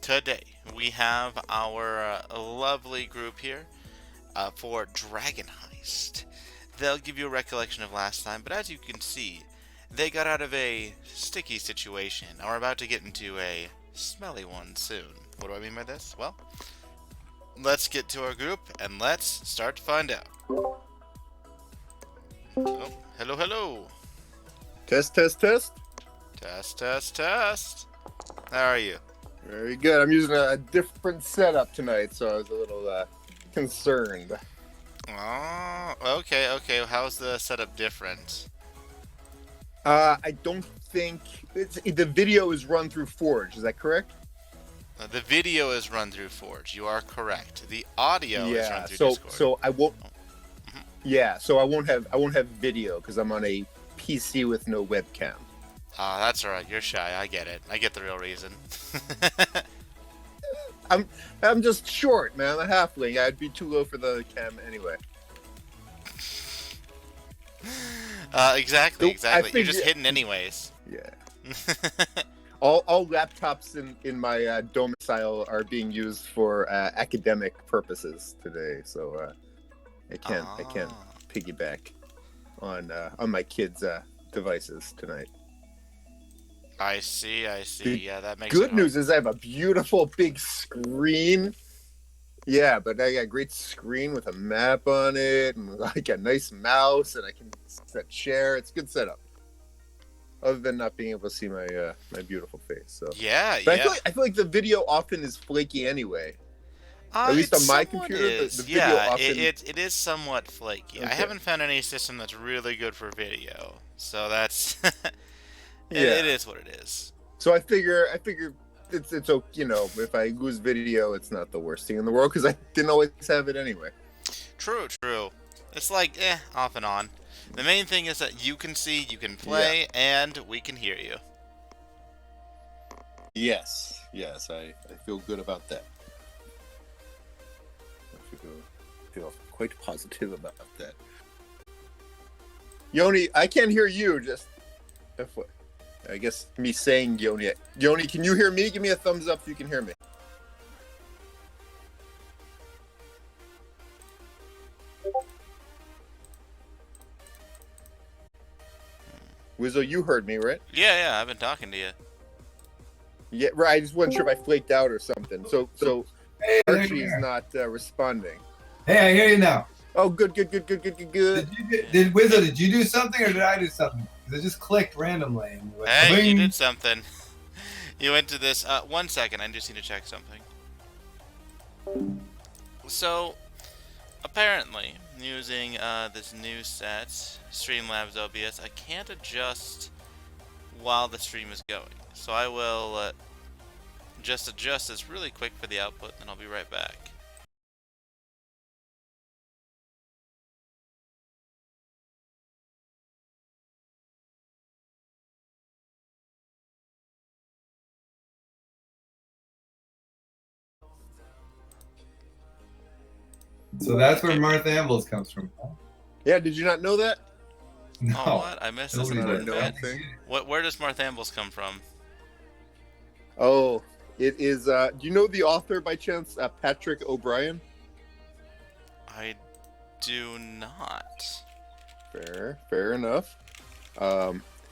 today we have our lovely group here for Dragon Heist. They'll give you a recollection of last time, but as you can see, they got out of a sticky situation and are about to get into a smelly one soon. What do I mean by this? Well, let's get to our group and let's start to find out. Oh, hello, hello. Test, test, test. Test, test, test. How are you? Very good. I'm using a different setup tonight, so I was a little concerned. Oh, okay. How's the setup different? I don't think the video is run through Forge. Is that correct? The video is run through Forge. You are correct. The audio is run through Discord. So I won't. Oh. Mm-hmm. Yeah, so I won't have video because I'm on a PC with no webcam. That's alright. You're shy. I get it. I get the real reason. I'm just short, man. I'm a halfling. I'd be too low for the cam anyway. Exactly. You're just hidden Yeah. anyways. Yeah. All laptops in my domicile are being used for academic purposes today, so I can't piggyback on my kids' devices tonight. I see. Yeah, that makes Good it news is I have a beautiful big screen. Yeah, but I got a great screen with a map on it and like a nice mouse, and I can share. It's a good setup. Other than not being able to see my my beautiful face. So Yeah, but yeah. I feel like the video often is flaky anyway. At least on my computer, the video often... it is somewhat flaky. Okay. I haven't found any system that's really good for video, so that's Yeah. it is what it is. So I figure it's okay, you know, if I lose video, it's not the worst thing in the world because I didn't always have it anyway. True. It's like off and on. The main thing is that you can see, you can play, and we can hear you. Yes, I feel good about that. I feel quite positive about that. Yoni, I can't hear you. Just I guess me saying Yoni. Yoni, can you hear me? Give me a thumbs up if you can hear me. Wizo, you heard me, right? Yeah, I've been talking to you. Yeah, right. I just wasn't sure if I flaked out or something. So Hey, Archie's not responding. Hey, I hear you now. Oh, good. Did Wizo? Did you do something or did I do something? Because it just clicked randomly. And went, Hey, you bing. did something. You went to this. 1 second, I just need to check something. So, apparently, using this new set, Streamlabs OBS, I can't adjust while the stream is going. So I will just adjust this really quick for the output, and I'll be right back. So that's where Martha Ambles comes from. Huh? Yeah, did you not know that? No. Oh, what? I missed this. Nobody Not a knows known that. thing. Where does Marthambles come from? Oh, it is. Do you know the author by chance? Patrick O'Brien. I do not. Fair enough.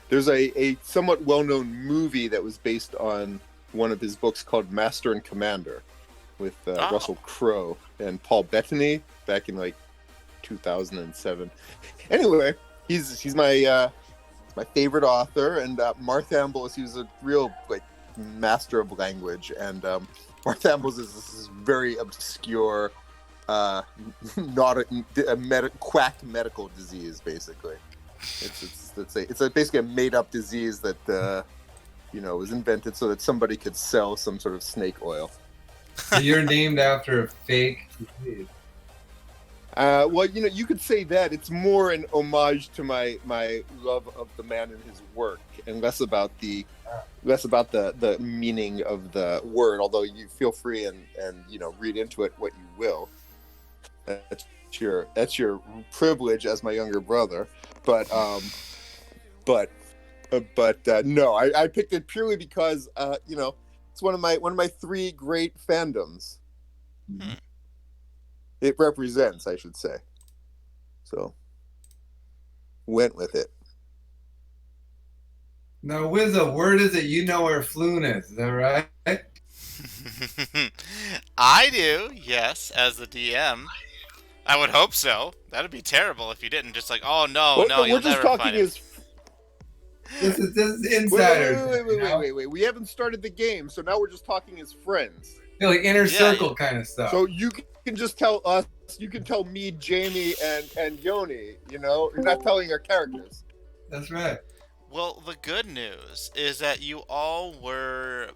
There's a somewhat well-known movie that was based on one of his books called Master and Commander, with Russell Crowe and Paul Bettany back in like 2007. Anyway, he's my favorite author, and Martha Ambles, he was a real like master of language, and Martha Ambles is this very obscure, not a quack medical disease, basically. It's basically a made-up disease that was invented so that somebody could sell some sort of snake oil. So you're named after a fake disease. Well, you could say that. It's more an homage to my love of the man and his work, and less about the meaning of the word. Although you feel free and read into it what you will. That's your privilege as my younger brother. But no, I picked it purely because It's one of my three great fandoms. Hmm. It represents, I should say. So went with it. Now, Wizo, word is that you know where Floon is. Is that right? I do, yes, as the DM. I would hope so. That'd be terrible if you didn't. Just like, oh no, Well, no, no, we're you'll just never find talking him. as. This is Wait, insider. wait. We haven't started the game, so now we're just talking as friends. Like inner Yeah, circle yeah. kind of stuff. So you can just tell us. You can tell me, Jamie, and Yoni. You know, you're not telling our characters. That's right. Well, the good news is that you all were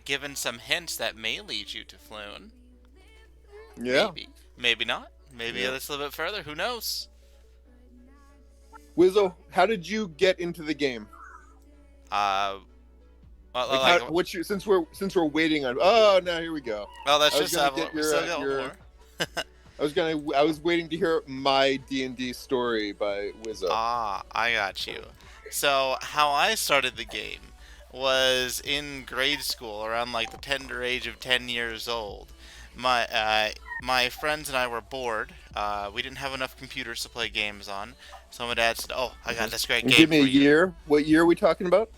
given some hints that may lead you to Floon. Yeah. Maybe not. Maybe Yeah. a little bit further. Who knows? Wizo, how did you get into the game? Since we're waiting on. Oh, now here we go. Well, let's I was just gonna have get we your- still got your- more. I was waiting to hear my D&D story by Wizo. Ah, I got you. So, how I started the game was in grade school, around like the tender age of 10 years old. My friends and I were bored. We didn't have enough computers to play games on. So my dad said, "Oh, I got this great And game give me a for you." year. What year are we talking about?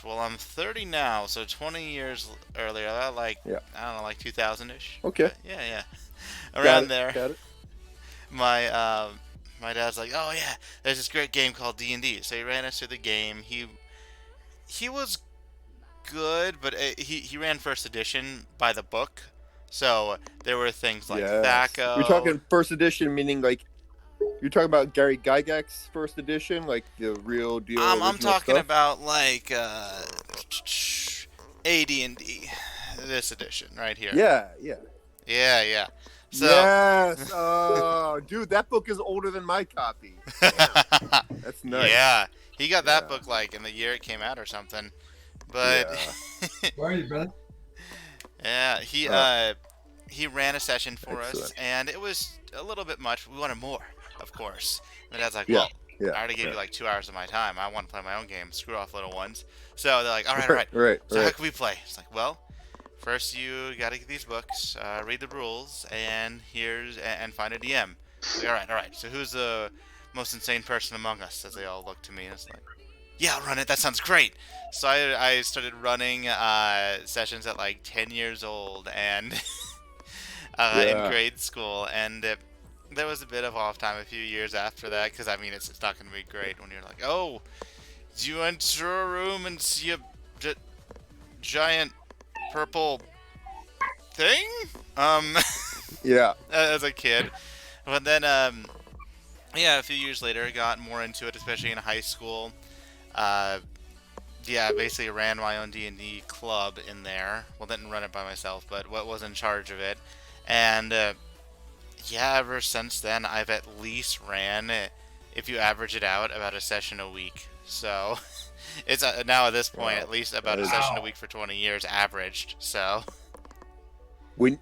Well, I'm 30 now, so 20 years earlier, like Yeah. I don't know, like 2000-ish. Okay. Yeah, Got around it, there. Got it. My dad's like, "Oh yeah, there's this great game called D&D." So he ran us through the game. He was good, but he ran first edition by the book. So there were things like Yes. Thaco. You're talking first edition, meaning like you're talking about Gary Gygax's first edition, like the real deal. I'm original talking stuff? about like AD&D, this edition right here. Yeah. Yeah. So Yes. Oh, dude, that book is older than my copy. Damn, that's nice. yeah, he got that Yeah. book like in the year it came out or something. But Where are you, brother? yeah, he ran a session for us, Excellent. and it was a little bit much. We wanted more, of course. My dad's like, Yeah, "Well, yeah, I already gave yeah. you like 2 hours of my time. I want to play my own game. Screw off, little ones." So they're like, "All right. Right. So how can we play?" It's like, "Well, first you got to get these books, read the rules, and find a DM." Like, all right. So who's the most insane person among us? As they all look to me, and it's like, "Yeah, I'll run it. That sounds great." So I started running sessions at like 10 years old and in grade school, and there was a bit of off time a few years after that, because I mean it's not going to be great when you're like, "Oh, do you enter a room and see a giant purple thing?" Yeah. As a kid. But then a few years later I got more into it, especially in high school. I basically ran my own D&D club in there. Well, didn't run it by myself, but what was in charge of it. And ever since then I've at least ran, if you average it out, about a session a week. So it's now at this point at least about a session a week for 20 years averaged. So When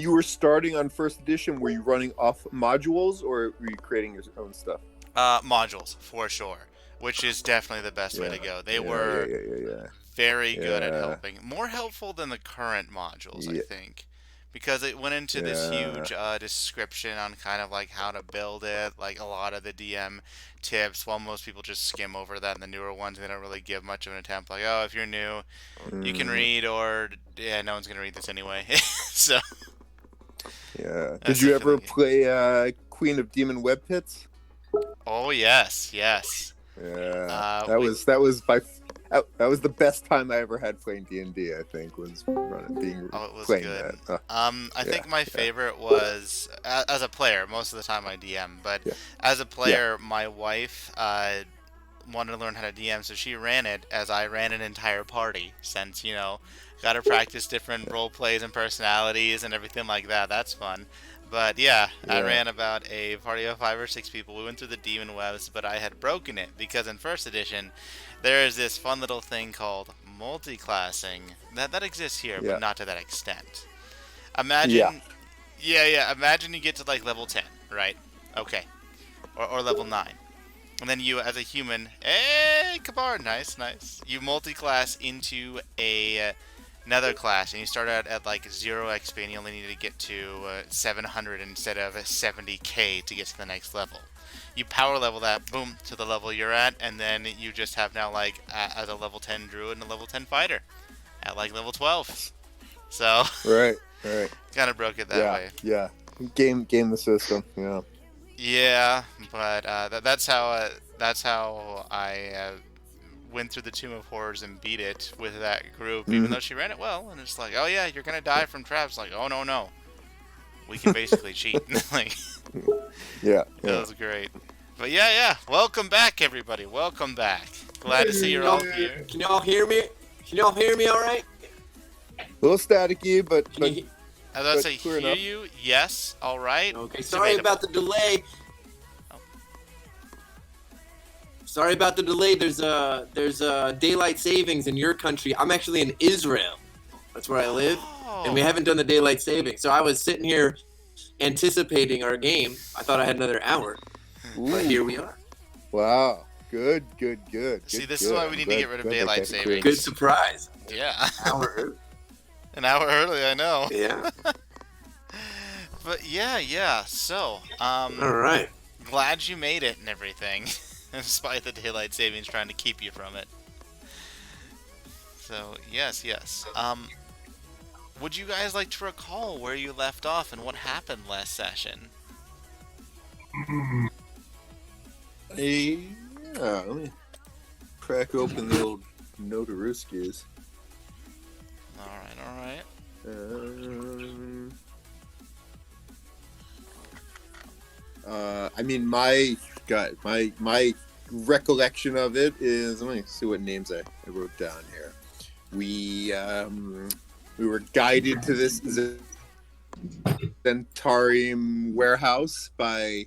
you were starting on first edition, were you running off modules or were you creating your own stuff? modules for sure, which is definitely the best way to go. They were very good at helping, more helpful than the current modules, I think, because it went into this huge description on kind of like how to build it, like a lot of the DM tips, while most people just skim over that in the newer ones. They don't really give much of an attempt, like, "Oh, if you're new, you can read," or no one's gonna read this anyway. So Yeah. Did That's you it for ever the game. play Queen of Demon Web Pits? oh yes. Yeah. That That was the best time I ever had playing D&D. I think was it was playing good. that. I think my favorite was as a player. Most of the time I DM, but as a player, my wife wanted to learn how to DM, so she ran it as I ran an entire party. Since got to practice different role plays and personalities and everything like that. That's fun. But I ran about a party of 5 or 6 people. We went through the demon webs, but I had broken it because in first edition there is this fun little thing called multi-classing that exists here, but not to that extent. Imagine, imagine you get to like level 10, right? Okay, or level 9. And then you, as a human, Kabar, nice. You multi-class into another class, and you start out at like 0 XP, and you only need to get to 700 instead of 70k to get to the next level. You power level that, boom, to the level you're at, and then you just have now like as a level 10 druid and a level 10 fighter at like level 12. So Right. kind of broke it that way. Yeah. Game the system. Yeah. Yeah, but that's how I went through the Tomb of Horrors and beat it with that group, even though she ran it well. And it's like, oh yeah, you're gonna die from traps. Like, oh no, we can basically cheat. Like, Yeah. it was great. But yeah, welcome back, everybody. Welcome back. Glad to see you're all here. Can y'all hear me? Can y'all hear me all right? A little staticky, but As I say, clear hear enough. you? Yes. All right. Okay, sorry about the delay. Sorry about the delay. There's daylight savings in your country. I'm actually in Israel. That's where I live, and we haven't done the daylight savings. So I was sitting here anticipating our game. I thought I had another hour, but here we are. Wow. Good. See, this is why we need to get rid of daylight savings. Good surprise. Yeah. Hour. An hour early, I know. Yeah. But yeah. So, All right. glad you made it and everything, despite the daylight savings trying to keep you from it. So yes. Would you guys like to recall where you left off and what happened last session? Yeah, let me crack open the old Notaruskis. All right. I mean, my recollection of it is, let me see what names I wrote down here. We were guided to this Zentarium warehouse by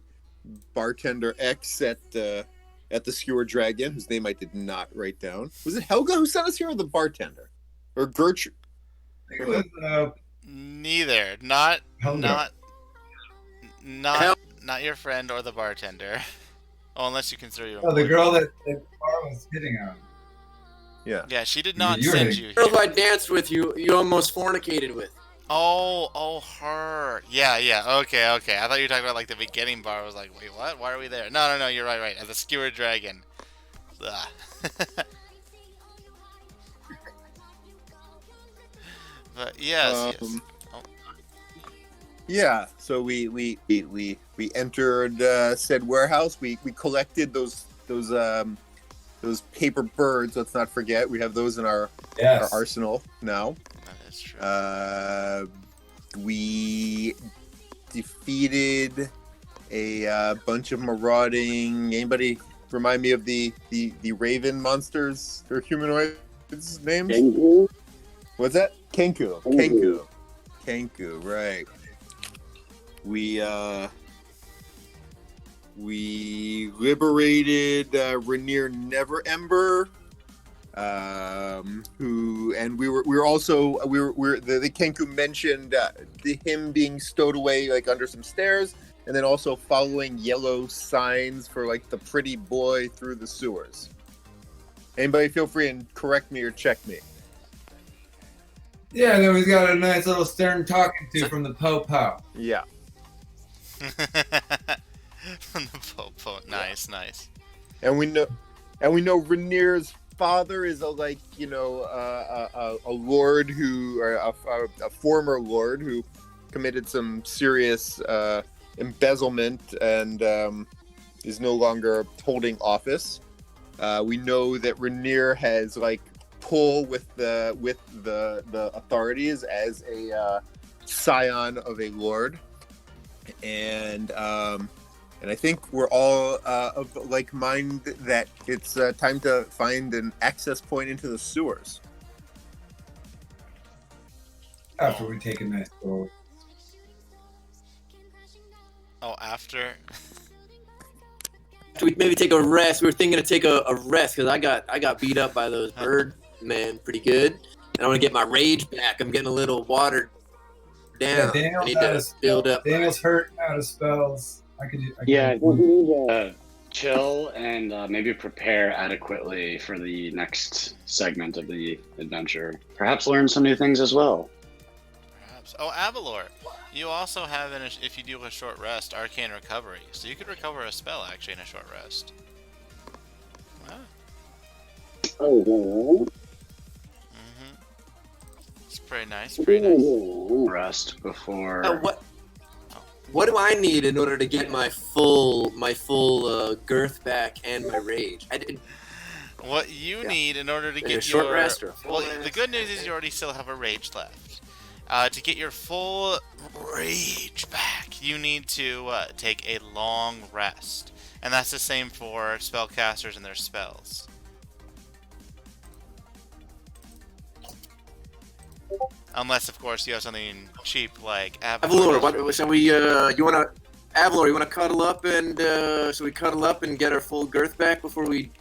bartender X at the Skewer Dragon, whose name I did not write down. Was it Helga who sent us here, or the bartender, or Gertrude? It was, Neither. Not your friend or the bartender. Oh, unless you consider your the girl that Bar was hitting on. Yeah, she did not You're send you Girl here. who I danced with, you almost fornicated with. Oh, her. Yeah. Okay. I thought you were talking about like the beginning bar. I was like, wait, what? Why are we there? No. You're right. At the Skewer Dragon. Ugh. But yes. Yeah, so we entered said warehouse. We collected those paper birds. Let's not forget, we have those in our arsenal now. That's true. We defeated a bunch of marauding. Anybody remind me of the raven monsters? They're humanoids. Names? Kenku? What's that? Kenku, right. We liberated Rainier Neverember, the Kenku mentioned him being stowed away like under some stairs, and then also following yellow signs for like the pretty boy through the sewers. Anybody feel free and correct me or check me. Yeah, then we got a nice little stern talking to from the Po-Po. Yeah. From the Popo. Nice. And we know Rainier's father is a lord who, or a former lord who committed some serious embezzlement and is no longer holding office. We know that Rainier has pull with the authorities as a scion of a lord, and I think we're all of like mind that it's time to find an access point into the sewers. After we take a nice stroll. Oh, after. We maybe take a rest. We were thinking to take a rest because I got beat up by those bird men pretty good, and I want to get my rage back. I'm getting a little watered down. I need to build up. Daniel's hurt out of spells. I need chill and maybe prepare adequately for the next segment of the adventure. Perhaps learn some new things as well. Perhaps. Oh, Avalor, you also have, if you do a short rest, Arcane Recovery. So you could recover a spell, actually, in a short rest. Wow. Oh, It's pretty nice, pretty nice. rest before. What do I need in order to get my full girth back and my rage? What you need in order to Like get a short your... rest or a full Well, the rest? good news is you already still have a rage left. To get your full rage back, you need to take a long rest. And that's the same for spellcasters and their spells. Unless, of course, you have something cheap like Avalor, what shall we? Avalor, you wanna cuddle up and should we cuddle up and get our full girth back before we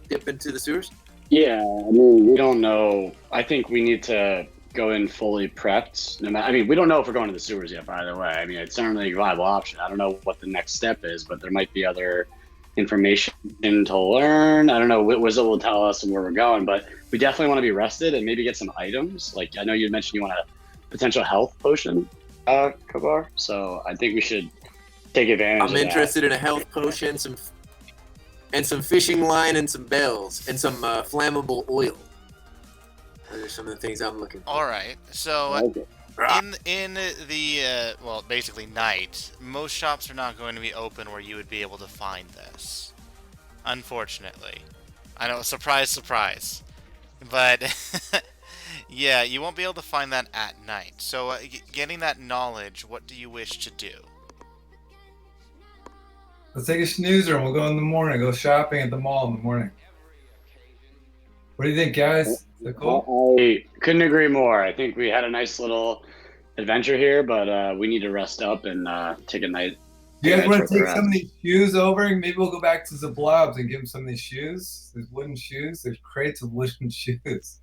dip into the sewers? Yeah, I mean, we don't know. I think we need to go in fully prepped. I mean, we don't know if we're going to the sewers yet, by the way. I mean, it's certainly a viable option. I don't know what the next step is, but there might be other information to learn. I don't know. Wizo will tell us where we're going, but we definitely want to be rested and maybe get some items. Like, I know you mentioned you want a potential health potion, Kabar. So I think we should take advantage of I'm interested in a health potion, some fishing line, and some bells, and some flammable oil. Those are some of the things I'm looking for. All right. So Okay. in the well, basically night, most shops are not going to be open where you would be able to find this. Unfortunately, I know. Surprise, surprise. But yeah, you won't be able to find that at night. So getting that knowledge, what do you wish to do? Let's take a snoozer and we'll go in the morning. Go shopping at the mall in the morning. What do you think, guys? Is that cool? I couldn't agree more. I think we had a nice little adventure here, but we need to rest up and take a night. Do you guys want to take rest. some of these shoes over and maybe we'll go back to the blobs and give them some of these shoes? There's wooden shoes. There's crates of wooden shoes.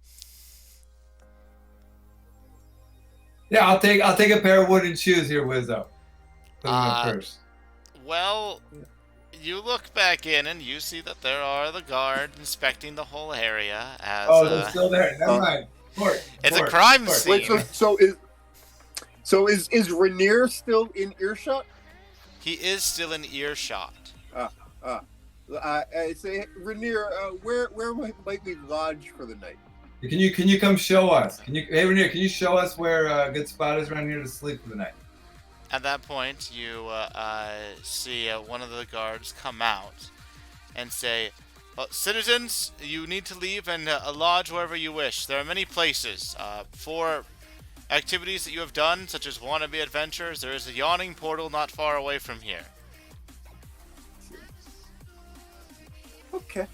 Yeah, I'll take a pair of wooden shoes here, Wizo. Put them up first. Well, you look back in and you see that there are the guards inspecting the whole area. As They're still there. Never mind. It's a crime scene. Wait, so is Rainier still in earshot? He is still in earshot. I say, Rainier, where might we lodge for the night? Can you come show us? Hey Rainier, can you show us where a good spot is around here to sleep for the night? At that point, you see one of the guards come out and say, "Citizens, you need to leave and lodge wherever you wish. There are many places. For activities that you have done, such as wannabe adventures, there is a Yawning Portal not far away from here." Okay.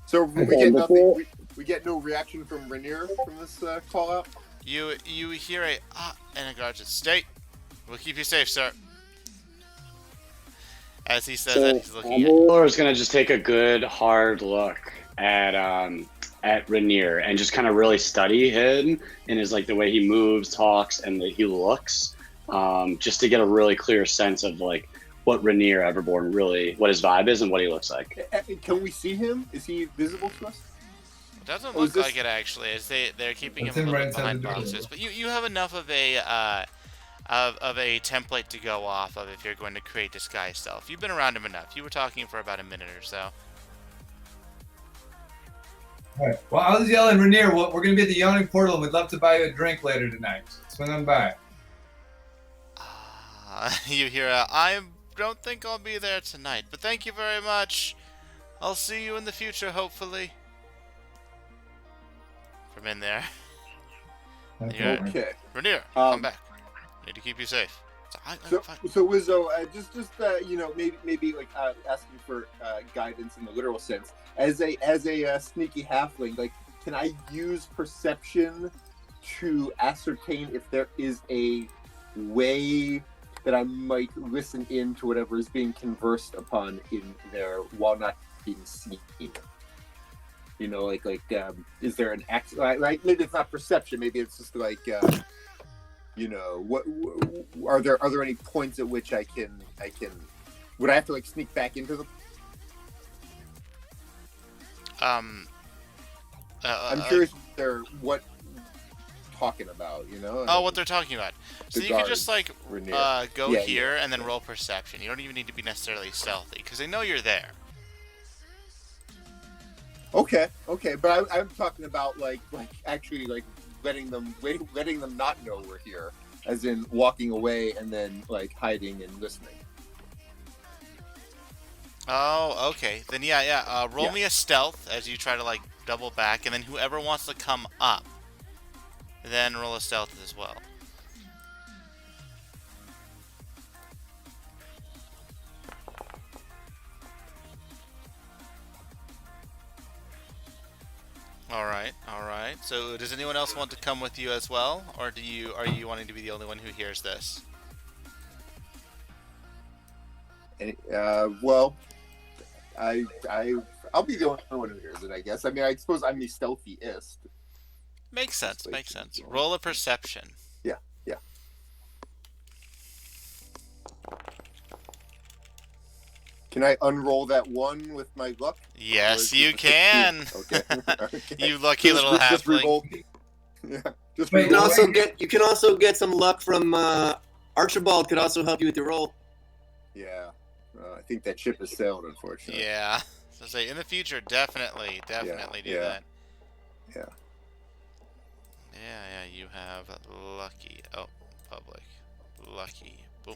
So we get nothing. We get no reaction from Rainier from this call out. You hear and a guard says, "Stay. We'll keep you safe, sir." As he says that, he's looking at. Laura's gonna just take a good hard look at Rainier and just kind of really study him and his the way he moves, talks, and he looks, just to get a really clear sense of what Rainier Everborn really, what his vibe is and what he looks like. Can we see him? Is he visible to us? It doesn't look like it actually, as they're keeping him a little bit behind boxes. But you have enough of a template to go off of if you're going to create disguise self. You've been around him enough. You were talking for about a minute or so. All right. Well, I was yelling, Rainier, we're going to be at the Yawning Portal and we'd love to buy you a drink later tonight. Swing on by. You hear, I don't think I'll be there tonight, but thank you very much. I'll see you in the future, hopefully. From in there. Yeah. Okay. Rainier, come back. Need to keep you safe. So Wizo, just maybe asking for guidance in the literal sense. As a sneaky halfling, can I use perception to ascertain if there is a way that I might listen in to whatever is being conversed upon in there while not being seen? Is there an act? Maybe it's not perception. Maybe it's just what are there any points at which I can would I have to sneak back into them? I'm curious they're what talking about, you know? Oh, what they're talking about. So you could just like go Yeah, here and then roll perception. You don't even need to be necessarily stealthy because they know you're there. Okay, but I'm talking about like actually like letting them not know we're here, as in walking away and then like hiding and listening. Oh, okay. Then yeah. Roll me a stealth as you try to like double back, and then whoever wants to come up, then roll a stealth as well. All right. So does anyone else want to come with you as well, or are you wanting to be the only one who hears this? Well, I'll be the only one who hears it, I guess. I mean, I suppose I'm the stealthiest. Makes sense. Roll a perception. Yeah. Can I unroll that one with my luck? Yes, you can. Okay. You lucky little halfling. Yeah. You can also get some luck from Archibald. Could also help you with your roll. Yeah. I think that ship has sailed, unfortunately. Yeah. So say in the future, definitely do that. Yeah. Yeah, you have lucky. Oh, public. Lucky. Boom.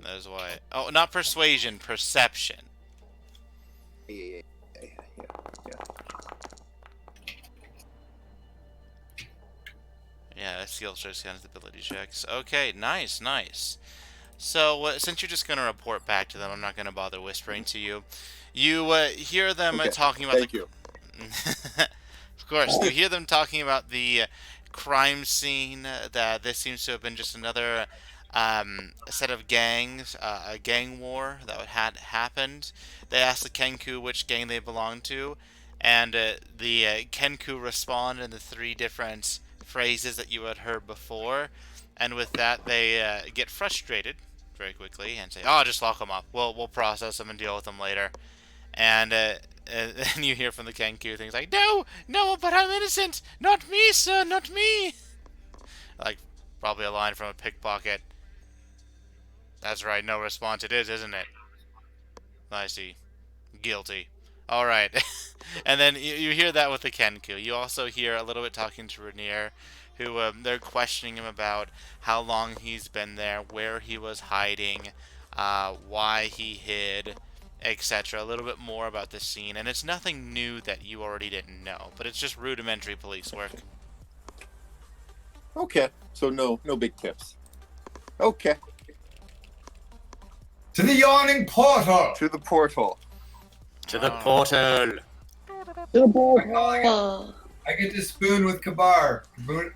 That is why. Oh, not persuasion, perception. Yeah. Yeah, skill checks and ability checks. Okay, nice. So, since you're just going to report back to them, I'm not going to bother whispering to you. You hear them talking about Thank you. Of course, you hear them talking about the crime scene, that this seems to have been just another set of gangs, a gang war that had happened. They asked the Kenku which gang they belonged to, and the Kenku respond in the 3 different phrases that you had heard before, and with that they get frustrated very quickly and say, "Oh, just lock them up. We'll process them and deal with them later." And you hear from the Kenku things like, "No, but I'm innocent. Not me, sir, not me." Like probably a line from a pickpocket. That's right, no response it is, isn't it? I see. Guilty. Alright. And then you hear that with the Kenku. You also hear a little bit talking to Rainier, who they're questioning him about how long he's been there, where he was hiding, why he hid, etc. A little bit more about the scene. And it's nothing new that you already didn't know, but it's just rudimentary police work. Okay. So no big tips. Okay. To the Yawning Portal! To the portal. To the portal. I get to spoon with Kabar.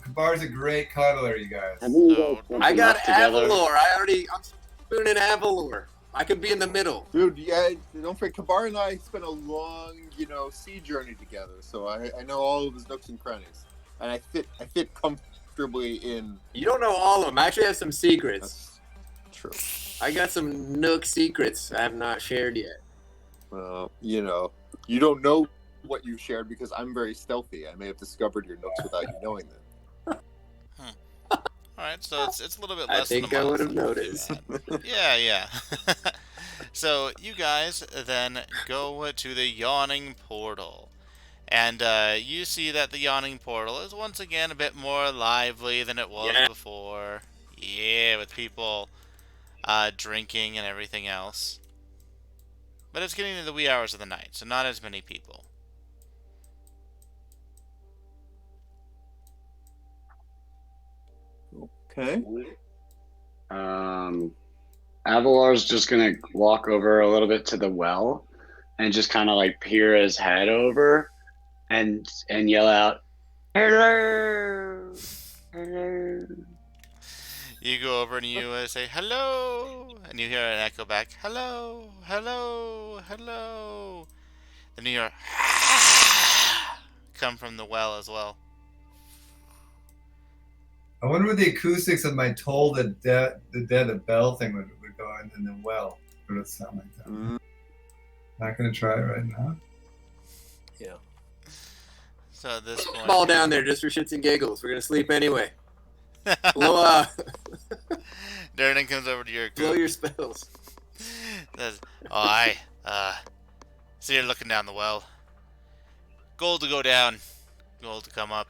Kabar's a great cuddler, you guys. I got Avalor. I'm spooning Avalor. I could be in the middle. Dude, yeah, don't forget, Kabar and I spent a long, sea journey together, so I know all of his nooks and crannies. And I fit comfortably in... You don't know all of them. I actually have some secrets. That's true. I got some Nook secrets I have not shared yet. Well, you don't know what you shared because I'm very stealthy. I may have discovered your nooks without you knowing them. Alright, so it's a little bit less than a month. I think I would have noticed. Yeah. So you guys then go to the Yawning Portal. And you see that the Yawning Portal is once again a bit more lively than it was before. Yeah, with people drinking and everything else. But it's getting to the wee hours of the night, so not as many people. Okay. Avalar's just gonna walk over a little bit to the well and just kind of like peer his head over and yell out, "Hello, hello." You go over and you say, "Hello!" And you hear an echo back, "Hello, hello, hello." Then you hear come from the well as well. I wonder what the acoustics of my Toll the Dead of Bell thing would go in the well. It would sound like that. Mm. Not going to try it right now. Yeah. So at this point, Ball down there just for shits and giggles. We're gonna sleep anyway. Blow Darren comes over to your blow group. your spells. Says, "Oh, I so you're looking down the well. Gold to go down, gold to come up.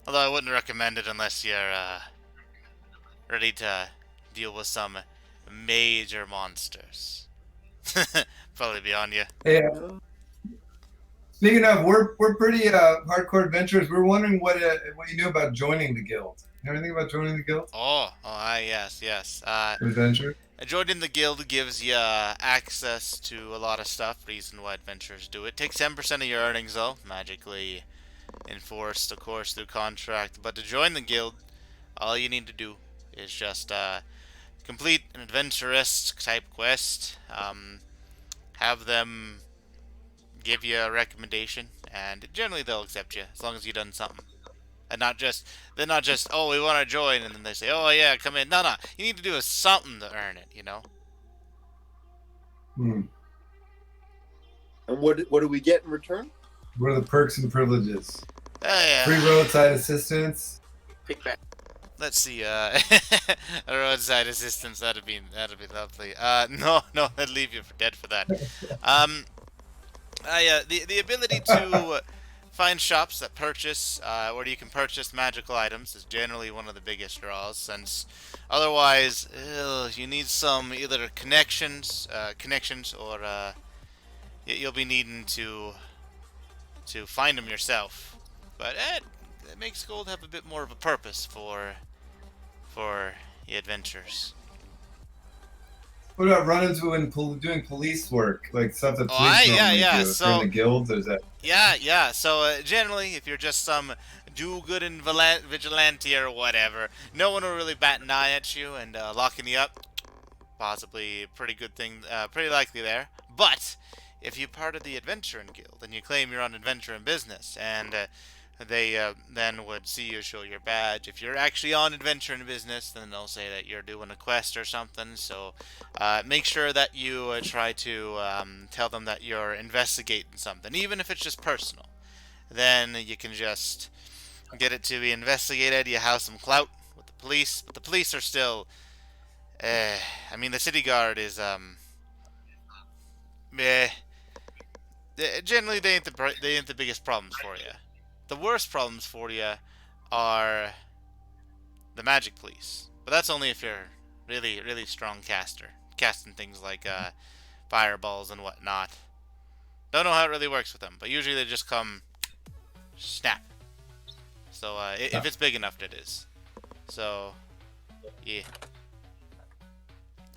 Although I wouldn't recommend it unless you're ready to deal with some major monsters. Probably beyond you." Hey, speaking of, we're pretty hardcore adventurers. We're wondering what you knew about joining the guild. You know anything about joining the guild? Yes. Adventure. Joining the guild gives you access to a lot of stuff. Reason why adventurers do it. Takes 10% of your earnings, though. Magically enforced, of course, through contract. But to join the guild, all you need to do is just complete an adventurous type quest. Have them give you a recommendation, and generally they'll accept you as long as you've done something. And they're not just, oh, we want to join, and then they say, oh yeah, come in. No, you need to do something to earn it, you know? Hmm. And what do we get in return? What are the perks and privileges? Yeah. Free roadside assistance. Pick back. Let's see, a roadside assistance, that'd be lovely. No, I'd leave you for dead for that. The ability to find shops that purchase, where you can purchase magical items is generally one of the biggest draws, since otherwise, you need some either connections, or you'll be needing to find them yourself. But it makes gold have a bit more of a purpose for the adventures. What about running to and doing police work, like stuff that police normally do? If you're in the guild, there's that. Yeah. So generally, if you're just some do-good vigilante or whatever, no one will really bat an eye at you, and locking you up, possibly a pretty good thing, pretty likely there. But if you're part of the adventuring guild and you claim you're on adventuring business, and they then would see you show your badge. If you're actually on adventuring business, then they'll say that you're doing a quest or something. So make sure that you try to tell them that you're investigating something, even if it's just personal. Then you can just get it to be investigated. You have some clout with the police, but the police are still. I mean, the city guard is generally they ain't the biggest problems for you. The worst problems for you are the magic police, but that's only if you're really, really strong caster, casting things like fireballs and whatnot. Don't know how it really works with them, but usually they just come snap. So if it's big enough, it is. So yeah.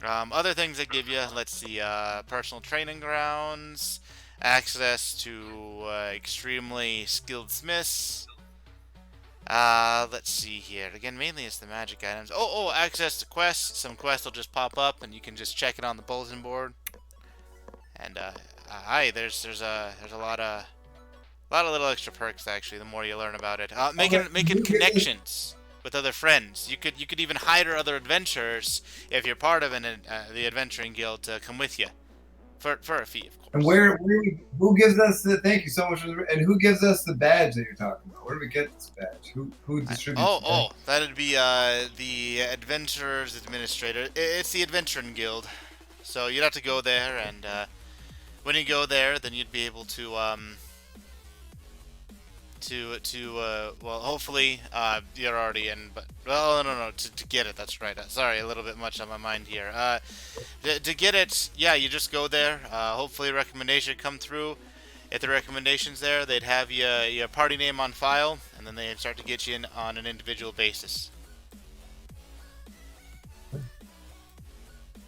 Other things they give you, let's see, personal training grounds, access to extremely skilled smiths. Let's see here. Again, mainly it's the magic items. Oh, access to quests. Some quests will just pop up, and you can just check it on the bulletin board. And there's a lot of little extra perks actually. The more you learn about it, making connections with other friends. You could even hire other adventurers if you're part of the adventuring guild to come with you for a fee, of course. And who gives us the? Thank you so much. And who gives us the badge that you're talking about? Where do we get this badge? Who distributes? That'd be the adventurers administrator. It's the adventuring guild. So you'd have to go there, and when you go there, then you'd be able to well, hopefully you're already in, but no, to get it, that's right. Sorry, a little bit much on my mind here. To get it, yeah, you just go there. Hopefully a recommendation come through. If the recommendation's there, they'd have your party name on file, and then they'd start to get you in on an individual basis.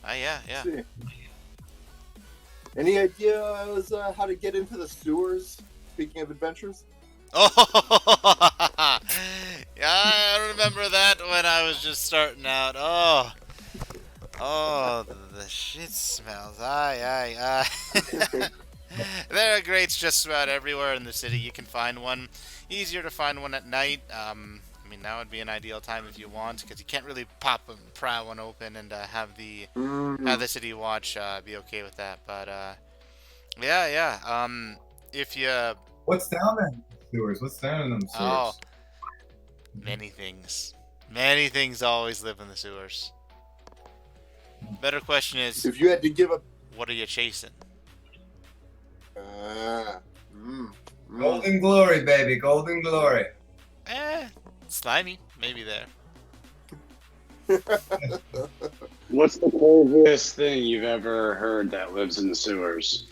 Yeah. See. Any idea how to get into the sewers? Speaking of adventures. Oh, yeah, I remember that when I was just starting out. Oh, the shit smells. Aye. There are grates just about everywhere in the city. You can find one. Easier to find one at night. I mean, that would be an ideal time if you want, because you can't really pry one open and have the city watch be okay with that. But yeah. if you What's down there in the sewers? What's down in them sewers? oh, many things. Many things always live in the sewers. Better question is, If you had to give up, what are you chasing? mm, mm. Golden glory, baby. Golden glory. Slimy, maybe there. What's the craziest thing you've ever heard that lives in the sewers?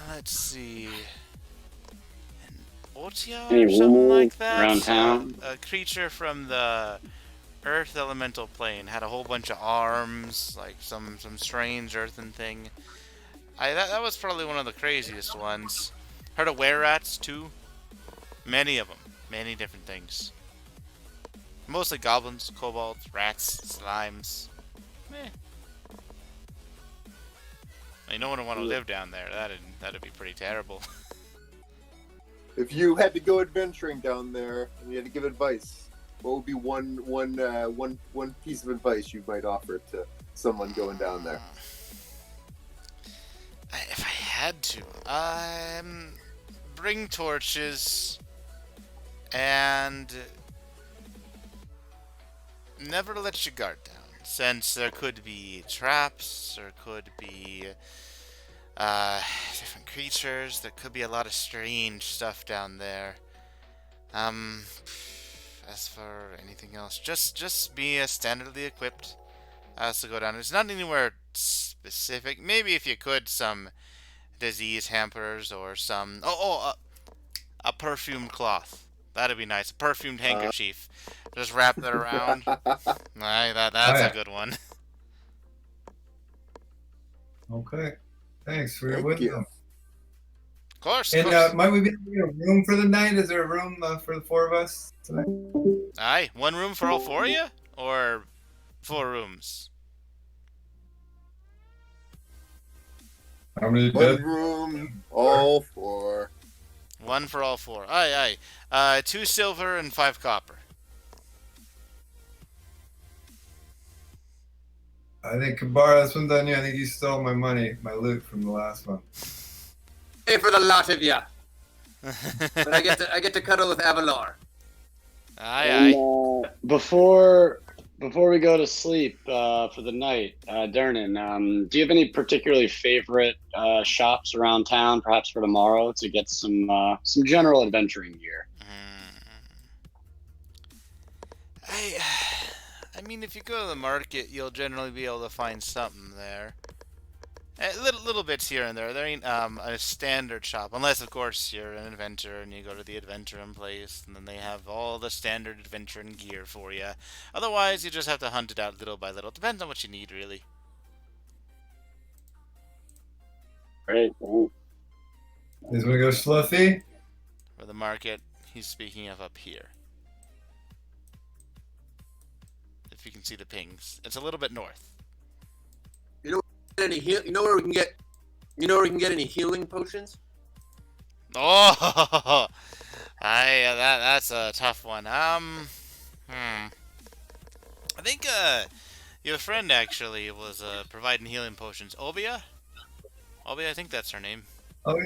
Let's see. An Otia Any or something rumors like that? around town? A creature from the Earth elemental plane had a whole bunch of arms, like some strange earthen thing. That was probably one of the craziest ones. Heard of were-rats too? Many of them. Many different things. Mostly goblins, kobolds, rats, slimes. Meh. I mean, no one would want to live down there. That'd be pretty terrible. If you had to go adventuring down there and you had to give advice, what would be one piece of advice you might offer to someone going down there? If I had to, bring torches and never let your guard down, since there could be traps, there could be different creatures, there could be a lot of strange stuff down there. As for anything else, just be standardly equipped as to go down. It's not anywhere specific. Maybe if you could, some disease hampers or some a perfumed cloth. That'd be nice. A perfumed handkerchief. Just wrap that around. That's a good one. Okay. Thanks for your Thank you. wisdom. Of course. And might we be able to get a room for the night? Is there a room for the four of us tonight? Aye, one room for all four of you, or 4 rooms? How many One beds? room, all four. One for all 4. Aye. 2 silver and 5 copper. I think Kabara, this one's on you. I think you stole my money, my loot from the last one. Hey, for the lot of ya. But I get to cuddle with Avalar. Aye. Before we go to sleep for the night, Dernan, do you have any particularly favorite shops around town, perhaps for tomorrow, to get some general adventuring gear? I mean, if you go to the market, you'll generally be able to find something there. Little bits here and there. There ain't a standard shop, unless of course you're an adventurer and you go to the adventuring place, and then they have all the standard adventuring gear for you. Otherwise, you just have to hunt it out little by little. Depends on what you need, really. Great. Is we go Sluffy? For the market, he's speaking of up here. If you can see the pings, it's a little bit north. You know where we can get any healing potions? Oh, that's a tough one. I think your friend actually was providing healing potions. Obia, I think that's her name. Oh yeah.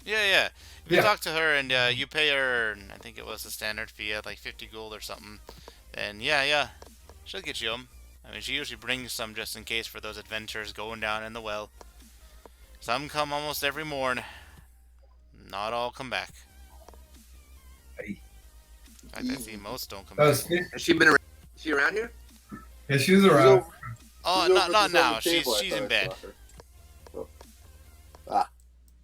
Yeah. If you Yeah. talk to her and you pay her, I think it was the standard fee at like 50 gold or something, then yeah, she'll get you them. I mean, she usually brings some just in case for those adventurers going down in the well. Some come almost every morn. Not all come back. Hey. In fact, I see most don't come That back. was, Has she been around? Is she around here? yeah, she was around. Oh, not now. She's in bed. Oh. Ah.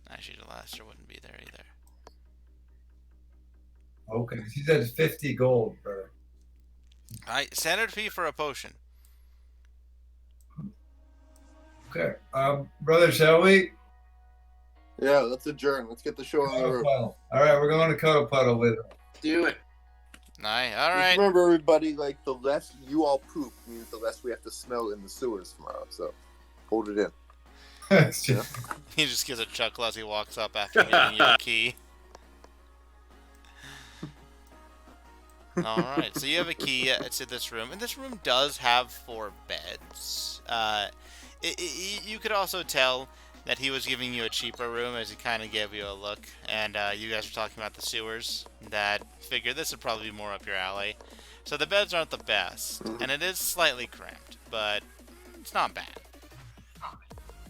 Actually, the last year wouldn't be there either. Okay, she said 50 gold, brother. Alright, standard fee for a potion. Okay, brother, shall we? Yeah, let's adjourn. Let's get the show on the Cuddle road. Puddle. All right, we're going to Cuddle Puddle with her. Do it. Aye, Just alright. remember, everybody, like, the less you all poop means the less we have to smell in the sewers tomorrow. So, hold it in. It's just- He just gives a chuckle as he walks up after giving you the key. Alright, so you have a key to this room, and this room does have 4 beds. You could also tell that he was giving you a cheaper room as he kind of gave you a look, and you guys were talking about the sewers. That figured this would probably be more up your alley. So the beds aren't the best, and it is slightly cramped, but it's not bad.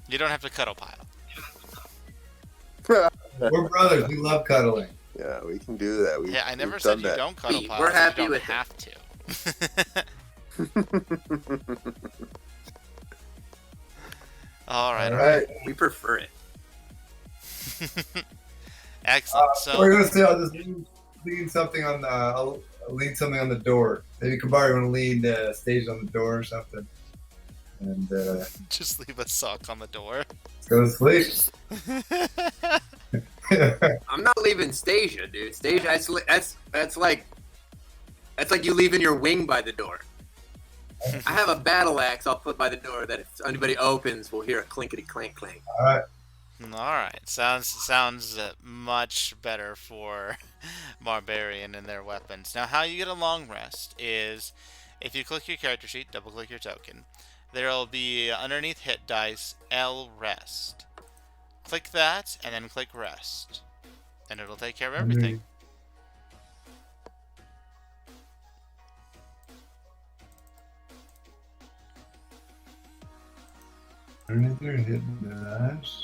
You don't have to cuddle pile. We're brothers. We love cuddling. Yeah, we can do that. Yeah, I never said you don't cuddle pile. We're happy you don't with have to. All right. All right. We prefer it. Excellent. So we're gonna say I'll just lean something on the. I'll lean something on the door. Maybe Kabari want to lean stage on the door or something, and just leave a sock on the door. let's go to sleep. I'm not leaving Stasia, dude. Stasia, that's like you leaving your wing by the door. I have a battle axe I'll put by the door that if anybody opens, we'll hear a clinkety clank clank. All right. All right. Sounds much better for Barbarian and their weapons. Now, how you get a long rest is if you click your character sheet, double click your token, there'll be underneath hit dice L rest. Click that and then click rest, and it'll take care of everything. Underneath there, hitting dash.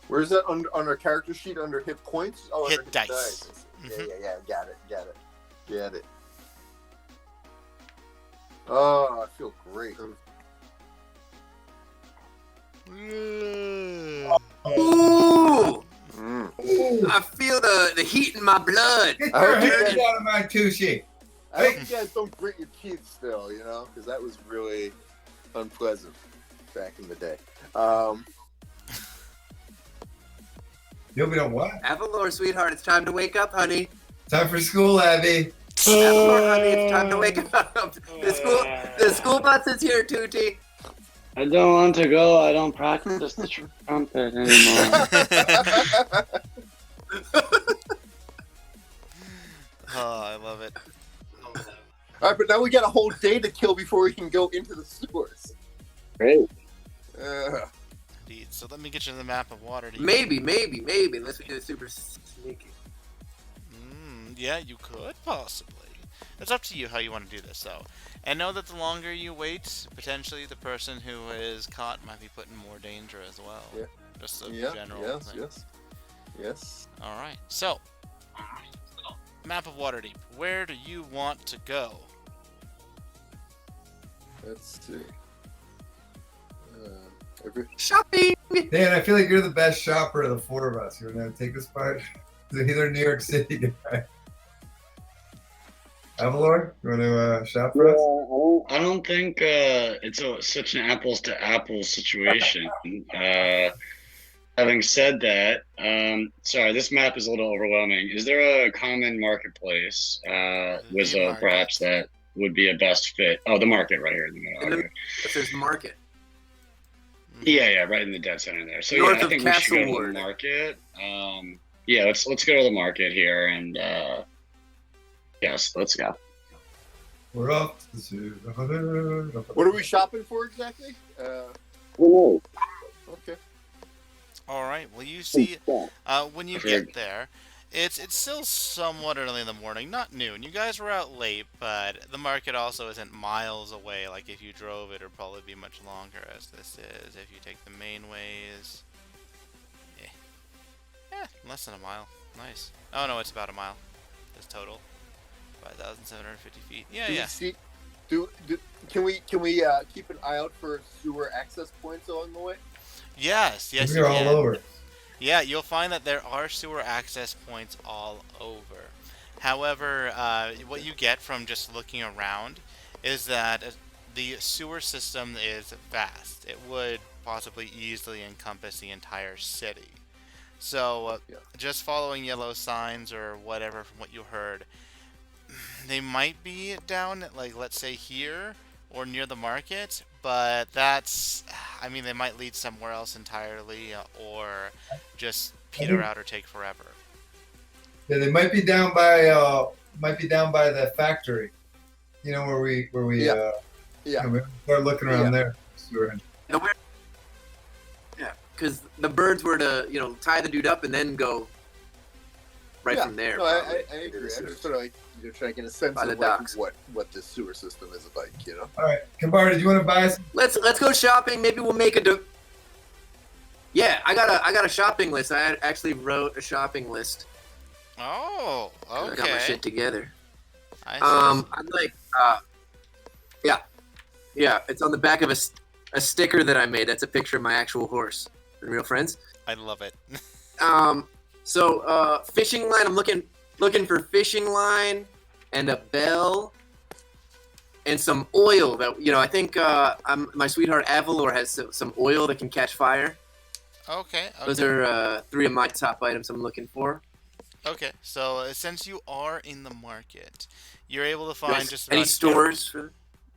Where's that on our character sheet under hit points? Oh, Hit under dice. Yeah. Got it. Oh, I feel great. Ooh! Mm. I feel the heat in my blood. Get I your hope you hands guys- out of my tushy. I hope you guys don't grit your teeth still, because that was really unpleasant back in the day. You'll be on what? Avalor, sweetheart, it's time to wake up, honey. Time for school, Abby. Avalor, honey, it's time to wake up. The school bus is here, Tootie. I don't want to go. I don't practice the trumpet anymore. Oh, I love it. All right, but now we got a whole day to kill before we can go into the sewers. Great. Indeed. So let me get you the map of Waterdeep. Maybe, unless we do it super sneaky. Yeah, you could possibly. It's up to you how you want to do this, though. And know that the longer you wait, potentially the person who is caught might be put in more danger as well. Yeah. Just a Yeah, general thing. yes. All right. So, map of Waterdeep. Where do you want to go? Let's see. Shopping! Dan, I feel like you're the best shopper of the four of us. You want to take this part? Either New York City guy. Avalor, you want to shop for us? I don't think it's such an apples to apples situation. Having said that, sorry, this map is a little overwhelming. Is there a common marketplace, Wizo, market. perhaps, that would be a best fit? Oh, the market right here in the middle. Okay. If there's market. Yeah, right in the dead center there. So North yeah, I of think we should go to the Castlewood. market. Yeah, let's go to the market here, and yes, let's go. We're off to the zoo. What are we shopping for exactly? Okay. All right. Well, you see, when you get there, it's still somewhat early in the morning, not noon. You guys were out late, but the market also isn't miles away. Like if you drove, it would probably be much longer, as this is. If you take the main ways, less than a mile. Nice. Oh no, it's about a mile. It's total. 5,750 feet. Can we keep an eye out for sewer access points along the way? Yes, you We're all can. over. Yeah, you'll find that there are sewer access points all over. However, what you get from just looking around is that the sewer system is vast. It would possibly easily encompass the entire city. So, just following yellow signs or whatever from what you heard, they might be down, like, let's say here or near the market, but they might lead somewhere else entirely or just peter out or take forever. Yeah, they might be down by the factory. You know where we start looking around there. Sewer. because the birds were to, tie the dude up and then go right from there. No, I probably. agree. I'm just sort of like trying to get a sense By the of like, docks. what this sewer system is like, All right, Kambar, do you want to buy some? Let's go shopping. Maybe we'll make Yeah, I got a shopping list. I actually wrote a shopping list. Oh, okay. I got my shit together. I see. I'd like, yeah, it's on the back of a sticker that I made. That's a picture of my actual horse and real friends. I love it. So fishing line. I'm looking for fishing line and a bell and some oil. That I think my sweetheart Avalor has some oil that can catch fire. Okay. Those are 3 of my top items I'm looking for. Okay, so since you are in the market, you're able to find just about any stores.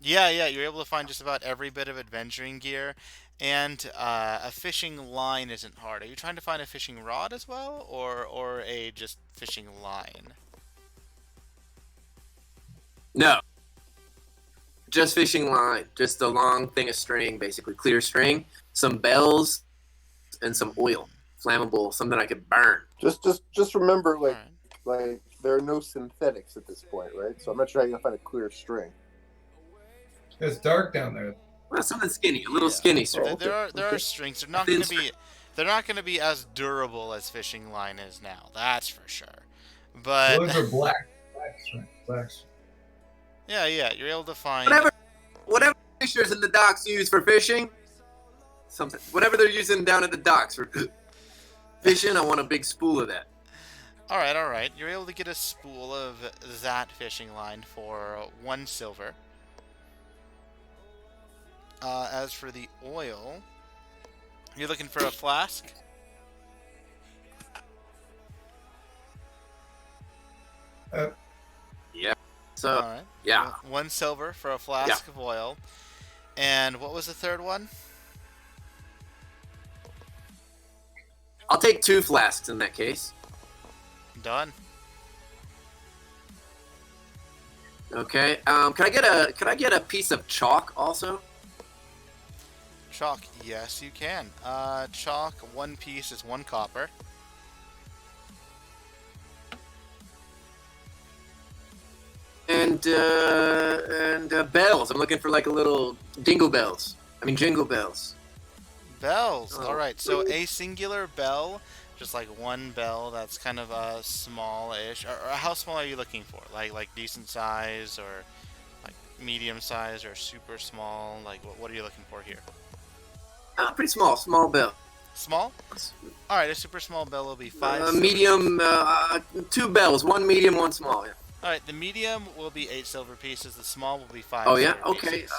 Yeah, you're able to find just about every bit of adventuring gear, and a fishing line isn't hard. Are you trying to find a fishing rod as well, or a just fishing line? No. Just fishing line. Just a long thing of string, basically. Clear string, some bells, and some oil. Flammable, something I could burn. Just remember, like, Alright. like there are no synthetics at this point, right? So I'm not sure how you're gonna find a clear string. It's dark down there. Well, something skinny, a little Yeah. skinny, There, sir. there are Okay. strings. They're not gonna be as durable as fishing line is now. That's for sure. But Those are black string. Black string. yeah, you're able to find. Whatever fishers in the docks use for fishing, whatever they're using down at the docks for fishing, I want a big spool of that. All right. You're able to get a spool of that fishing line for 1 silver. As for the oil, you're looking for a flask? Yeah. So, Alright. yeah. 1 silver for a flask of oil. And what was the third one? I'll take 2 flasks in that case. Done. Okay. Can I get a piece of chalk also? Chalk, yes you can. Chalk, 1 piece is 1 copper. And bells. I'm looking for like a little jingle bells. Bells. Oh. Alright, so a singular bell, just like 1 bell, that's kind of small-ish. Or how small are you looking for? Like decent size, or like medium size, or super small? Like what are you looking for here? Pretty small bell. Small? Alright, a super small bell will be 5 silver. Medium, 2 bells. 1 medium, 1 small. Yeah. Alright, the medium will be 8 silver pieces, the small will be 5 Oh yeah. silver Okay. pieces.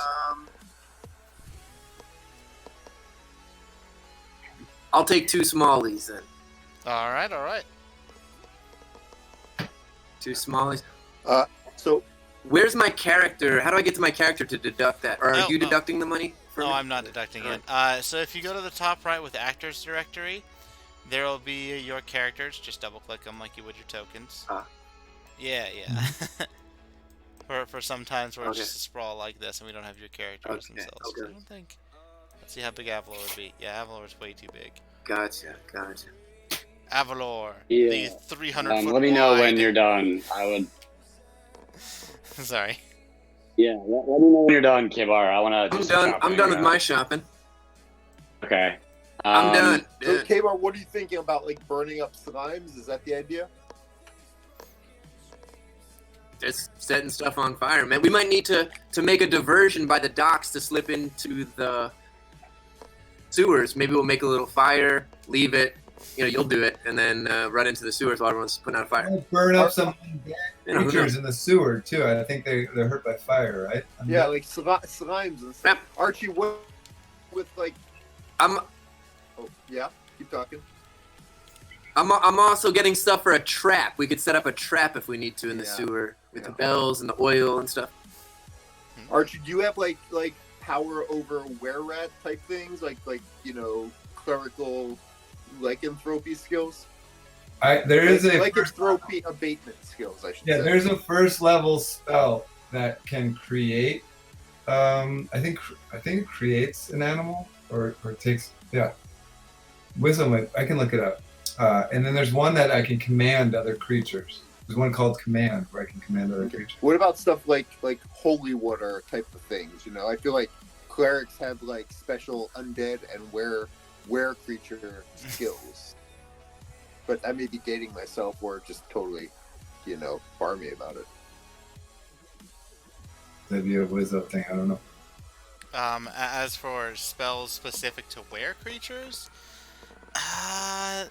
I'll take 2 smallies then. Alright. 2 smallies. So Where's my character? How do I get to my character to deduct that? Or are you deducting the money? No, I'm not deducting it. So if you go to the top right with the actors directory, there will be your characters. Just double click them like you would your tokens. Yeah. for sometimes where it's Okay. just a sprawl like this and we don't have your characters themselves. Okay. I don't think. Let's see how big Avalor would be. Yeah, Avalor is way too big. Gotcha. Avalor, Yeah. the 300 foot Let me know wide. when you're done. I would. Sorry. Yeah, let me know when you're done, Kibar. I want to. I'm done with my shopping. Okay. I'm done. So, Kmart, what are you thinking about, like, burning up slimes? Is that the idea? Just setting stuff on fire, man. We might need to make a diversion by the docks to slip into the sewers. Maybe we'll make a little fire, leave it. You'll do it, and then run into the sewers while everyone's putting out a fire. I'll burn up some You know, who creatures knows? in the sewer too. I think they're hurt by fire, right? Yeah, like slimes and stuff. Yep. Archie, what with like? I'm Oh, yeah. Keep talking. I'm also getting stuff for a trap. We could set up a trap if we need to in the Yeah. sewer with Yeah. the bells and the oil and stuff. Archie, do you have like power over were-rat type things, like clerical lycanthropy skills? There is a lycanthropy abatement skills, I should say. there's a first level spell that can create. I think it creates an animal or takes Wizo, I can look it up. And then there's one that I can command other creatures. There's one called Command where I can command other creatures. What about stuff like holy water type of things? You know, I feel like clerics have like special undead and were creature skills. But I may be dating myself or just totally, barmy about it. Maybe a Wizo thing, I don't know. As for spells specific to were creatures, I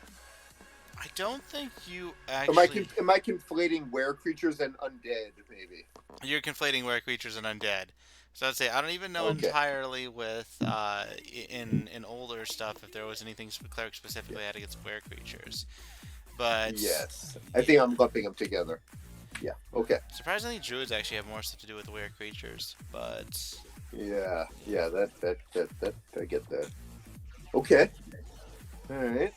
don't think you actually... Am I conflating were creatures and undead, maybe? You're conflating were creatures and undead. So I'd say I don't even know entirely with in older stuff if there was anything cleric specifically had against were creatures. But yes, I think I'm lumping them together. Yeah. Okay. Surprisingly, druids actually have more stuff to do with were creatures, but yeah, that I get that. Okay. All right.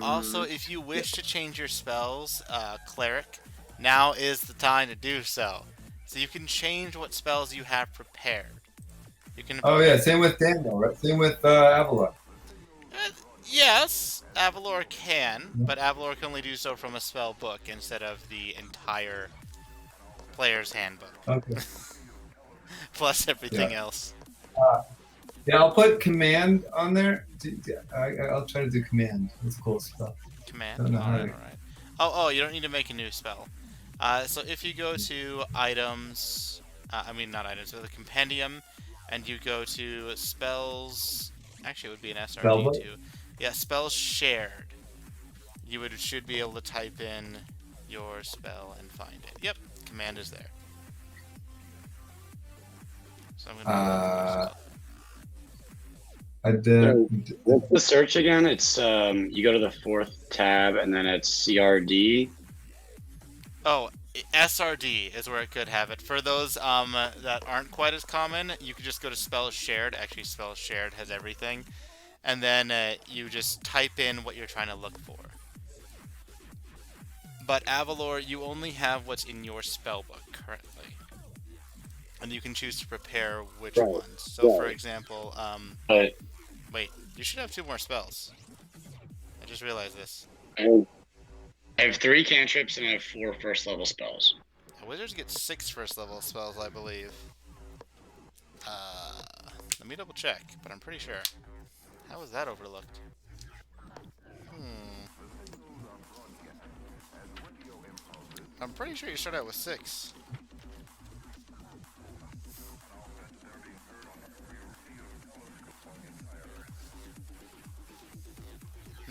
Also, if you wish to change your spells, cleric, now is the time to do so. So you can change what spells you have prepared. You can. Oh yeah, same with Daniel, right? Same with Avalon. Yes, Avalor can, but Avalor can only do so from a spell book instead of the entire player's handbook. Okay. Plus everything else. Yeah, I'll put command on there. I'll try to do command. That's cool stuff. Command? Alright. Oh, you don't need to make a new spell. So if you go to items, not items, but the compendium, and you go to spells, actually it would be an SRD too. Yeah, spells shared. You should be able to type in your spell and find it. Yep, command is there. So I'm gonna I did. What's the search again? It's you go to the 4th tab and then it's CRD. Oh, SRD is where it could have it. For those that aren't quite as common, you could just go to spells shared. Actually, spells shared has everything. And then you just type in what you're trying to look for. But Avalor, you only have what's in your spellbook currently. And you can choose to prepare which ones. So, for example, wait, you should have 2 more spells. I just realized this. I have 3 cantrips and I have 4 first-level spells. Wizards get 6 first-level spells, I believe. Let me double-check, but I'm pretty sure. How was that overlooked? I'm pretty sure you start out with 6.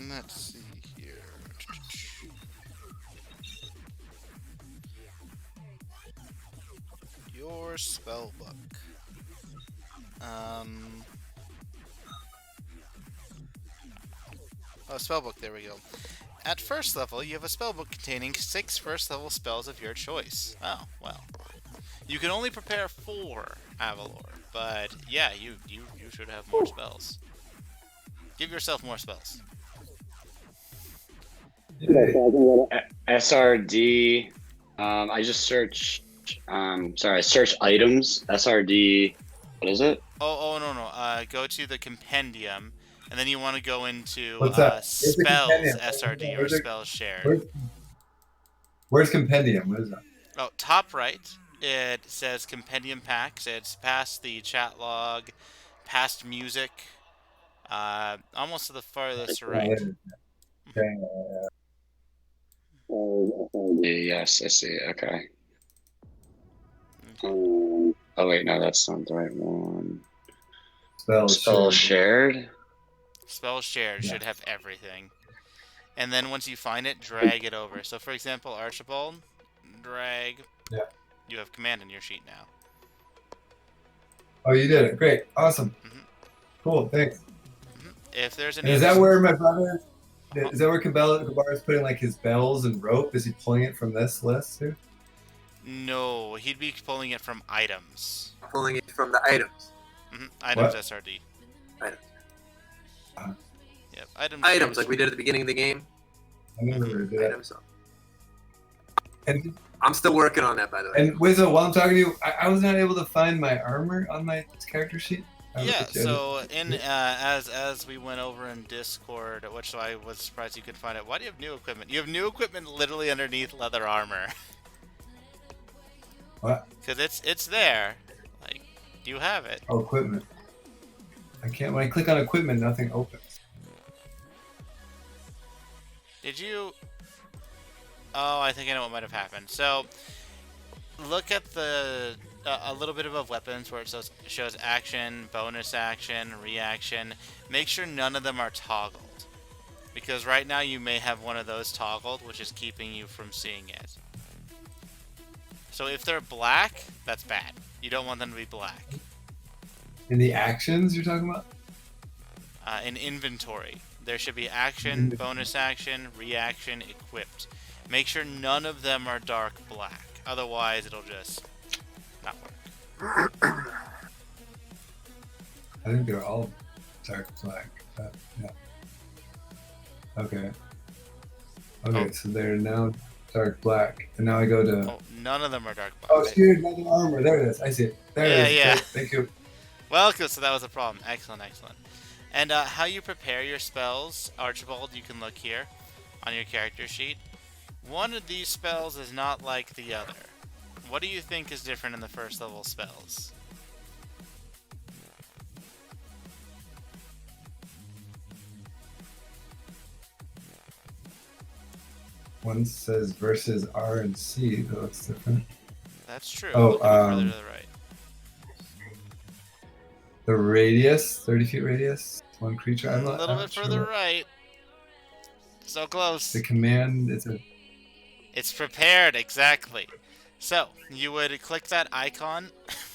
Let's see here. Your spellbook. Oh, spellbook, there we go. At first level, you have a spellbook containing 6 first level spells of your choice. Oh, well. You can only prepare 4, Avalor, but yeah, you should have more spells. Give yourself more spells. SRD. I just searched. I searched items. SRD. What is it? Oh no. Go to the compendium, and then you want to go into spells SRD or spells shared. Where's compendium? What is that? Oh, top right. It says compendium packs. It's past the chat log, past music, almost to the farthest right. Yes, I see. Okay. Oh wait, no, that's not the right one. Spell shared. Spell shared should have everything. And then once you find it, drag it over. So for example, Archibald, drag. Yeah. You have command in your sheet now. Oh, you did it. Great. Awesome. Cool. Thanks. If there's any... Is that where my brother... Is that where Kabar is putting like his bells and rope? Is he pulling it from this list too? No, he'd be pulling it from items. Pulling it from the items. Items what? SRD. Items. Yep. Items like we did at the beginning of the game. I never did that. Items. And I'm still working on that, by the way. And Wizo, while I'm talking to you, I was not able to find my armor on my character sheet. Yeah, so as we went over in Discord, which I was surprised you could find it. Why do you have new equipment? You have new equipment literally underneath leather armor. What? Because it's there. Like, you have it. Oh, equipment. I can't. When I click on equipment, nothing opens. Did you? Oh, I think I know what might have happened. So, look at the a little bit above weapons where it shows action, bonus action, reaction. Make sure none of them are toggled, because right now you may have one of those toggled, which is keeping you from seeing it. So if they're black, that's bad. You don't want them to be black. In the actions you're talking about? In inventory, there should be action, bonus action, reaction, equipped. Make sure none of them are dark black. Otherwise, it'll just not work. I think they're all dark black. Yeah. Okay. Okay, so they're now dark black. And now I go to... Oh, none of them are dark black. Oh, steered leather armor. There it is. I see it. There it is. Yeah. Okay, thank you. Well, good. So that was a problem. Excellent, excellent. And how you prepare your spells, Archibald, you can look here on your character sheet. One of these spells is not like the other. What do you think is different in the first level spells? One says versus R and C. That looks different. That's true. Oh, Look a bit further to the right. The radius, 30 feet radius. One creature. A little bit further right. So close. The command is a... It's prepared, exactly. So, you would click that icon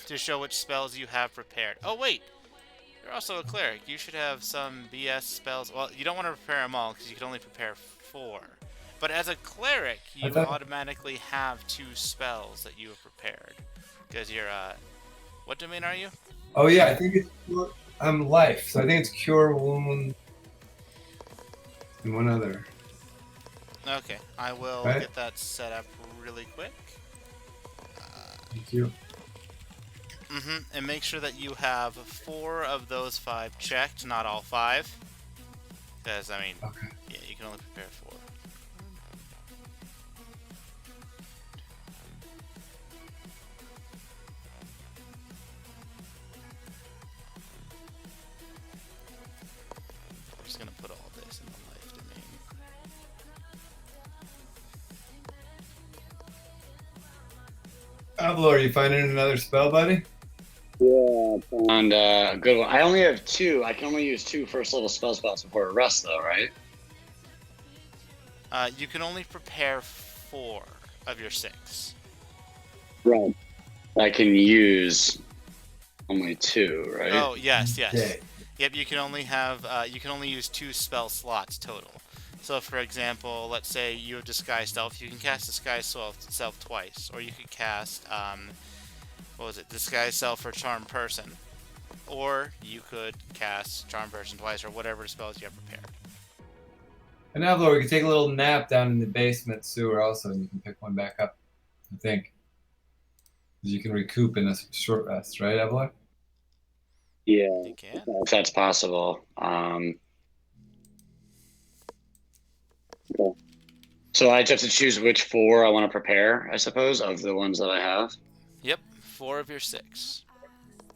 to show which spells you have prepared. Oh, wait. You're also a cleric. You should have some BS spells. Well, you don't want to prepare them all because you can only prepare 4. But as a cleric, you automatically have 2 spells that you have prepared. Because you're, what domain are you? Oh, yeah, I think it's... I'm life, so I think it's cure wound and one other. Okay, I will get that set up really quick. Thank you. And make sure that you have 4 of those 5 checked, not all 5. Because, I mean, yeah, you can only prepare 4. I'm just going to put all this in the life domain. Pablo, are you finding another spell, buddy? Yeah, and a good one. I only have 2. I can only use 2 first level spell spots before a rest, though, right? You can only prepare 4 of your 6. Right. I can use only 2, right? Oh, yes. Okay. Yep, you can only have you can only use 2 spell slots total. So, for example, let's say you have Disguise Self, you can cast Disguise Self twice, or you could cast Disguise Self or Charm Person, or you could cast Charm Person twice, or whatever spells you have prepared. And Avlor, we can take a little nap down in the basement sewer also, and you can pick one back up, I think. You can recoup in a short rest, right, Avlor? Yeah, You can. if that's possible. Okay. So I just have to choose which 4 I want to prepare, I suppose, of the ones that I have. Yep, 4 of your 6.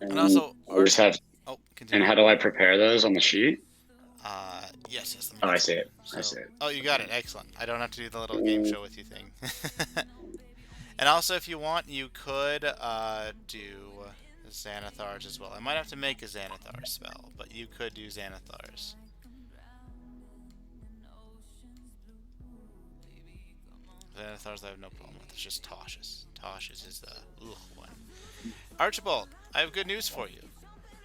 And also, I just have. Continue. And how do I prepare those on the sheet? Yes. Oh, I see it. So, I see it. Oh, you got it. Excellent. I don't have to do the little game show with you thing. And also, if you want, you could do Xanathars as well. I might have to make a Xanathar spell, but you could do Xanathars. Xanathars I have no problem with. It's just Tosh's. Tosh's is the one. Archibald, I have good news for you.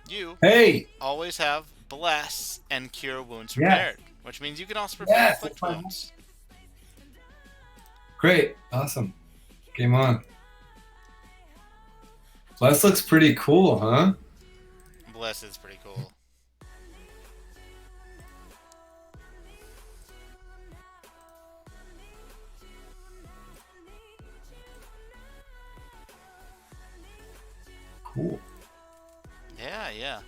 You always have Bless and Cure Wounds prepared, which means you can also prepare Afflict Wounds. Great. Awesome. Game on. Bless looks pretty cool, huh? Bless is pretty cool. Cool. Yeah.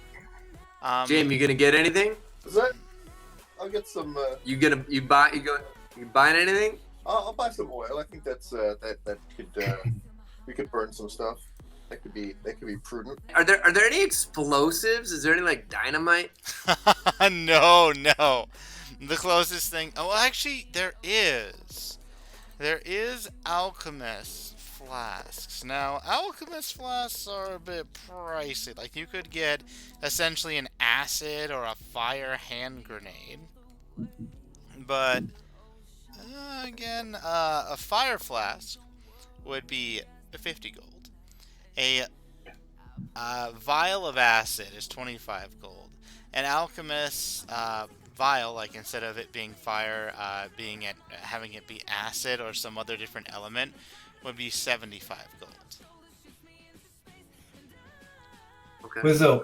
James, you gonna get anything? Is that? I'll get some. You buying anything? I'll buy some oil. I think that's that could we could burn some stuff. That could be prudent. Are there any explosives? Is there any like dynamite? No. The closest thing. Oh, actually, there is. There is Alchemist Flasks. Now, Alchemist Flasks are a bit pricey. Like, you could get essentially an acid or a fire hand grenade. But, again, a fire flask would be 50 gold. A vial of acid is 25 gold. An alchemist vial, like instead of it being fire, having it be acid or some other different element, would be 75 gold. Okay. Wizo,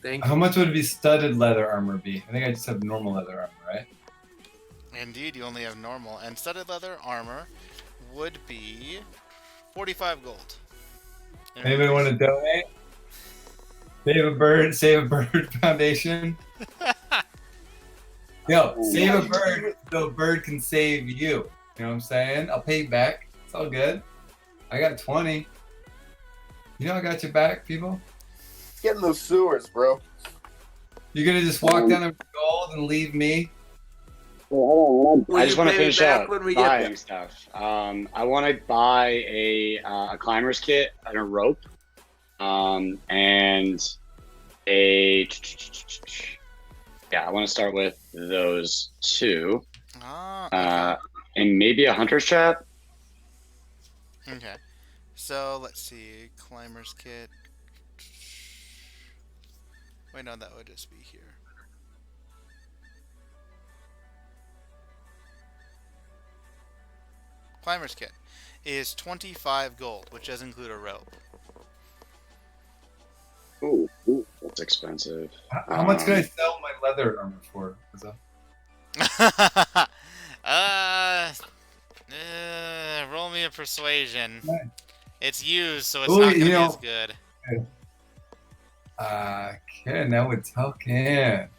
Thank how you. much would be studded leather armor be? I think I just have normal leather armor, right? Indeed, you only have normal. And studded leather armor would be 45 gold. Anybody want to donate? Save a bird foundation. Yo, save a bird so a bird can save you. You know what I'm saying? I'll pay you back. It's all good. I got 20. You know I got your back, people. Get in those sewers, bro. You're gonna just walk down the gold and leave me? I just want to finish back up when we get buying there? stuff. I want to buy a climber's kit and a rope, and a I want to start with those two, Okay. and maybe a hunter's trap. Okay. So, let's see. Climber's kit. Wait, no, that would just be here. Climber's kit is 25 gold, which does include a rope. Ooh, that's expensive. How much can I sell my leather armor for? Wizo? Roll me a persuasion. Nice. It's used, so it's Ooh, not gonna you be know- as good. Ken, that would tell Ken.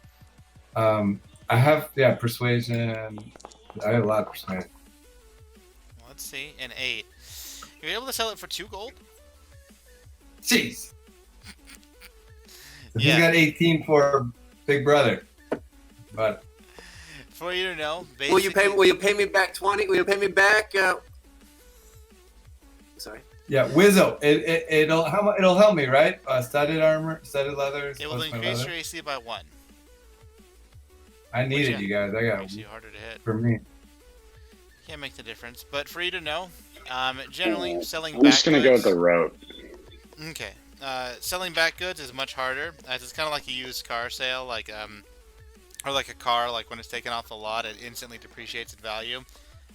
I have persuasion. I have a lot of persuasion. Let's see, an 8. You're able to sell it for 2 gold? Jeez. Yeah. He's got 18 for Big Brother. But For you to know, Will you pay me back 20? Will you pay me back? Sorry. yeah, Wizo, it'll help me, right? Studded armor, studded leather. it will plus my increase leather. your AC by 1. I need it, Which, you guys. I got Makes you harder to hit. for me. Can't make the difference. But for you to know, generally selling I'm back just gonna go with goods. the rope. Okay. Selling back goods is much harder, as it's kind of like a used car sale, or like a car, like when it's taken off the lot, it instantly depreciates in value.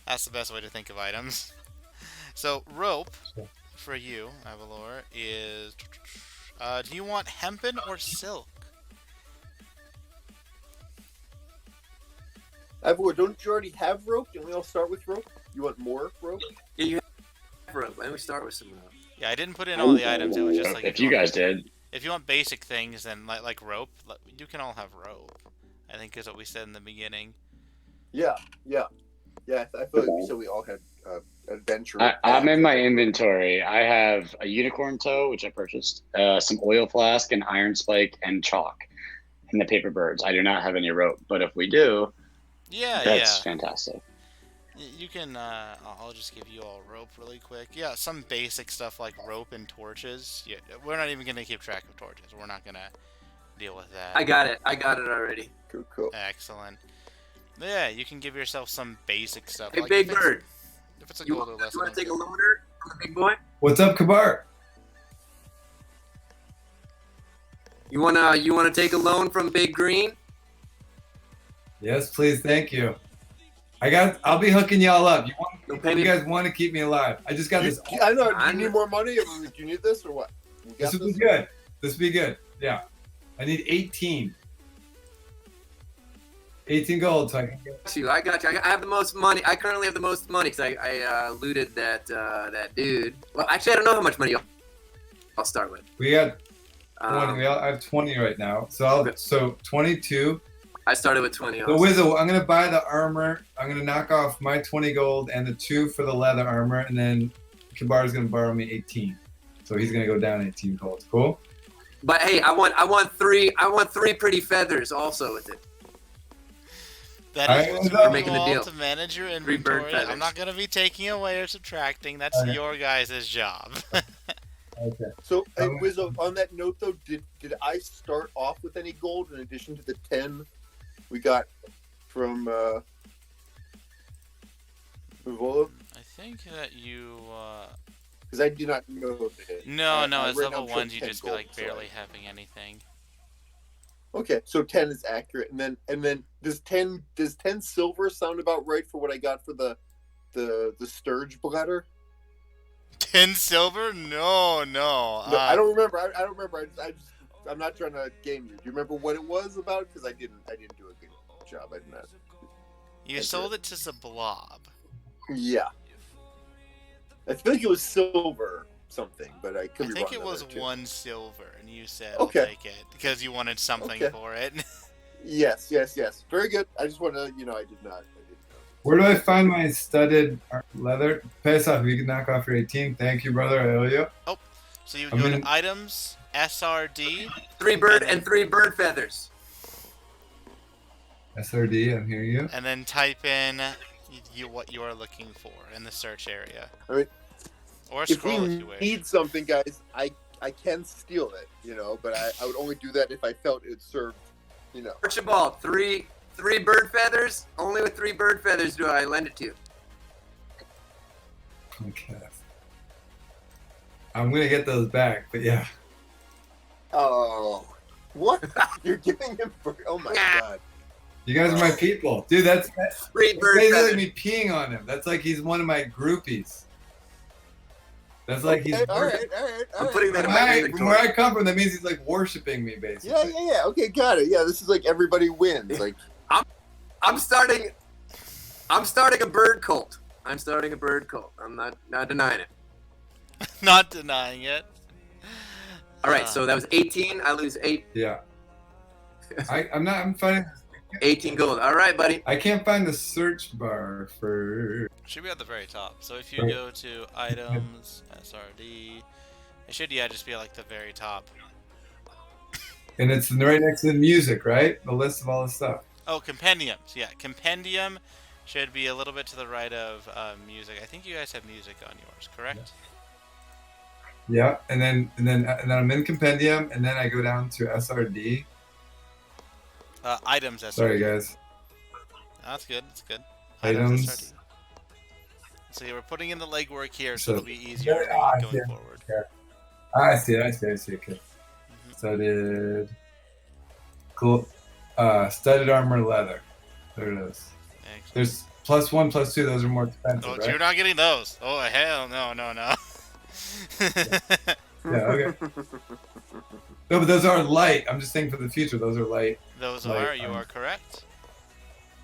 That's the best way to think of items. So, rope, for you, Avalor, is... do you want hempen or silk? Ivor, don't you already have rope? Didn't we all start with rope? You want more rope? Yeah, you have rope. Why don't we start with some rope? Yeah, I didn't put in all the items, it was just like... If you guys did. If you want basic things, then like rope, you can all have rope. I think is what we said in the beginning. Yeah. I feel like we said we all had adventure. I'm in my inventory. I have a unicorn toe, which I purchased, some oil flask, an iron spike, and chalk, and the paper birds. I do not have any rope, but if we do, Yeah, that's fantastic. You can, I'll just give you all rope really quick. Yeah, some basic stuff like rope and torches. Yeah, we're not even going to keep track of torches. We're not going to deal with that. I got it already. Cool. Excellent. Yeah, you can give yourself some basic stuff. Hey, like Big if it's- Bird. If it's a You gold or want less. to take a loader from the big boy? What's up, Kabar? You wanna take a loan from Big Green? Yes, please, thank you. I'll be hooking y'all up. You'll pay You me. guys want to keep me alive? I just got this. I know. Do I you know. need more money? Or do you need this or what? You got This would be good. This would be good. Yeah. I need 18. 18 gold so I can get. I got you. I have the most money. I currently have the most money because I looted that dude. Well, actually, I don't know how much money I'll start with. We got 20. I have 20 right now. So Okay. so 22. I started with 20. So Also. Wizo, I'm gonna buy the armor. I'm gonna knock off my 20 gold and the 2 for the leather armor, and then Kibar's gonna borrow me 18. So he's gonna go down 18 gold. Cool. But hey, I want three pretty feathers also with it. That Alright, is we're making a all deal. to manage your 3 bird inventory. feathers. I'm not going to be taking away or subtracting. That's Okay. your guys' job. Okay. So, Um, Wizo, on that note though, did I start off with any gold in addition to the 10 we got from Volo? I think that you... Because I do not know that. No, I- no, I as right now level I'm showing 1s, you 10 just be gold, like so barely having anything. Okay, so 10 is accurate, and then does 10 silver sound about right for what I got for the Sturge bladder? 10 silver? No, no. No, I don't remember. I don't remember. I'm not trying to game you. Do you remember what it was about? Because I didn't do a good job. I did not. You sold it to Zablob. Yeah. I feel like it was silver something, but I could I be think wrong it on was that, too. 1 silver, and you said, Okay. I'll take it, because you wanted something Okay. for it. Yes. Very good. I just want to, I did not. Where do I find my studded leather? Pass off. If you can knock off your 18. Thank you, brother. I owe you. So you I'm go in- to items, SRD. 3 bird and 3 bird feathers. SRD. I'm hearing you. And then type in what you are looking for in the search area. I mean, Or If we scroll if you wish. need something, guys, I can steal it, but I would only do that if I felt it served, Archibald, 3 bird feathers. Only with 3 bird feathers do I lend it to you. Okay. I'm gonna get those back, but yeah. Oh, what? You're giving him oh my god. You guys are my people, dude. That's 3 bird basically feathers. me peeing on him. That's like he's one of my groupies. That's like Okay, he's. all right. I'm putting that From in my where inventory. I come from, that means he's like worshiping me, basically. Yeah. Okay, got it. Yeah, this is like everybody wins. Like, I'm starting a bird cult. I'm not denying it. Not denying it. All right, so that was 18. I lose 8. Yeah. I'm finding. 18 gold. All right, buddy. I can't find the search bar for. Should be at the very top. So if you go to items, SRD, it should just be at like the very top. And it's right next to the music, right? The list of all the stuff. Oh, compendiums. Yeah, compendium should be a little bit to the right of music. I think you guys have music on yours, correct? Yeah, and then I'm in compendium, and then I go down to SRD. Items, SRD. Sorry, guys. That's good. That's good. Items. SRD. So you were putting in the legwork here, So- so it'll be easier going yeah. forward. I see. Okay. Mm-hmm. Studded. Cool. Studded armor leather. There it is. Excellent. There's +1, +2. Those are more expensive, Oh, right? you're not getting those. Oh, hell no. Yeah. Okay. No, but those are light. I'm just saying for the future. Those are light. Those Like, you are correct.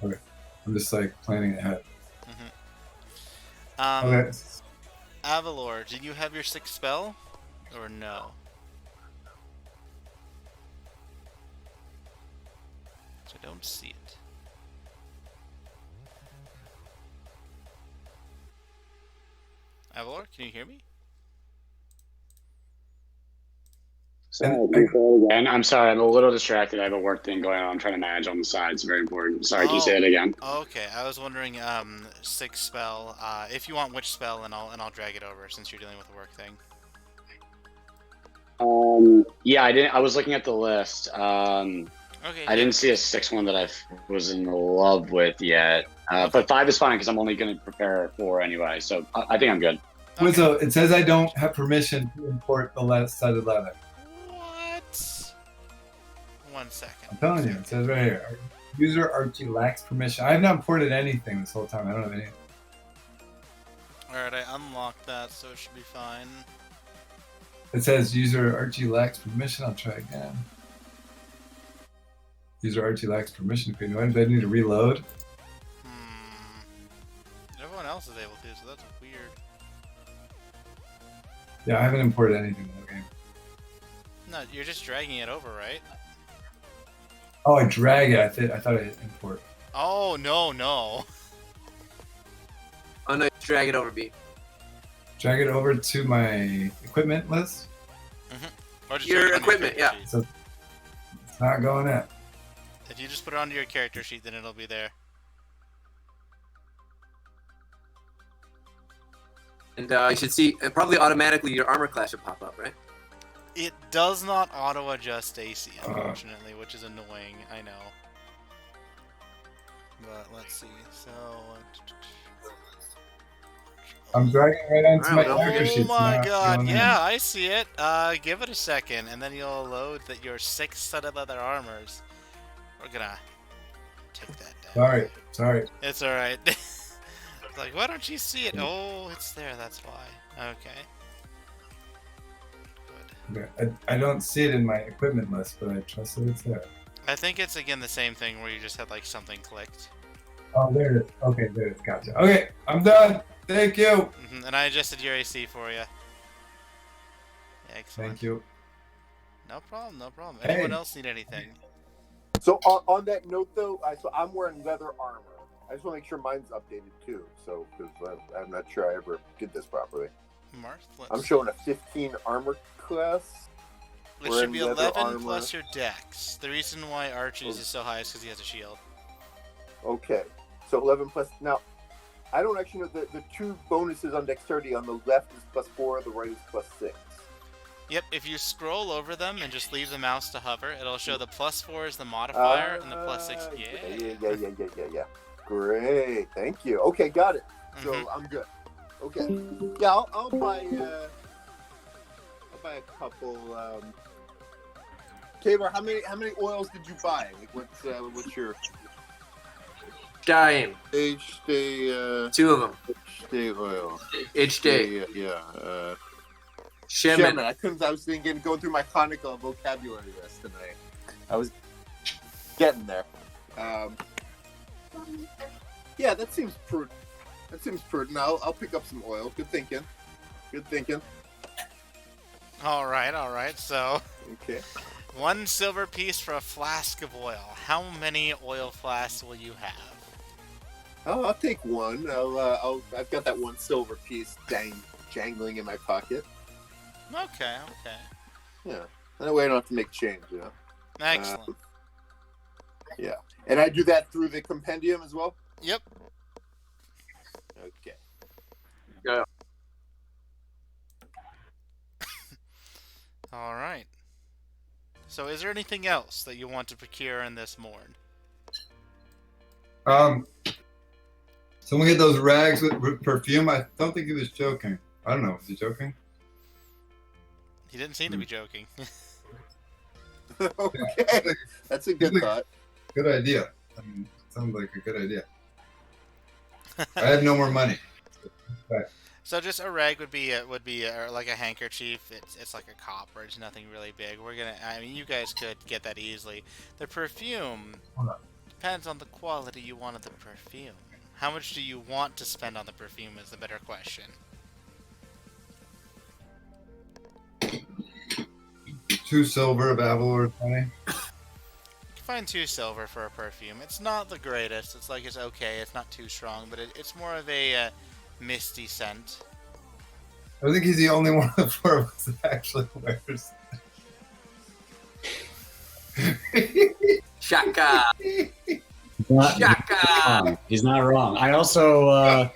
I'm just like planning ahead. Mm-hmm. Okay. Avalor, did you have your 6th spell? Or no? I don't see it. Avalor, can you hear me? And I'm sorry, I'm a little distracted. I have a work thing going on. I'm trying to manage on the side. It's very important. Sorry, can you say it again? Okay, I was wondering, 6th spell. If you want which spell, and I'll drag it over since you're dealing with a work thing. Yeah, I didn't. I was looking at the list. Okay. I didn't see a 6th one that I was in love with yet. But 5 is fine because I'm only going to prepare 4 anyway. So I think I'm good. Okay. So it says I don't have permission to import the studded leather. What? 1 second. I'm telling you, it says right here. User Archie lacks permission. I have not imported anything this whole time. I don't have anything. Alright, I unlocked that, so it should be fine. It says user Archie lacks permission. I'll try again. User Archie lacks permission. Do I need to reload? Everyone else is able to, so that's weird. Yeah, I haven't imported anything in the game. No, you're just dragging it over, right? Oh, I drag it. I thought I hit import. Oh, no. Oh no, drag it over, B. Drag it over to my equipment list. Or just Your drag it onto equipment, character yeah. sheet. So it's not going in. If you just put it onto your character sheet, then it'll be there. And you should see, probably automatically your armor class should pop up, right? It does not auto-adjust AC, unfortunately, which is annoying, I know. But let's see, so... I'm dragging right onto my Oh character sheet. Oh my god, yeah, I see it. Give it a second, and then you'll load that your 6 set of leather armors. We're gonna take that down. Sorry. It's alright. Like, why don't you see it? Oh, it's there, that's why. Okay. Good. Okay. I don't see it in my equipment list, but I trust that it's there. I think it's, again, the same thing where you just had, like, something clicked. Oh, there it is. Okay, there it is. Gotcha. Okay, I'm done. Thank you. And I adjusted your AC for you. Excellent. Thank you. No problem. Hey. Anyone else need anything? So on that note, though, so I'm wearing leather armor. I just want to make sure mine's updated too. So because I'm not sure I ever did this properly. Marth, I'm showing a 15 armor class. It We're should in be leather 11 armor. plus your dex. The reason why Archie's is so high is because he has a shield. Okay, so 11 plus. Now, I don't actually know the two bonuses on dexterity. On the left is +4, the right is +6. Yep, if you scroll over them and just leave the mouse to hover, it'll show the +4 is the modifier and the +6. Yeah. Great, thank you. Okay, got it. So I'm good. Okay, yeah, I'll buy a couple. Kavar, how many oils did you buy? Like, what's your Dime. stay 2 of them. stay oil? Each day. Yeah. Shemin. I was thinking going through my Hanukkah vocabulary list tonight. I was getting there. Yeah, that seems prudent. I'll pick up some oil. Good thinking. All right. So, Okay. 1 silver piece for a flask of oil. How many oil flasks will you have? Oh, I'll take one. I've got that 1 silver piece jangling in my pocket. Okay. Yeah. That way I don't have to make change, you know? Excellent. Yeah. And I do that through the compendium as well? Yep. Okay. Yeah. All right. So, is there anything else that you want to procure in this morn? Someone get those rags with perfume. I don't think he was joking. I don't know. Was he joking? He didn't seem to be joking. Okay. That's a good thought. Good idea. Sounds like a good idea. I have no more money. So just a rag would be like a handkerchief. It's like a copper. It's nothing really big. I mean, you guys could get that easily. The perfume depends on the quality you want of the perfume. How much do you want to spend on the perfume is the better question. 2 silver of Avalor 20. You can find 2 silver for a perfume. It's not the greatest. It's okay. It's not too strong, but it's more of a misty scent. I think he's the only one of the 4 of us that actually wears Shaka. He's not wrong. I also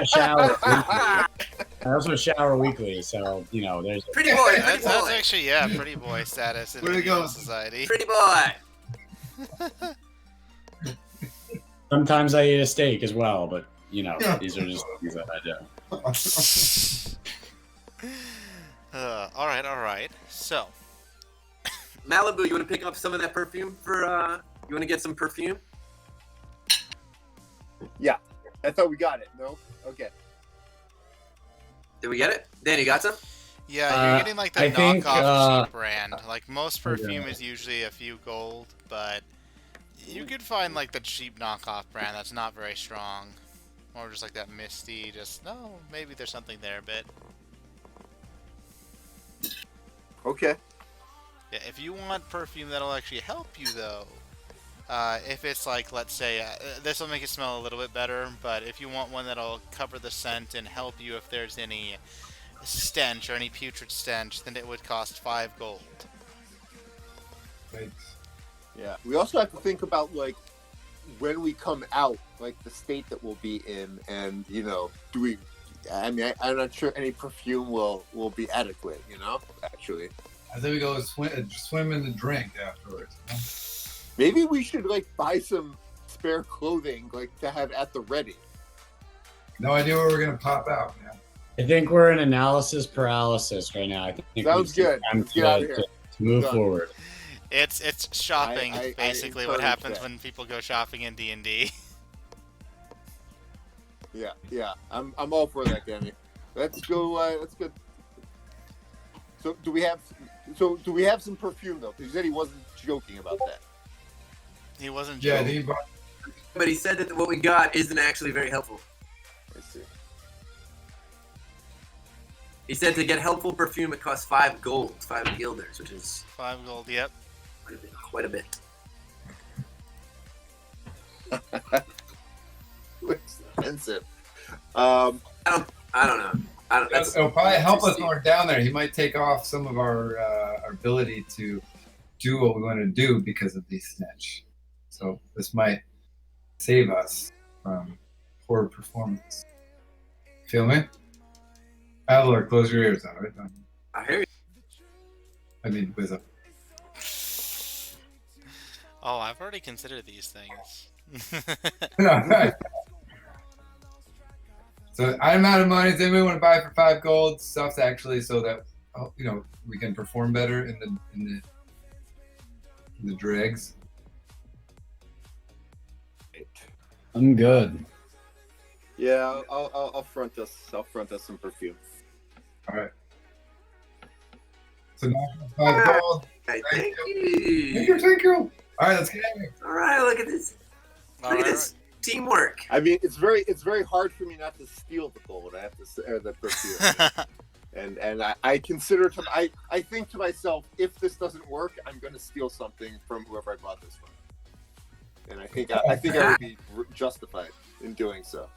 shower. I also shower weekly, so there's. Pretty boy. That's actually pretty boy status in Where'd it the go? society. Pretty boy. Sometimes I eat a steak as well, but these are just things that I do. All right. So, Malibu, you want to pick up some of that perfume for? You want to get some perfume? Yeah. I thought we got it. No? Okay. Did we get it? Dan, you got some? yeah, you're getting like the I think, knockoff cheap brand. Like most perfume is usually a few gold, but you could find like the cheap knockoff brand that's not very strong, or just like that misty. Maybe there's something there a bit. Okay. Yeah, if you want perfume that'll actually help you, though, if it's like, let's say, this will make it smell a little bit better, but if you want one that'll cover the scent and help you if there's any stench or any putrid stench, then it would cost 5 gold. Thanks. Yeah. We also have to think about like when we come out, like the state that we'll be in, and do we? I mean, I'm not sure any perfume will be adequate. Actually, I think we go swim in the drink afterwards. Huh? maybe we should like buy some spare clothing like to have at the ready. No idea where we're gonna pop out, man. I think we're in analysis paralysis right now. I think Sounds good. Let's get out of here. To move Done. forward. It's shopping, I basically, what encourage happens that. when people go shopping in D&D. Yeah. I'm all for that, Danny. Let's go. Let's go. So do we have some perfume though? Because he said he wasn't joking about that. He wasn't Yeah, joking. But he said that what we got isn't actually very helpful. I see. He said to get helpful perfume, it costs 5 gold, 5 guilders, which is 5 gold, yep. quite a bit. It's expensive. I don't know. It'll probably help us when we're down there. He might take off some of our ability to do what we want to do because of these snitch. So this might save us from poor performance. Feel me? Adler, close your ears out, right? I hear you. I mean, Wizo. Oh, I've already considered these things. So I'm out of money. Does anybody want to buy for 5 gold stuff actually so that we can perform better in the dregs? I'm good. Yeah, I'll front us. I'll front us some perfume. All right. So now 5 gold. Hey, Thank thank Thank you. you. All right, let's get out of here. All right, look at this. Look at this teamwork. I mean, it's very hard for me not to steal the gold. I have to, or the perfume. and I consider I think to myself, if this doesn't work, I'm going to steal something from whoever I bought this from. And I think I would be justified in doing so.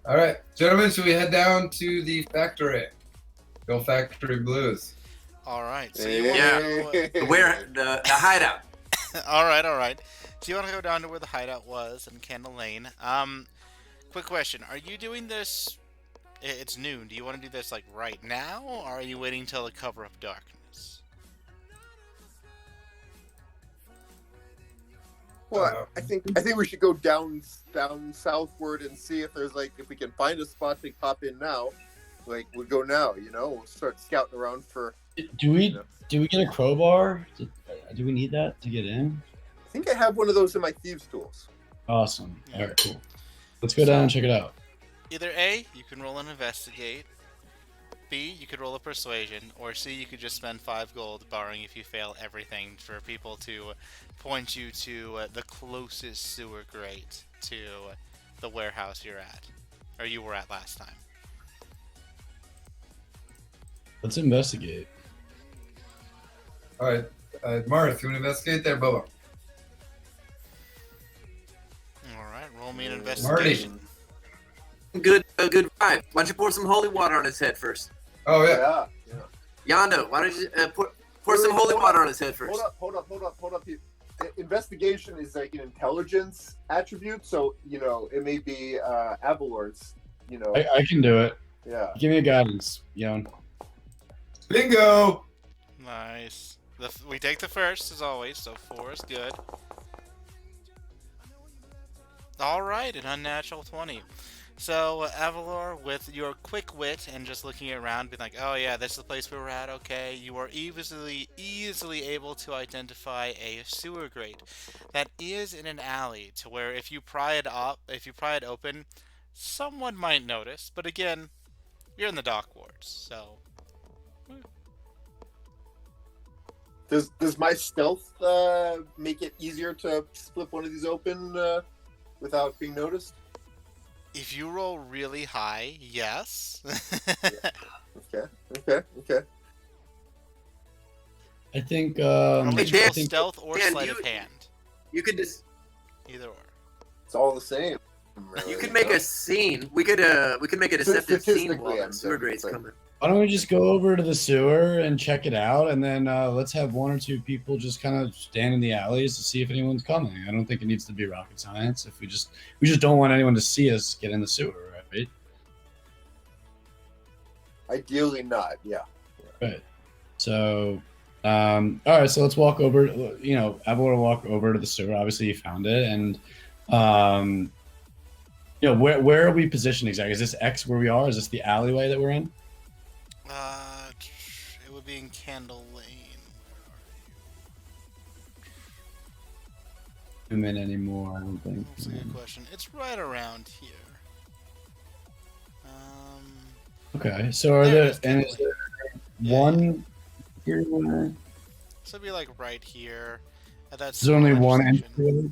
All right, gentlemen, should we head down to the factory? Go Factory Blues. All right. So Hey. you want The hideout. all right. So you want to go down to where the hideout was in Candle Lane. Quick question: are you doing this? It's noon. Do you want to do this like right now, or are you waiting till the cover of darkness? Well, I think we should go down southward and see if we can find a spot to pop in now. Like we'll go now, we'll start scouting around for. Do we get a crowbar? Do we need that to get in? I think I have one of those in my thieves' tools. Awesome. All right, cool. Let's go down and check it out. Either A, you can roll an investigate. B, you could roll a persuasion, or C, you could just spend 5 gold, barring if you fail everything, for people to point you to the closest sewer grate to the warehouse you're at, or you were at last time. Let's investigate. All right, Marth, you want to investigate there, Bubba? All right, roll me an investigation. Good vibe. Why don't you pour some holy water on his head first? Oh yeah. Yeah. Yondo, why don't you pour some holy water on his head first? Hold up. Investigation is like an intelligence attribute, so it may be Avalor's. I can do it. Yeah. Give me a guidance, Yon. Bingo. Nice. We take the first, as always, so 4 is good. All right, an unnatural 20. So, Avalor, with your quick wit and just looking around, being like, oh yeah, this is the place we were at, okay, you are easily able to identify a sewer grate that is in an alley, to where if you pry it open, someone might notice, but again, you're in the dock wards, so... Does my stealth make it easier to flip one of these open without being noticed? If you roll really high, yes. Okay. I think. Eligible I think stealth or Dan, sleight you- of hand. You could just Either or. It's all the same. Really. you could make a scene. We could make a deceptive scene while the sewer grade's coming. why don't we just go over to the sewer and check it out, and then let's have one or two people just kind of stand in the alleys to see if anyone's coming. I don't think it needs to be rocket science. If we just don't want anyone to see us get in the sewer, right? Ideally not. Yeah. Right. So, all right. So let's walk over. Abel will walk over to the sewer. Obviously, you found it, and where are we positioned exactly? Is this X where we are? Is this the alleyway that we're in? It would be in Candle Lane. Zoom in anymore? I don't think. That's a good question. It's right around here. Okay. So are There it there? is, And is Candle there one here? This would be like right here. At that There's only small one intersection. entryway.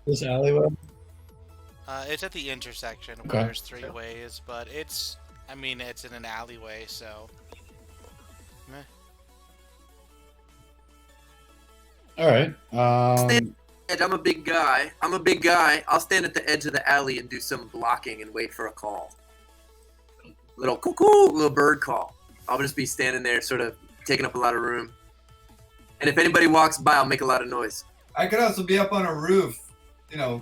This alleyway. It's at the intersection Okay. where there's three ways, but it's in an alleyway, so. Meh. All right. I'm a big guy. I'll stand at the edge of the alley and do some blocking and wait for a call. Little cuckoo, little bird call. I'll just be standing there, sort of taking up a lot of room. And if anybody walks by, I'll make a lot of noise. I could also be up on a roof. I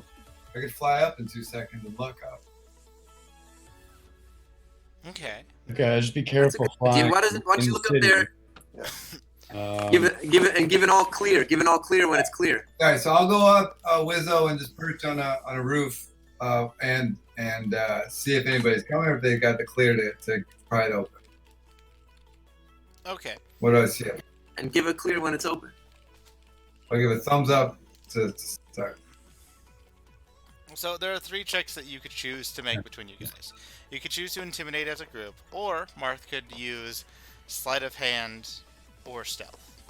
could fly up in 2 seconds and look up. Okay. Okay. Just be careful. Dude, flying why don't in you the look up city. there? Give it all clear. Give it all clear when it's clear. All right, so I'll go up Wizo and just perch on a roof and see if anybody's coming or if they got the clear to pry it open. Okay. What do I see? And give it clear when it's open. I'll give a thumbs up to start. So there are three checks that you could choose to make between you guys. You could choose to intimidate as a group, or Marth could use sleight of hand or stealth.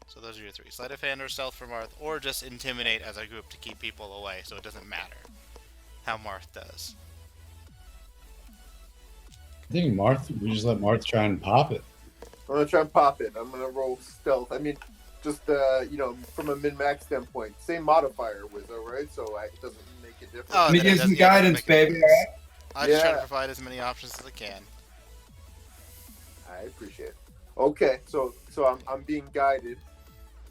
So those are your three: sleight of hand or stealth for Marth, or just intimidate as a group to keep people away, so it doesn't matter how Marth does. I think we just let Marth try and pop it. I'm gonna try and pop it. I'm gonna roll stealth. Just from a min-max standpoint, same modifier, Wizo, right? So it doesn't make a difference. Oh, Let me then it give some doesn't- yeah, it doesn't guidance, make a baby. difference. I just try to Yeah. provide as many options as I can. I appreciate it. Okay, so I'm being guided.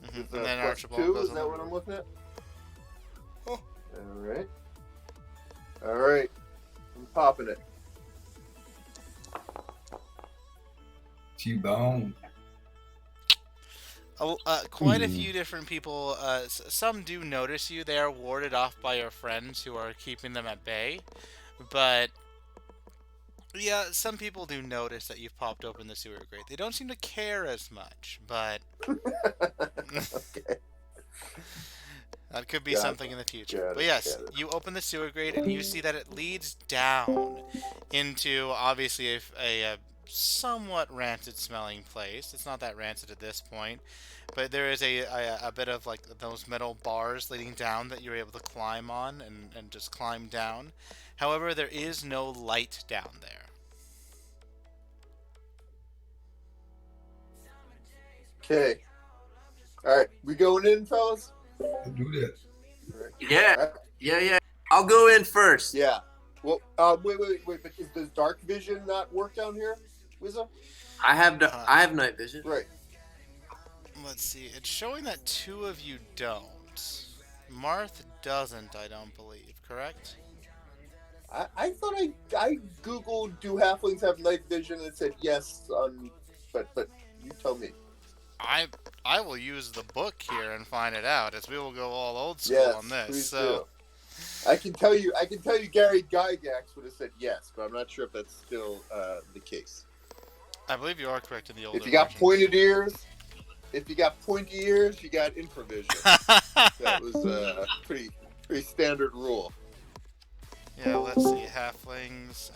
Mhm. With, And then plus Archibald 2, goes is on that the what I'm board. looking at? All right. I'm popping it. T-bone. Quite a few different people, some do notice you. They are warded off by your friends who are keeping them at bay. But, yeah, some people do notice that you've popped open the sewer grate. They don't seem to care as much, but Okay. that could be Got something in the future. got But it, yes, got it. you open the sewer grate and you see that it leads down into, obviously, a somewhat rancid smelling place. It's not that rancid at this point, but there is a bit of like those metal bars leading down that you're able to climb on and just climb down. However, there is no light down there. Okay. All right, we going in, fellas? Do this. Yeah. I'll go in first. Yeah. Well, wait. But does dark vision not work down here, Wizo? I have night vision. Right. Let's see. It's showing that two of you don't. Marth doesn't, I don't believe. Correct? I thought I googled do halflings have night vision and it said yes. But you tell me. I will use the book here and find it out, as we will go all old school Yes, on this. please So, do. I can tell you Gary Gygax would have said yes, but I'm not sure if that's still the case. I believe you are correct in the older If you got versions. pointy ears, you got infravision. That was a pretty standard rule. Yeah, let's see. Halflings.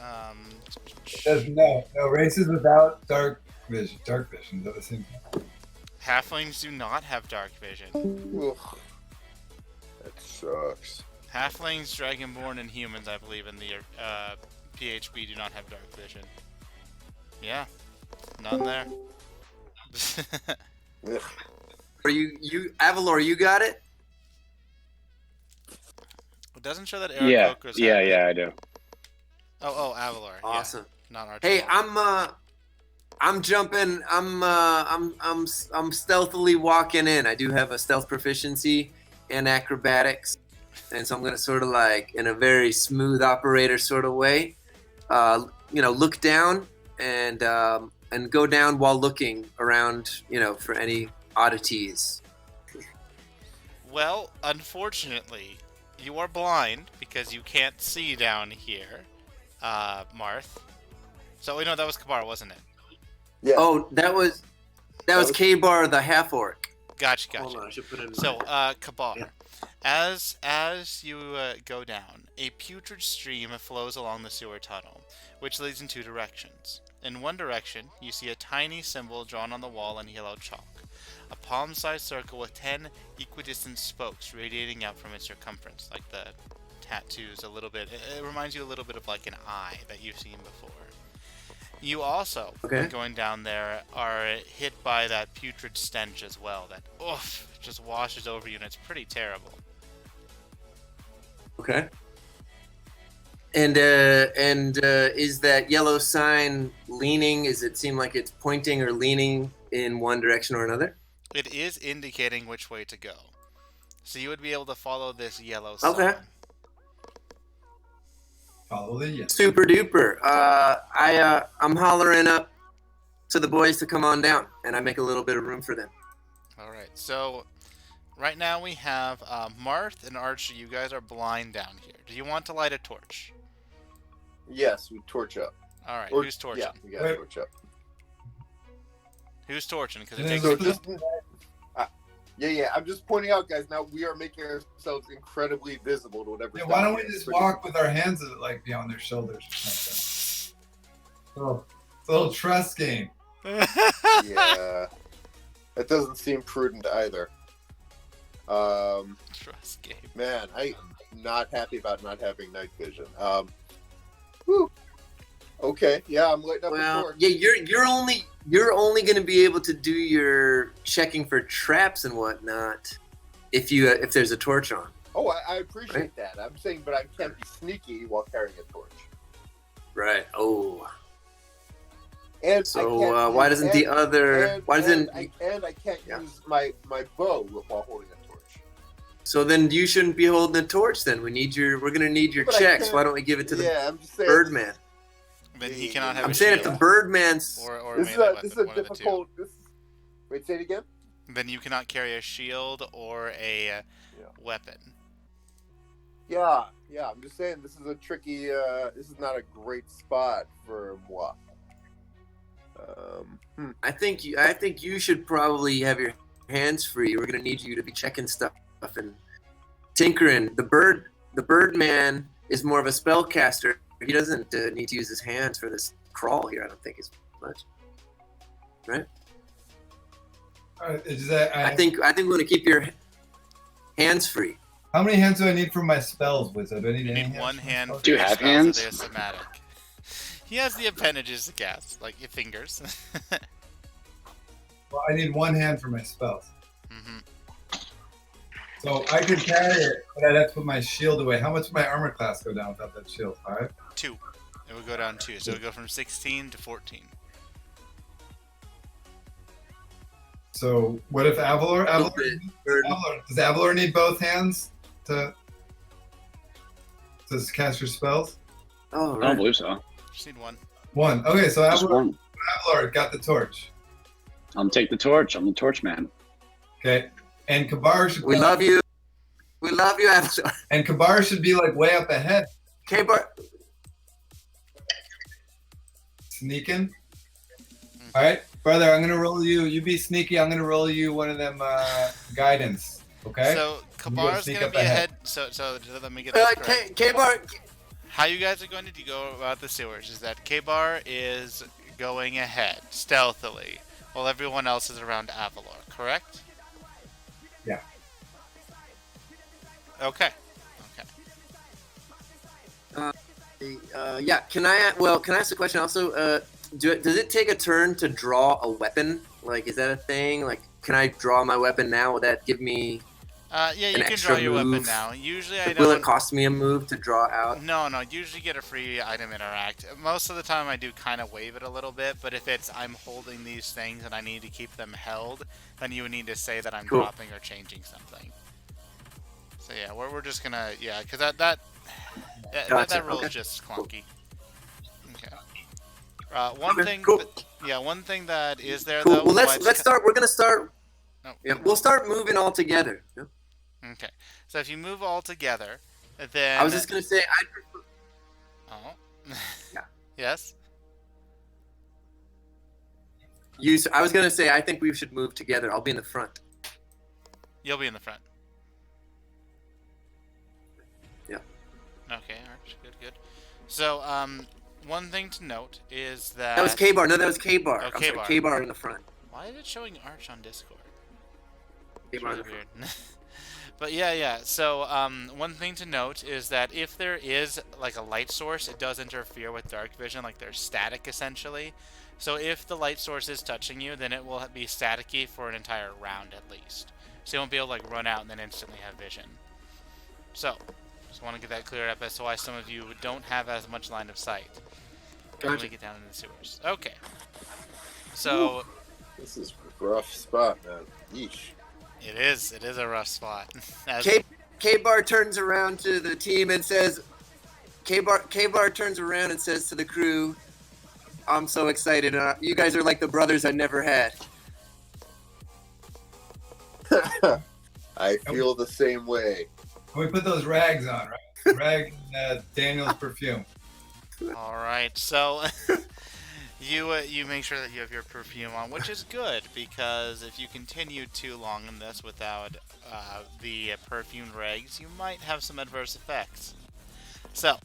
No, races without dark vision. Dark vision, that the same thing. Halflings do not have dark vision. Ugh. That sucks. Halflings, Dragonborn, and humans, I believe, in the PHB do not have dark vision. Yeah, none there. Ugh. Are you Avalor? You got it. It doesn't show that Yeah, Aarakocra's yeah, had it. yeah, I do. Oh, Avalor. Awesome. Yeah, not Archer. Hey, I'm jumping. I'm stealthily walking in. I do have a stealth proficiency and acrobatics, and so I'm gonna sort of like in a very smooth operator sort of way, look down and go down while looking around, for any oddities. Well, unfortunately, you are blind because you can't see down here, Marth. So we know that was Kabar, wasn't it? Yeah. Oh, that was K-Bar the half orc. Gotcha. Hold on, I should put it in. So, Kabar, as you go down, a putrid stream flows along the sewer tunnel, which leads in two directions. In one direction, you see a tiny symbol drawn on the wall in yellow chalk, a palm-sized circle with 10 equidistant spokes radiating out from its circumference, like the tattoos a little bit. It reminds you a little bit of like an eye that you've seen before. You also, when going down there, are hit by that putrid stench as well. That just washes over you, and it's pretty terrible. Okay. And is that yellow sign leaning? Does it seem like it's pointing or leaning in one direction or another? It is indicating which way to go, so you would be able to follow this yellow sign. Okay. Follow the yes. Super duper. I'm hollering up to the boys to come on down, and I make a little bit of room for them. All right. So right now we have Marth and Archie. You guys are blind down here. Do you want to light a torch? Yes, we torch up. All right. Or- Who's torching? Yeah, we gotta torch up. Who's torching? Because it Yeah, takes. So just, yeah. I'm just pointing out, guys. Now we are making ourselves incredibly visible to whatever. Yeah, why don't we just walk with our hands like beyond their shoulders? Oh, it's a little trust game. Yeah, that doesn't seem prudent either. Trust game. Man, I'm not happy about not having night vision. Whew. Okay, yeah, I'm lighting up the Well, torch. yeah, you're only going to be able to do your checking for traps and whatnot if there's a torch on. Oh, I appreciate that. I'm saying, but I can't be sneaky while carrying a torch. Right. Oh. And So why doesn't the other? Why doesn't? I can't use my bow while holding a torch. So then you shouldn't be holding a torch. Then we're gonna need your But I checks. can't- Why don't we give it to the Yeah, I'm just saying. Birdman? Then he cannot have. I'm a saying if shield. the Birdman's. Or This is melee a weapon, this is a one of the two. difficult. Wait, say it again. Then you cannot carry a shield or a weapon. Yeah. I'm just saying this is a tricky. This is not a great spot for moi. I think you should probably have your hands free. We're gonna need you to be checking stuff and tinkering. The Birdman is more of a spellcaster. He doesn't need to use his hands for this crawl here. I don't think as much. Right? I think we're gonna keep your hands free. How many hands do I need for my spells, Wizo? Do I need You any need hands one for my hand. spells? Do you for your have spells, hands? so they're somatic. He has the appendages to cast, like your fingers. Well, I need one hand for my spells. hmm So I could carry it, but I'd have to put my shield away. How much would my armor class go down without that shield? 5? 2. It would go down 2, so it would go from 16 to 14. So what if Avalor? Does Avalor need both hands to cast your spells? Oh, I don't right. believe so. Just need one. One. Okay, so Just one. Avalor got the torch. I'm take the torch. I'm the torch man. Okay, and Kabar should. We love you. We love you, Avatar. And Kabar should be like way up ahead, K-Bar. sneaking. All right, brother. I'm gonna roll you. You be sneaky. I'm gonna roll you one of them guidance. Okay. So Kabar's sneak gonna up be ahead. ahead. So let me get this correct. K-Bar. How you guys are going to go about the sewers is that K-Bar is going ahead stealthily, while everyone else is around Avalor. Correct? Yeah. Okay. Yeah. Can I ask a question also? Does it take a turn to draw a weapon? Like, is that a thing? Like, Can I draw my weapon now? Will that give me? Yeah, you An can extra draw your weapon move? now. Usually I Will it don't. cost me a move to draw out? No, usually get a free item interact. Most of the time I do kind of waive it a little bit, but if it's I'm holding these things and I need to keep them held, then you would need to say that I'm Cool. dropping or changing something. So yeah, we're just gonna, yeah, because that Gotcha, rule okay. is just clunky. Okay. One Okay, thing, cool. one thing that is there Cool. though. Well, why let's it's start. We're gonna start. No. Yeah, we'll start moving all together. Yeah. Okay. So if you move all together, then I was just gonna say Oh. Yeah. Yes. I was gonna say I think we should move together. I'll be in the front. You'll be in the front. Yeah. Okay, Arch. Good. So, one thing to note is that... That was K-Bar. No, that was K-Bar. Oh, I'm sorry, K-Bar. K-Bar in the front. Why is it showing Arch on Discord? It's K-Bar in really the front. weird. But yeah. So, one thing to note is that if there is, like, a light source, it does interfere with dark vision, like they're static, essentially. So if the light source is touching you, then it will be staticky for an entire round, at least. So you won't be able to, like, run out and then instantly have vision. So, just want to get that cleared up as to why some of you don't have as much line of sight when Gotcha. we get down in the sewers. Okay. So, This is a rough spot, man. Yeesh. it is a rough spot. As- K-Bar turns around to the team and says, K-Bar turns around and says to the crew, I'm so excited. You guys are like the brothers I never had. I feel the same way. We put those rags on, right? Rag and Daniel's perfume. All right, so you make sure that you have your perfume on, which is good because if you continue too long in this without the perfumed rags, you might have some adverse effects. So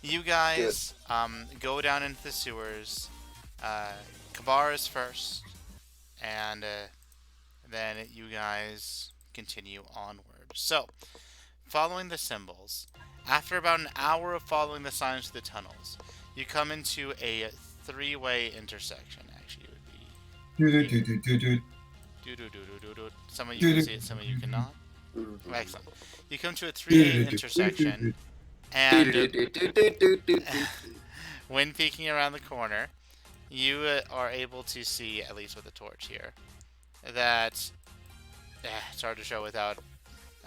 you guys go down into the sewers. Kabar is first, and then you guys continue onward. So, following the symbols, after about an hour of following the signs to the tunnels, you come into a three-way intersection. Actually, it would be Do-do-do-do-do-do. some of you can see it, some of you cannot. Excellent. You come to a three-way intersection, and when peeking around the corner, you are able to see, at least with a torch here, that it's hard to show without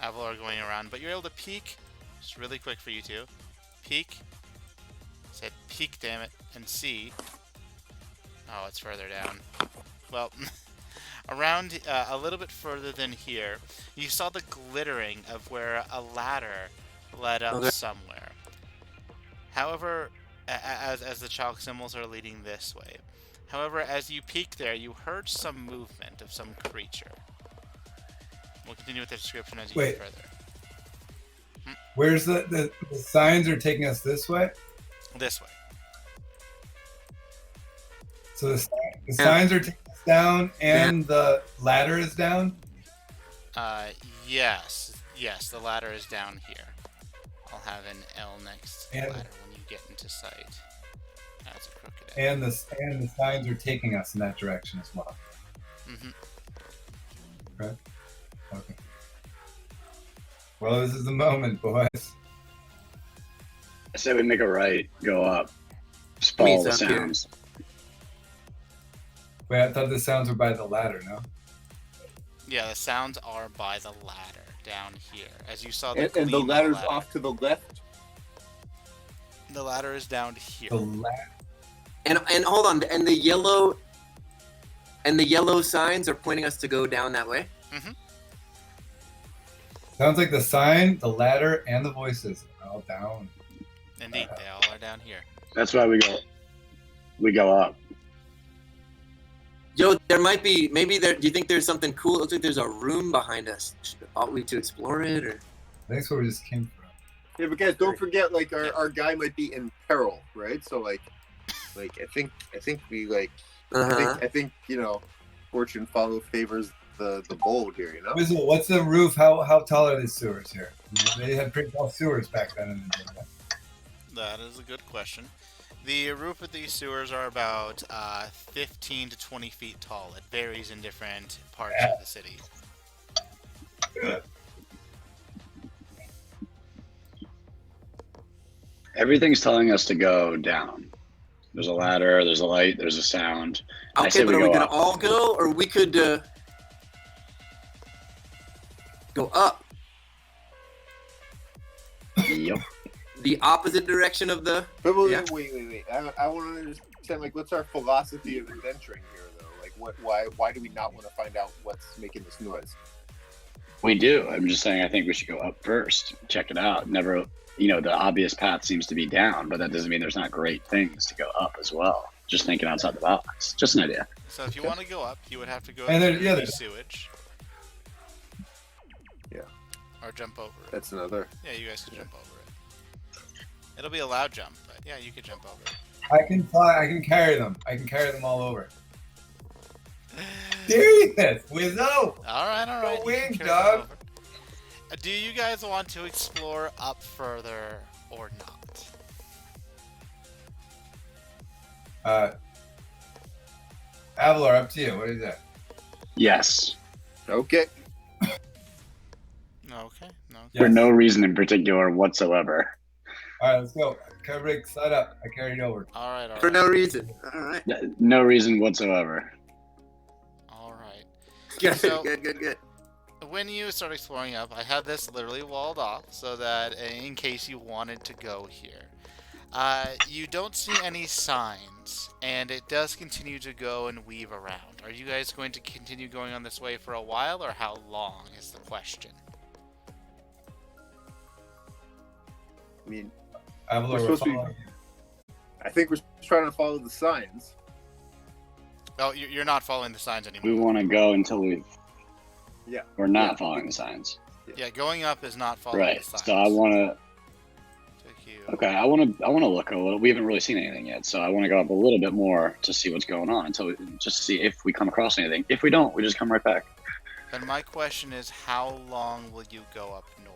Avalor going around, but you're able to peek, just really quick for you two, peek, said peek, damn it, and see. Oh, it's further down. Well, around a little bit further than here, you saw the glittering of where a ladder led up somewhere. However, as the chalk symbols are leading this way. However, as you peeked there, you heard some movement of some creature. We'll continue with the description as you get further. Where's the signs are taking us this way? This way. So the signs are taking us down and the ladder is down? Yes, the ladder is down here. I'll have an L next to the ladder when you get into sight. That's a crooked L. And the signs are taking us in that direction as well. Mm-hmm. Right? Okay. Well, this is the moment, boys. I say we make a right, go up, just follow the Meets up here. sounds. Wait, I thought the sounds were by the ladder, no? Yeah, the sounds are by the ladder down here. As you saw, And the gleam of ladder's ladder. off to the left. The ladder is down here. The ladder. And hold on, and the yellow signs are pointing us to go down that way. Mm-hmm. Sounds like the sign, the ladder, and the voices are all down. Indeed, they all are down here. That's why we go up. Yo, there might be, maybe there, do you think there's something cool? It looks like there's a room behind us. Ought we to explore it, or? That's where we just came from. Yeah, but guys, don't forget, like our guy might be in peril, right? So like I think we like I think fortune favors the bold here, you know. Wizo, what's the roof? How tall are these sewers here? They had pretty tall sewers back then in the day. That is a good question. The roof of these sewers are about 15 to 20 feet tall. It varies in different parts of the city. Everything's telling us to go down. There's a ladder, there's a light, there's a sound. I say Okay, but are we go gonna up. all go, or we could go up Yep. the opposite direction of the? But Yeah. wait. I want to understand, like, what's our philosophy of adventuring here, though? Like, why do we not want to find out what's making this noise? We do. I'm just saying I think we should go up first. Check it out. Never, the obvious path seems to be down, but that doesn't mean there's not great things to go up as well. Just thinking outside the box. Just an idea. So if you want to go up, you would have to go And then- through yeah, the there's- sewage. Yeah. Or jump over it. That's another. Yeah, you guys can jump over it. It'll be a loud jump, but yeah, you can jump over it. I can fly. I can carry them. I can carry them all over. Serious, Wizo. Alright. Go you can wings, carry dog. them over. Do you guys want to explore up further or not? Avalor, up to you. What is that? Yes. Okay. Okay. No. Yes. For no reason in particular whatsoever. All right, let's go. Rick, slide up. I carried over. Alright. For no reason. All right. No reason whatsoever. Alright. Good. So- Good. When you start exploring up, I had this literally walled off so that in case you wanted to go here. You don't see any signs, and it does continue to go and weave around. Are you guys going to continue going on this way for a while, or how long is the question? I mean, Avalor, We're we're supposed to be- following you. I think we're trying to follow the signs. Oh, you're not following the signs We anymore. want to go until we. Yeah. We're not Yeah. following the signs. Yeah, going up is not following Right. the signs. So I want to. Took you- Okay, I want to look a little. We haven't really seen anything yet, so I want to go up a little bit more to see what's going on just to see if we come across anything. If we don't, we just come right back. Then my question is, how long will you go up north?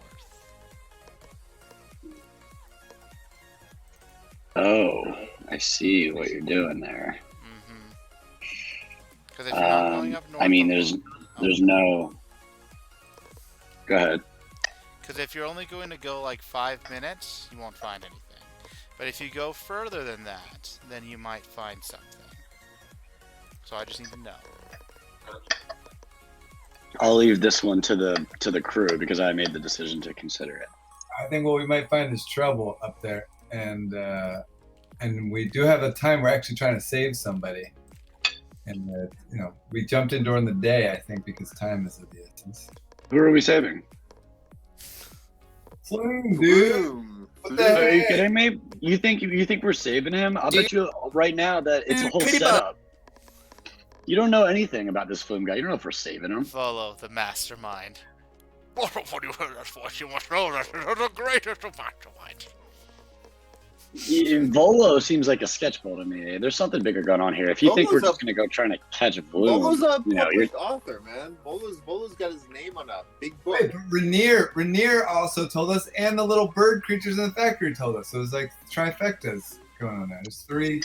Oh, I see what you're doing there. Because if you're not going up north, I mean, there's no. Go ahead. Because if you're only going to go like 5 minutes, you won't find anything. But if you go further than that, then you might find something. So I just need to know. I'll leave this one to the crew because I made the decision to consider it. I think what we might find is trouble up there, and we do have a time we're actually trying to save somebody, and we jumped in during the day, I think, because time is of the essence. Who are we saving? Floon, dude. Boom. What the Are you heck? kidding me? You think we're saving him? I'll bet you right now that it's a whole Pretty setup. You don't know anything about this Floon guy. You don't know if we're saving him. Follow the mastermind. What you heard us for? You must know that it is the greatest of masterminds. Volo seems like a sketchball to me. There's something bigger going on here. If you think we're Volo's just gonna go trying to catch a balloon, Bolo's a you're published author, man. Bolo's got his name on a big book. Wait, Rainier also told us, and the little bird creatures in the factory told us. So it was like trifectas going on there. There's 3.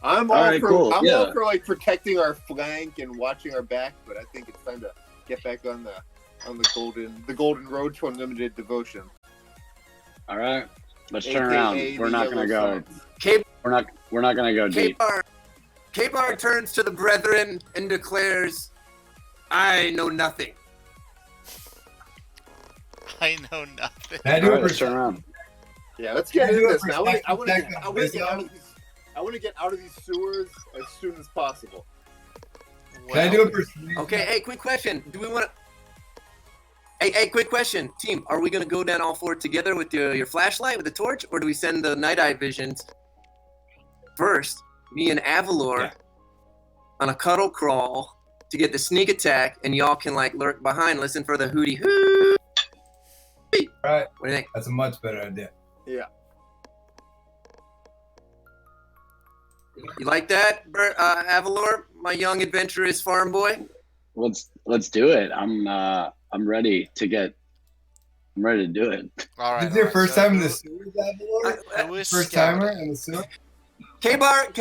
I'm All all right, for cool, I'm yeah. all for like protecting our flank and watching our back, but I think it's time to get back on the golden road to unlimited devotion. all right. Let's turn AKA around. the We're not yellow gonna go. signs. We're not gonna go deep. K-Bar turns to the brethren and declares, I know nothing. I know nothing. Can I All do right, a let's turn perception? around. Yeah, let's Can get I do into a this now. I want to perception check on Wizo? get out of these sewers as soon as possible. Can I do a perception? Okay, hey, quick question. Do we want to... Hey, quick question. Team, are we going to go down all 4 together with your flashlight, with the torch, or do we send the night eye visions first, me and Avalor, on a cuddle crawl to get the sneak attack, and y'all can, like, lurk behind, listen for the hooty hoo. Right. What do you think? That's a much better idea. Yeah. You like that, Avalor, my young adventurous farm boy? Let's do it. I'm ready to get I'm ready to do it. All right. This is your first so time in who- the sewers, Avalor? Who is First timer scouting? in the sewer? K-Bar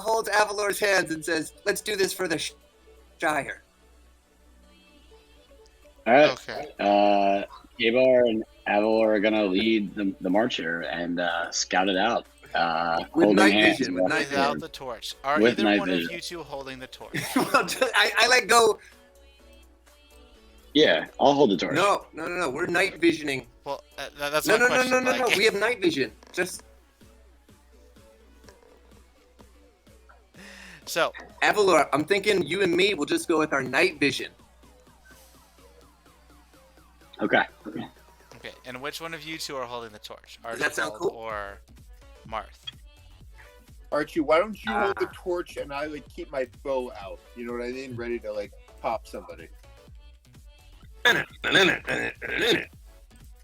holds Avalor's hands and says, "Let's do this for the Shire." All right. Okay. K-Bar and Avalor are gonna lead the march here and scout it out. With Holding night hands vision, and with night walking Without forward. the torch. Are With either night one vision. of you two holding the torch? I let go. Yeah, I'll hold the torch. No. We're night visioning. Well, that's No, my no, no, question. no, no, like- no. We have night vision. Just So, Avalor, I'm thinking you and me will just go with our night vision. Okay. okay. And which one of you two are holding the torch? Does that sound Archibald cool? or Marth? Archie, why don't you hold the torch and I like keep my bow out? You know what I mean? Ready to like pop somebody. Okay.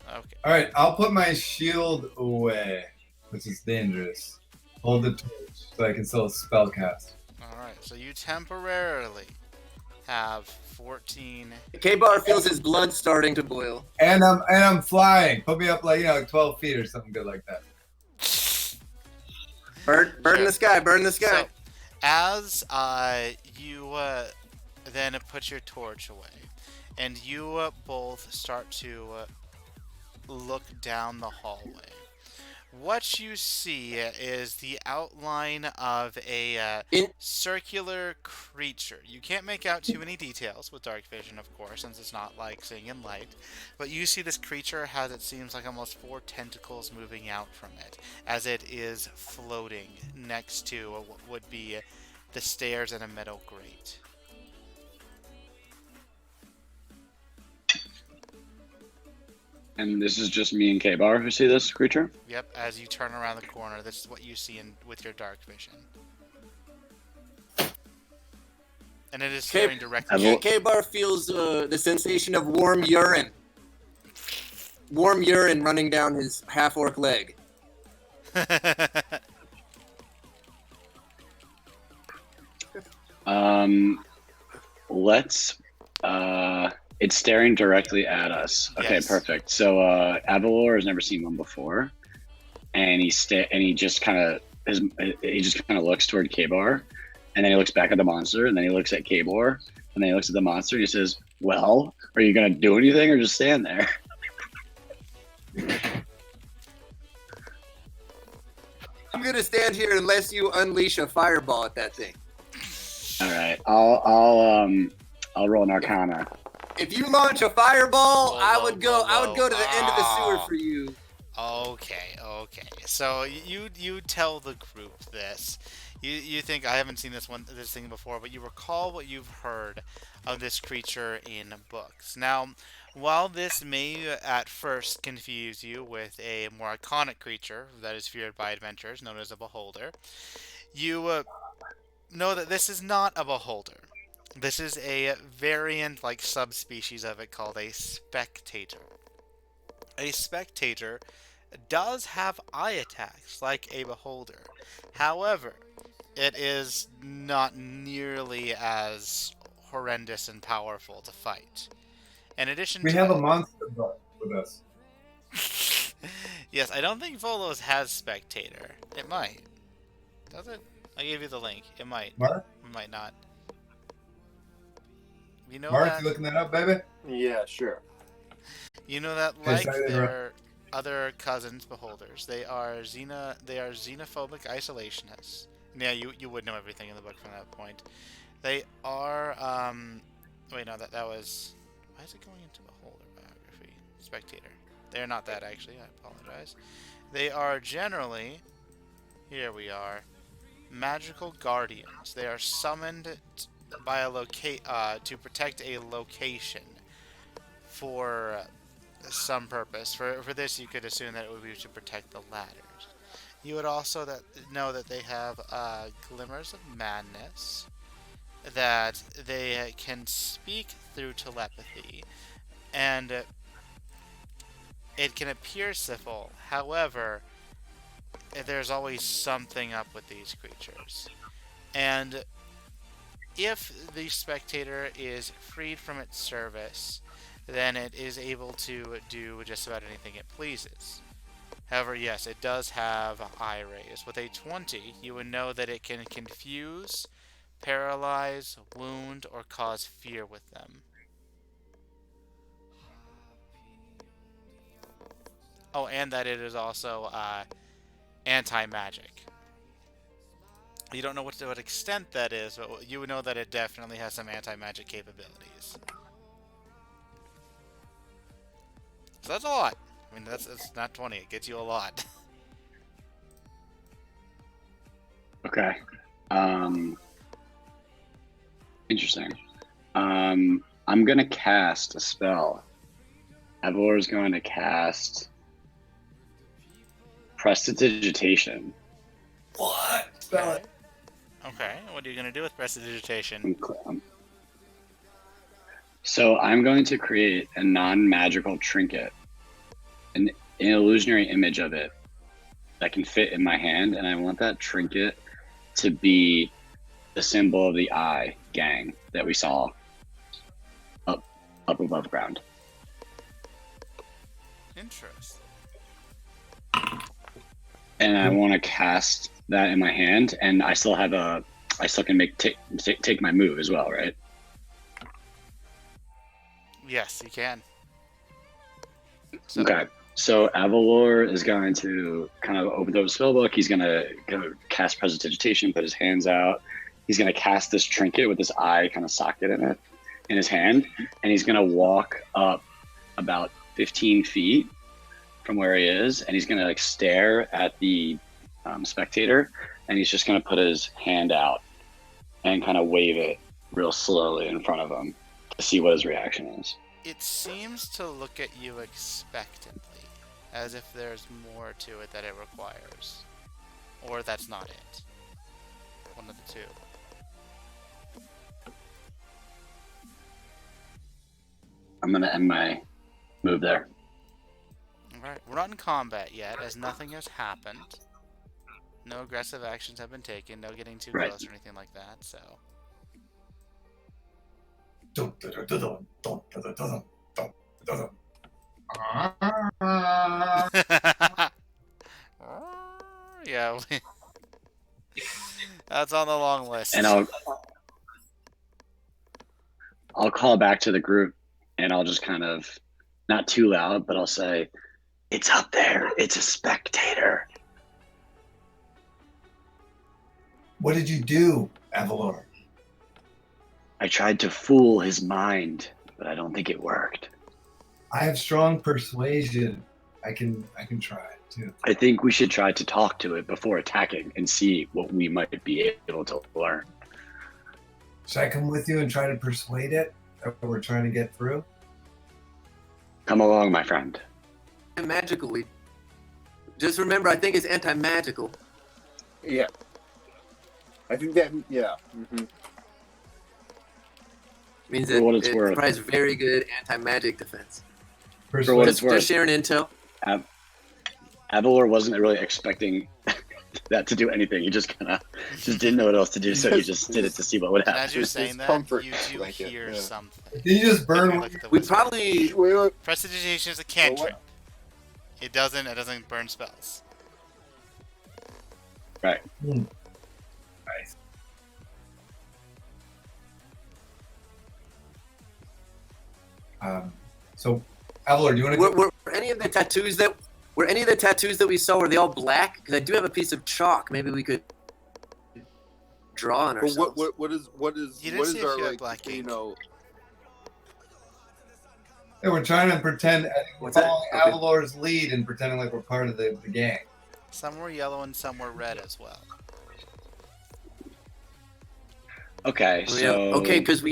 All right, I'll put my shield away, which is dangerous. Hold the torch so I can still spell cast. All right. So you temporarily have 14. K-Bar feels his blood starting to boil. And I'm flying. Put me up like 12 feet or something good like that. Burn in the sky. Burn in the sky. So, as you then put your torch away, and you both start to look down the hallway, what you see is the outline of a circular creature. You can't make out too many details with dark vision, of course, since it's not like seeing in light. But you see this creature has, it seems like, almost 4 tentacles moving out from it, as it is floating next to what would be the stairs and a metal grate. And this is just me and K-Bar who see this creature? Yep, as you turn around the corner, this is what you see with your dark vision. And it is staring directly at K-Bar feels the sensation of warm urine. Warm urine running down his half-orc leg. Let's it's staring directly at us. Okay, Yes. perfect. So Avalor has never seen one before, and he just kind of looks toward K-Bar, and then he looks back at the monster, and then he looks at K-Bar, and then he looks at the monster, and he says, "Well, are you gonna do anything or just stand there?" I'm gonna stand here unless you unleash a fireball at that thing. All right, I'll roll an Arcana. If you launch a fireball, Whoa, I whoa, would go. whoa, I would go to the end of the sewer whoa. for you. Okay. So you tell the group this. You think I haven't seen this thing before, but you recall what you've heard of this creature in books. Now, while this may at first confuse you with a more iconic creature that is feared by adventurers, known as a beholder, you know that this is not a beholder. This is a variant, like subspecies of it, called a spectator. A spectator does have eye attacks like a beholder. However, it is not nearly as horrendous and powerful to fight. In addition We to have a monster butt with us. yes, I don't think Volos has spectator. It might. Does it? I gave you the link. It might. Mark? It might not. You know Mark, that? you looking that up, baby? Yeah, sure. You know that, Okay, like sorry, their other cousins, beholders, they are xenophobic isolationists. Yeah, you would know everything in the book from that point. They are wait, no, that was, why is it going into beholder biography? Spectator. They're not that, actually. I apologize. They are generally, here we are, magical guardians. They are summoned by to protect a location for some purpose. For this, you could assume that it would be to protect the ladders. You would also know that they have glimmers of madness, that they can speak through telepathy, and it can appear civil. However, there's always something up with these creatures. And if the spectator is freed from its service, then it is able to do just about anything it pleases. However, yes, it does have eye rays. With a 20, you would know that it can confuse, paralyze, wound, or cause fear with them. Oh, and that it is also anti-magic. You don't know to what extent that is, but you would know that it definitely has some anti-magic capabilities. So that's a lot. I mean, it's not 20. It gets you a lot. Okay. Interesting. I'm gonna cast a spell. Avalor is going to cast Prestidigitation. What? Spell it. Okay, what are you going to do with Prestidigitation? So I'm going to create a non-magical trinket, an illusionary image of it that can fit in my hand, and I want that trinket to be the symbol of the eye gang that we saw up above ground. Interesting. And I want to cast that in my hand, and I still can take my move as well, right? Yes, you can. So, Okay. So Avalor is going to kind of open up his spellbook. He's going to cast Prestidigitation, put his hands out. He's going to cast this trinket with this eye kind of socket in it, in his hand, and he's going to walk up about 15 feet from where he is, and he's going to like stare at the spectator, and he's just going to put his hand out and kind of wave it real slowly in front of him to see what his reaction is. it seems to look at you expectantly, as if there's more to it that it requires. Or that's not it. One of the two. I'm going to end my move there. Alright, we're not in combat yet, as nothing has happened. No aggressive actions have been taken, no getting too Right. close or anything like that, so... Yeah, that's on the long list. And I'll call back to the group, and I'll just kind of, not too loud, but I'll say, "It's up there. It's a spectator." What did you do, Avalor? I tried to fool his mind, but I don't think it worked. I have strong persuasion. I can try it too. I think we should try to talk to it before attacking and see what we might be able to learn. Should I come with you and try to persuade it that we're trying to get through? Come along, my friend. Magically. Just remember, I think it's anti-magical. Yeah. I think that, yeah. Mm-hmm. Means For that what it's it worth. provides very good anti-magic defense. For what Just, it's worth. just sharing intel. Avalor wasn't really expecting that to do anything. He just didn't know what else to do, so he just did it to see what would And happen. as you're It's saying his that, comfort you do blanket, hear yeah. something. Did you just burn? Look at the We wizard. probably... Wait. Prestidigitation is a cantrip. It doesn't burn spells. Right. Nice. So, Avalor, do you want to? Were any of the tattoos that we saw, were they all black? Because I do have a piece of chalk. Maybe we could draw on But ourselves. what is You didn't what see is if our you had like black you ink. know? Yeah, we're trying to pretend we're What's that? following Okay. Avalor's lead and pretending like we're part of the gang. Some were yellow and some were red as well. Okay, Oh, so yeah. Okay, because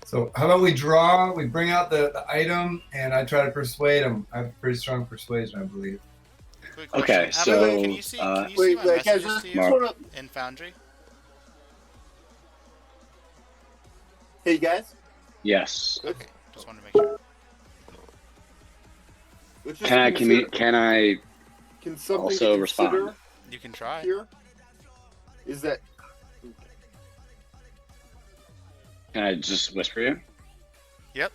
So how about we draw? We bring out the item, and I try to persuade him. I have pretty strong persuasion, I believe. Quick Okay, question. so, Avalon, can you see Wait, my like, guys, messages to you Mark. hold up. in Foundry? Hey guys, yes. Okay, just wanted to make sure. let's just Can I can something also to consider respond? You can try. here is that just whisper you? Yep.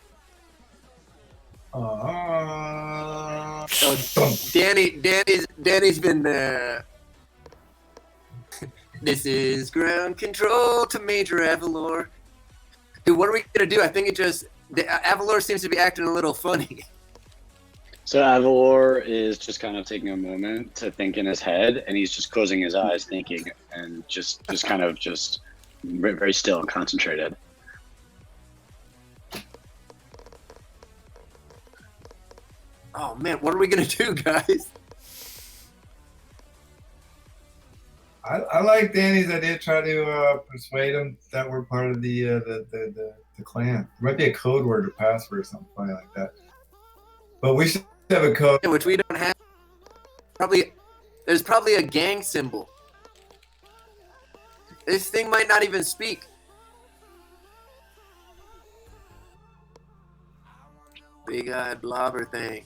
Danny's been there. This is ground control to Major Avalor. Dude, what are we gonna do? I think Avalor seems to be acting a little funny. So Avalor is just kind of taking a moment to think in his head, and he's just closing his eyes, thinking, and just kind of just very still and concentrated. Oh man, what are we gonna do, guys? I like Danny's idea. Try to persuade him that we're part of the clan. There might be a code word or password or something funny like that. But we should have a code. Yeah, which we don't have. There's probably a gang symbol. This thing might not even speak. Big-eyed blobber thing.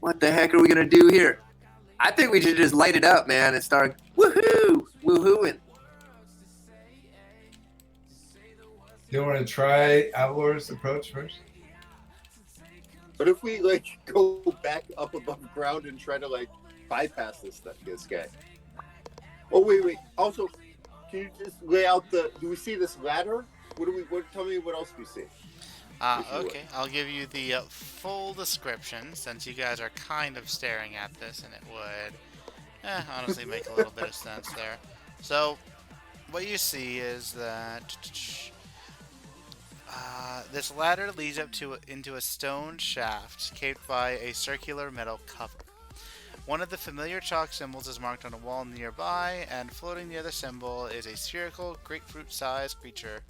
What the heck are we gonna do here? I think we should just light it up, man, and start woohooing. You want to try Avalor's approach first? But if we like go back up above ground and try to like bypass this guy. Oh wait. Also, can you just lay out do we see this ladder? Tell me what else we see. Okay, I'll give you the full description since you guys are kind of staring at this, and it would honestly make a little bit of sense there. So, what you see is that this ladder leads up into a stone shaft capped by a circular metal cover. One of the familiar chalk symbols is marked on a wall nearby, and floating near the symbol is a spherical, grapefruit-sized creature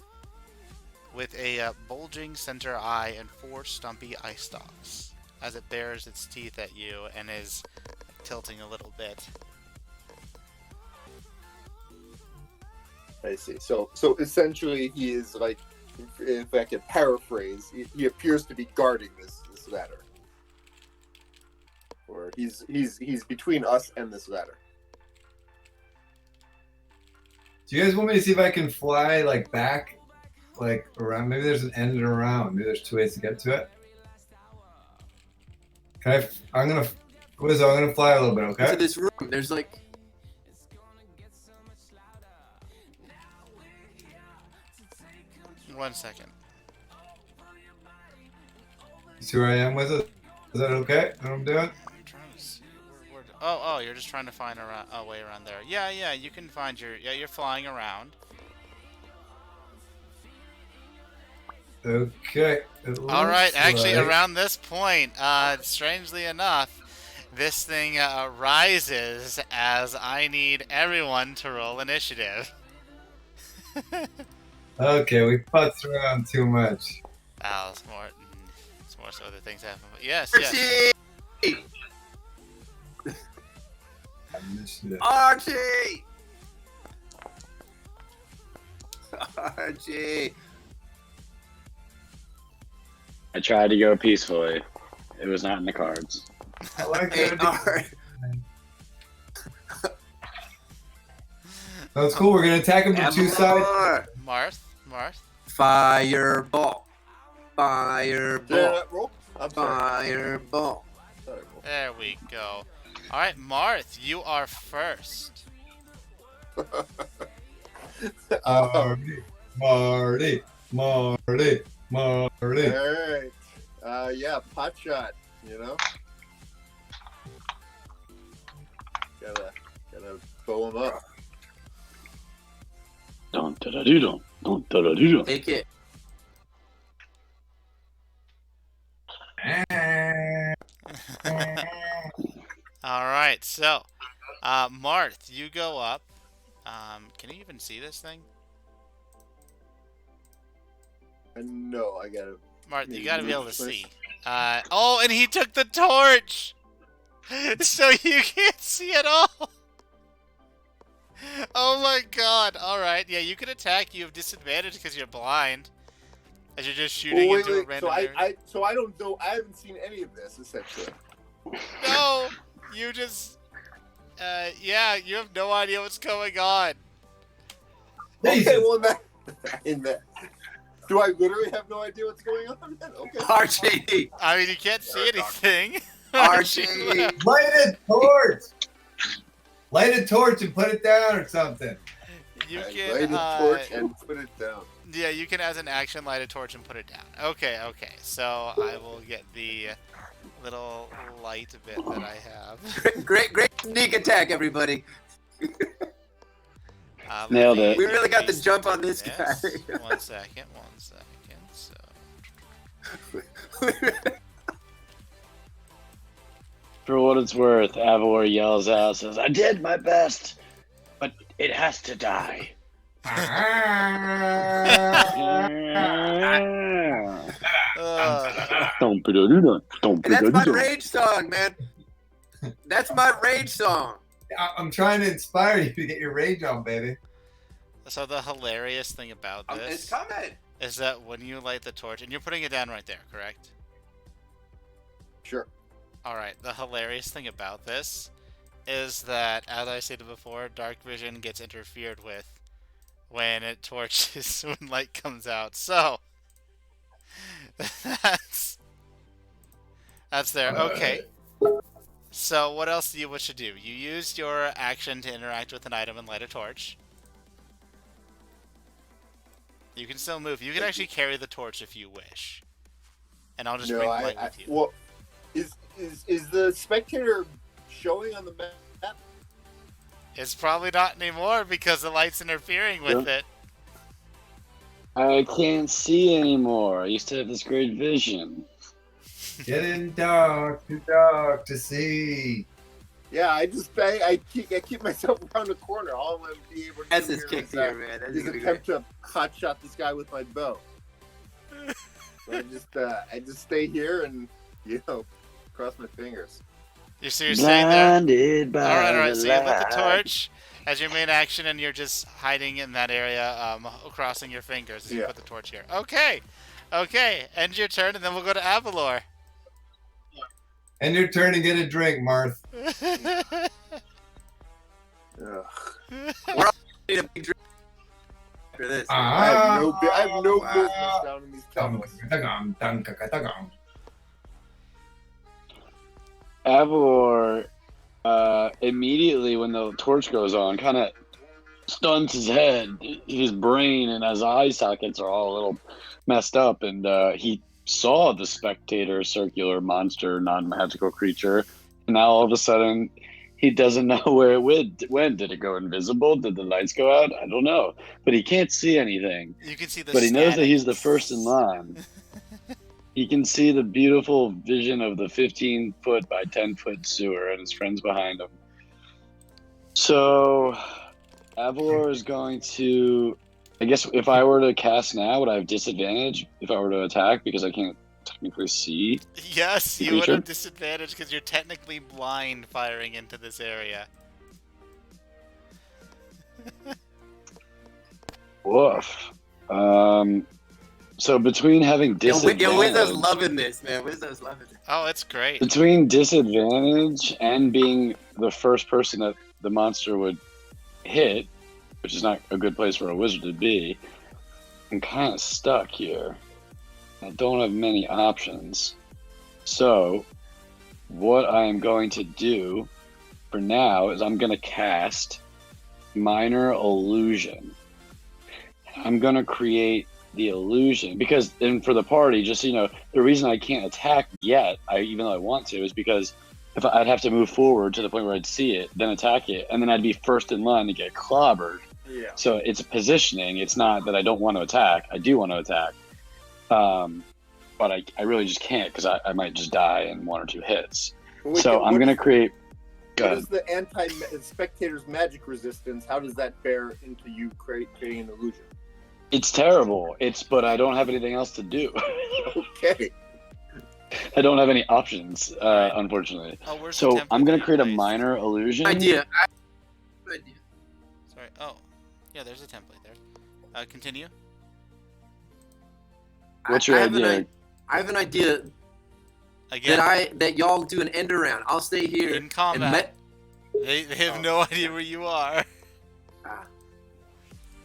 with a bulging center eye and 4 stumpy eye stalks, as it bares its teeth at you and is tilting a little bit. I see. So essentially, he is like, if I could paraphrase, he appears to be guarding this ladder, or he's between us and this ladder. Do you guys want me to see if I can fly like back? Like around, maybe there's an end and around. Maybe there's 2 ways to get to it. I'm gonna fly a little bit, okay? To this room, there's like. One second. You see where I am with it? Is that okay? What I'm doing? I'm trying to see. Oh, you're just trying to find a way around there. Yeah, you can find you're flying around. Okay. All right, actually, around this point, strangely enough, this thing rises as I need everyone to roll initiative. Okay, we putz around too much. It's more so that things happen. But yes. Archie! I tried to go peacefully. It was not in the cards. I like Hey, it. Art. That's cool. We're gonna attack him from 2 sides. Marth. Fireball. Roll? I'm sorry. Fireball. Sorry, roll. There we go. All right, Marth, you are first. Marty. All right. Yeah, pot shot. You know. Gotta bow him up. Don't. Take it. All right, so Marth, you go up. Can you even see this thing? No, I gotta. Marth, you gotta be able to see. Oh, and he took the torch, so you can't see at all. Oh my God! All right, yeah, you can attack. You have disadvantage because you're blind, as you're just shooting into a random area. So I don't know. I haven't seen any of this essentially. No, you just. Yeah, you have no idea what's going on. Okay, well, in that. Do I literally have no idea what's going on? Okay. RJ, I mean, you can't see anything. RJ. Light a torch. Light a torch and put it down or something. You I can light a torch and put it down. yeah, you can as an action light a torch and put it down. Okay, okay. So I will get the little light bit that I have. Great sneak attack, everybody. Nailed let me it. We really got the decrease jump on this this. guy. 1 second. So For what it's worth, Avor yells out, says, "I did my best, but it has to die." That's my rage song, man. That's my rage song. I'm trying to inspire you to get your rage on, baby. So the hilarious thing about It's this coming. is that when you light the torch, and you're putting it down right there, correct? Sure. All right. The hilarious thing about this is that, as I stated before, dark vision gets interfered with when it torches when light comes out. So that's there. Okay. So what else do you wish to do? You used your action to interact with an item and light a torch. You can still move. You can actually carry the torch if you wish. And I'll just bring the light with you. Well, is the spectator showing on the map? It's probably not anymore because the light's interfering with it. I can't see anymore. I used to have this great vision. Getting dark, too dark to see. Yeah, I keep myself around the corner. All I'm gonna be able to That's do his here kick is, here, man. That's is gonna be great. attempt to hot shot this guy with my bow. So I just stay here and cross my fingers. You're staying there. Blinded by All right. So you lit the light. torch as your main action, and you're just hiding in that area, crossing your fingers as you Yeah. put the torch here. Okay. End your turn, and then we'll go to Avalor. And your turn to get a drink, Marth. Ugh. Need a big drink after this. I have no wow. business down in these tunnels. Avor, immediately when the torch goes on, kind of stuns his head, his brain, and his eye sockets are all a little messed up. And he saw the spectator, circular monster, non-magical creature, and now all of a sudden he doesn't know where it went. Did it go invisible? Did the lights go out? I don't know, but he can't see anything. You can see the But he knows that static. he's the first in line. He can see the beautiful vision of the 15-foot by 10-foot sewer and his friends behind him. So, Avalor is going to... I guess if I were to cast now, would I have disadvantage if I were to attack because I can't technically see? Yes, The you would creature? have disadvantage because you're technically blind firing into this area. Woof. So between having Yo, disadvantage... Wizo's loving this, man. Wizo's loving it. Oh, it's great. Between disadvantage and being the first person that the monster would hit, which is not a good place for a wizard to be, I'm kind of stuck here. I don't have many options. So, what I am going to do for now is I'm going to cast Minor Illusion. I'm going to create the illusion because then for the party, just so you know, the reason I can't attack yet, even though I want to, is because I'd have to move forward to the point where I'd see it, then attack it, and then I'd be first in line to get clobbered. Yeah. So it's positioning. It's not that I don't want to attack. I do want to attack. But I really just can't because I might just die in one or two hits. Wait, So I'm going to create... Go What ahead. is the anti-spectator's magic resistance? How does that bear into you creating an illusion? It's terrible. But I don't have anything else to do. Okay. I don't have any options, unfortunately. Oh, where's the So template I'm going that to create a you placed? minor illusion. Idea. Sorry. Oh, yeah. There's a template there. Continue. What's your idea? I have an idea Again, that y'all do an end around. I'll stay here in combat. They have no idea where you are.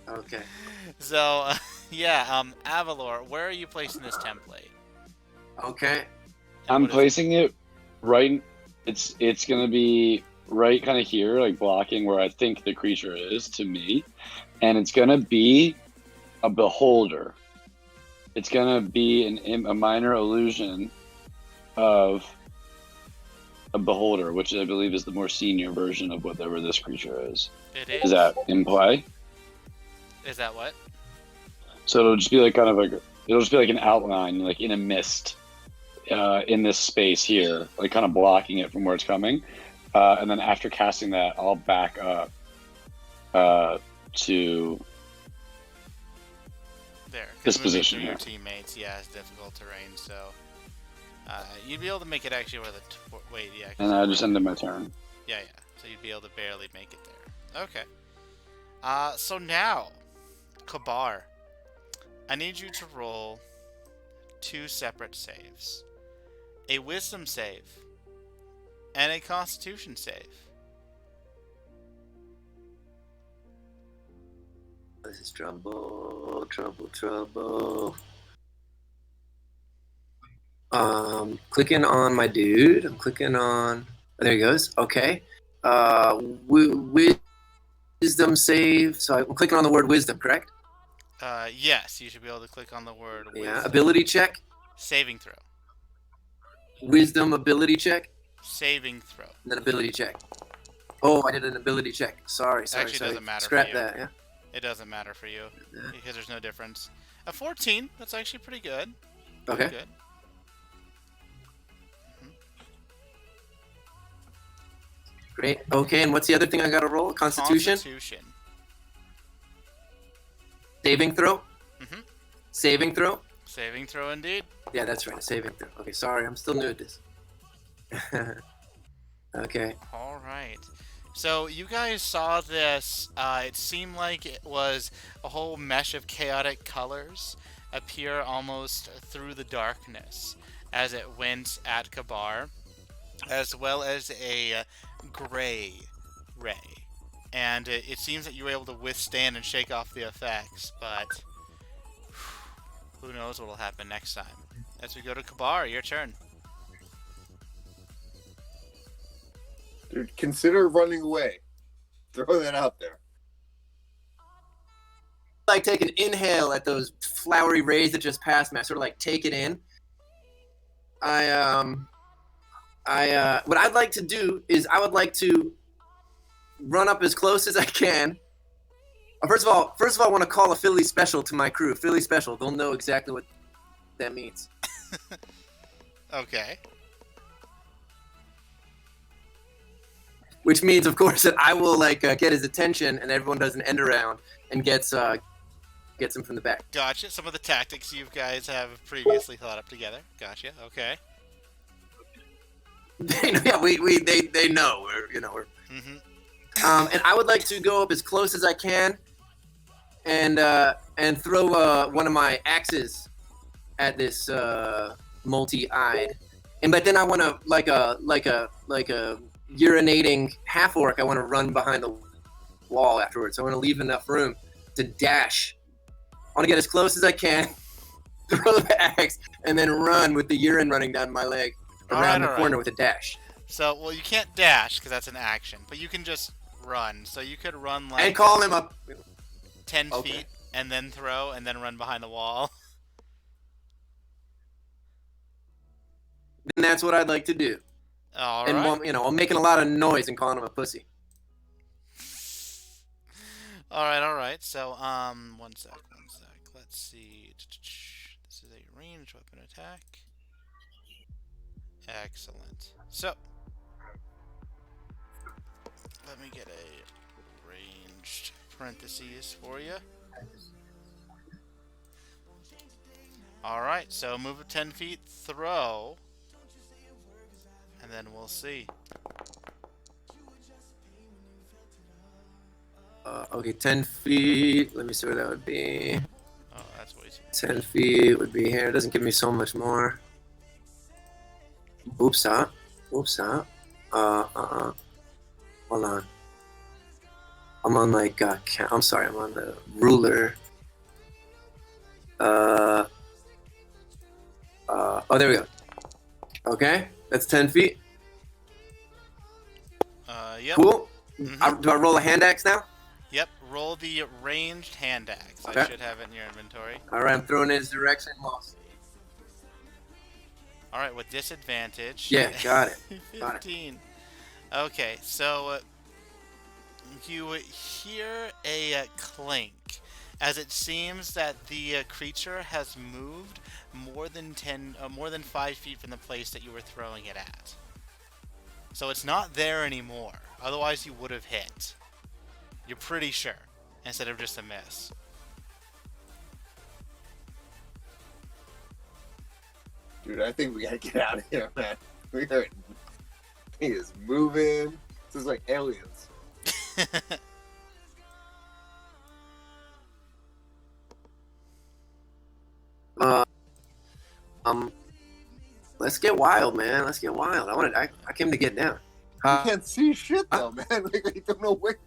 Okay. So Yeah, Avalor, where are you placing this template? Okay. And I'm what is it? placing it right. It's gonna be right kind of here, like blocking where I think the creature is to me, and it's gonna be a beholder. It's gonna be a minor illusion of a beholder, which I believe is the more senior version of whatever this creature is. It Is is. that in play? Is that what? So it'll just be like it'll just be like an outline, like in a mist, in this space here, like kind of blocking it from where it's coming. And then after casting that, I'll back up to There. 'Cause this moving position through your here. teammates, yeah, it's difficult terrain, so you'd be able to make it actually where the wait, yeah. 'Cause And I just ended my turn. yeah. So you'd be able to barely make it there. Okay. So now, Kabar, I need you to roll 2 separate saves: a Wisdom save and a Constitution save. This is trouble. Clicking on my dude. I'm clicking on. Oh, there he goes. Okay. Wisdom save. So I'm clicking on the word wisdom, correct? Yes, you should be able to click on the word Yeah. Wisdom. Ability check. Saving throw. Wisdom ability check. Saving throw. And then ability check. Oh, I did an ability check. Sorry. Actually, it doesn't matter for Scrap you. that. Yeah. It doesn't matter for you Yeah. because there's no difference. A 14, that's actually pretty good. Okay. Pretty good. Great. Okay, and what's the other thing I got to roll? Constitution? Constitution. Saving throw? Mhm. Saving throw? Saving throw indeed. Yeah, that's right. Saving throw. Okay, sorry. I'm still new at this. Okay. All right. So you guys saw this. It seemed like it was a whole mesh of chaotic colors appear almost through the darkness as it went at Kabar, as well as a gray ray. And it seems that you were able to withstand and shake off the effects, but who knows what will happen next time. As we go to Kabar, your turn. Dude, consider running away. Throw that out there. Like take an inhale at those flowery rays that just passed me. I sort of like take it in. What I'd like to do is I would like to run up as close as I can. First of all, I want to call a Philly special to my crew. Philly special. They'll know exactly what that means. Okay. Which means, of course, that I will get his attention, and everyone does an end around and gets him from the back. Gotcha. Some of the tactics you guys have previously thought up together. Gotcha. Okay. They know, yeah, they know we're. Mm-hmm. And I would like to go up as close as I can, and throw one of my axes at this multi-eyed. But then I want to like a urinating half orc. I want to run behind the wall afterwards. So I want to leave enough room to dash. I want to get as close as I can, throw the axe, and then run with the urine running down my leg around the corner with a dash. So, well, you can't dash because that's an action, but you can just run. So you could run like And call him up. 10 Okay. feet and then throw and then run behind the wall. And that's what I'd like to do. All And right. I'm making a lot of noise and calling him a pussy. All right. So, one sec. Let's see. This is a ranged weapon attack. Excellent. So, let me get a ranged parentheses for you. All right. So move 10 feet, throw, and then we'll see. Okay, 10 feet. Let me see what that would be. Oh, that's way too. 10 feet would be here. It doesn't give me so much more. Oops, Hold on. I'm on I'm on the ruler. Oh, there we go. Okay, that's 10 feet. Yep. Cool. Mhm. Do I roll a hand axe now? Yep. Roll the ranged hand axe. Okay. I should have it in your inventory. All right, I'm throwing it in his direction. Lost. All right, with disadvantage. Yeah, got it. 15. Okay, so you hear a clink as it seems that the creature has moved more than 5 feet from the place that you were throwing it at. So it's not there anymore. Otherwise, you would have hit. You're pretty sure, instead of just a miss. Dude, I think we gotta get out of here, man. He is moving. This is like aliens. Let's get wild, man. Let's get wild. I came to get down. You can't see shit though, man. Like I don't know where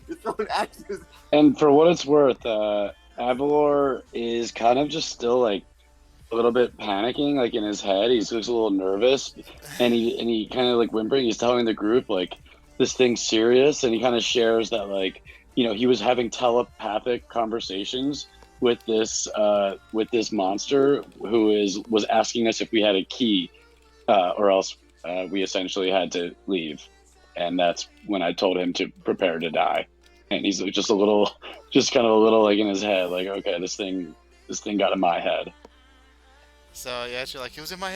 you're throwing axes. And for what it's worth, Avalor is kind of just still like a little bit panicking, like in his head. He looks a little nervous, and he kind of like whimpering. He's telling the group like this thing's serious, and he kind of shares that like he was having telepathic conversations with this monster who was asking us if we had a key, or else we essentially had to leave. And that's when I told him to prepare to die. And he's just kind of a little like in his head, like, okay, this thing got in my head. So yeah, you're like, it was in my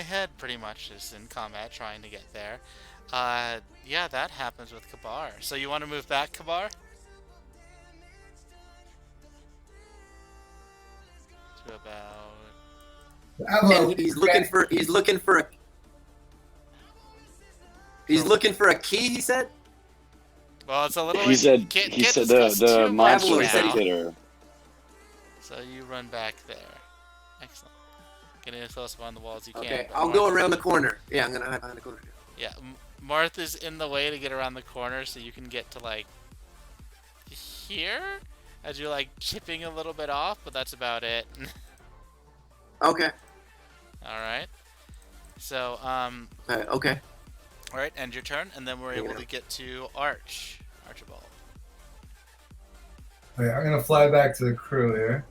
head, pretty much, just in combat, trying to get there. Yeah, that happens with Kabar. So you want to move back, Kabar? To about... And he's looking for a key, he said? Well, it's a little... He said discuss the too monster much now. hit her. So you run back there. Excellent. Getting as close behind the wall as you can. Okay, but I'll go around the corner. Yeah, I'm gonna hide behind the corner. Yeah, Martha's in the way to get around the corner, so you can get to, like, here? As you're, like, chipping a little bit off, but that's about it. Okay. Alright. So, Okay. alright, end your turn, and then we're able to get to Archibald. Okay, I'm gonna fly back to the crew here.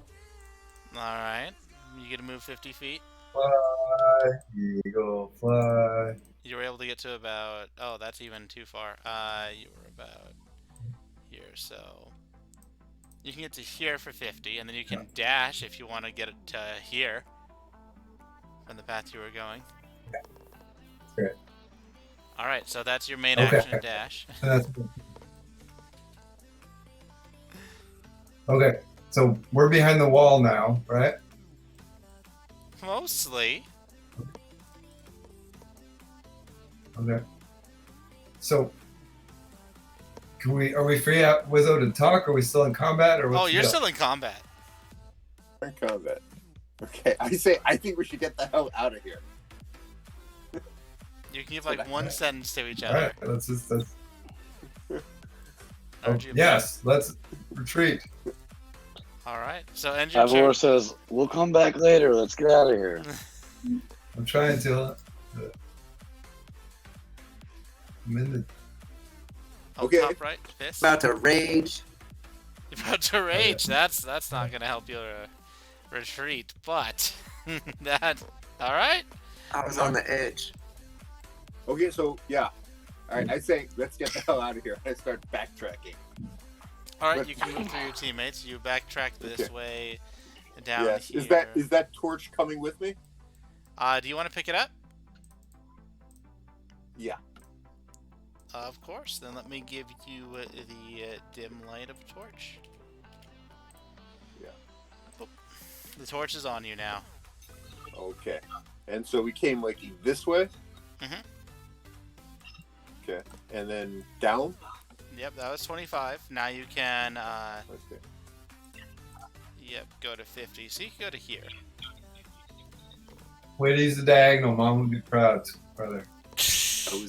Alright. You get to move 50 feet. Fly, eagle, fly. You were able to get to about... Oh, that's even too far. You were about here, so... You can get to here for 50, and then you can dash if you want to get it to here. From the path you were going. Great. Alright, so that's your main Okay. action, dash. That's good. Okay, so we're behind the wall now, right? Mostly. Okay. So, are we free out Wizo to talk? Are we still in combat? Or what's Oh, the you're deal? still in combat. In combat. Okay, I think we should get the hell out of here. You can give like one sentence to each All other. right, let's. Aren't you? Yes, let's retreat. Alright, so end your turn. Avalor says, "We'll come back later. Let's get out of here." I'm trying to. I'm in the. Okay. Top right, fist. About to rage. You're about to rage. That's not gonna help you retreat, but that. Alright? I was on the edge. Okay, so yeah. All right, I say let's get the hell out of here. I start backtracking. Alright, you can move through your teammates. You backtrack this Okay. way, down Yes. here. Is that torch coming with me? Do you want to pick it up? Yeah. Of course. Then let me give you the dim light of a torch. Yeah. Boop. The torch is on you now. Okay. And so we came like this way. Mhm. Okay. And then down. Yep, that was 25. Now you can, Okay. yep, go to 50. So you can go to here. Way to use the diagonal. Mom would be proud, brother.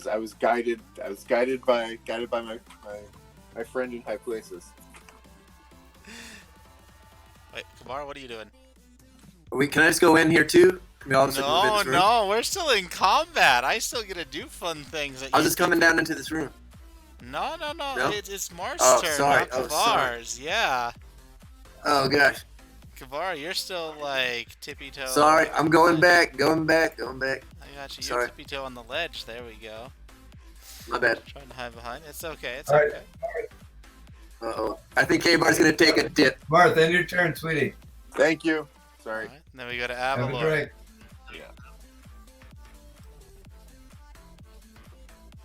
I was guided by my friend in high places. Wait, Kamar, what are you doing? Can I just go in here too? Can we all just move in No, this room? no, we're still in combat. I still get to do fun things. That I was you just coming down into this room. No, no, no. No? It's Mar's Oh, turn, sorry. not Oh, sorry. Kavar's. Yeah. Oh gosh. Kavar, you're still like tippy toe. Sorry, I'm going back. Going back. Going back. I got you. Sorry. You're tippy toe on the ledge. There we go. My bad. Trying to hide behind. It's okay. It's All right. okay. Uh-oh. I think K-Bar's gonna take a dip. Marth, end your turn, sweetie. Thank you. Sorry. All right. Then we go to Have a Avalor. drink.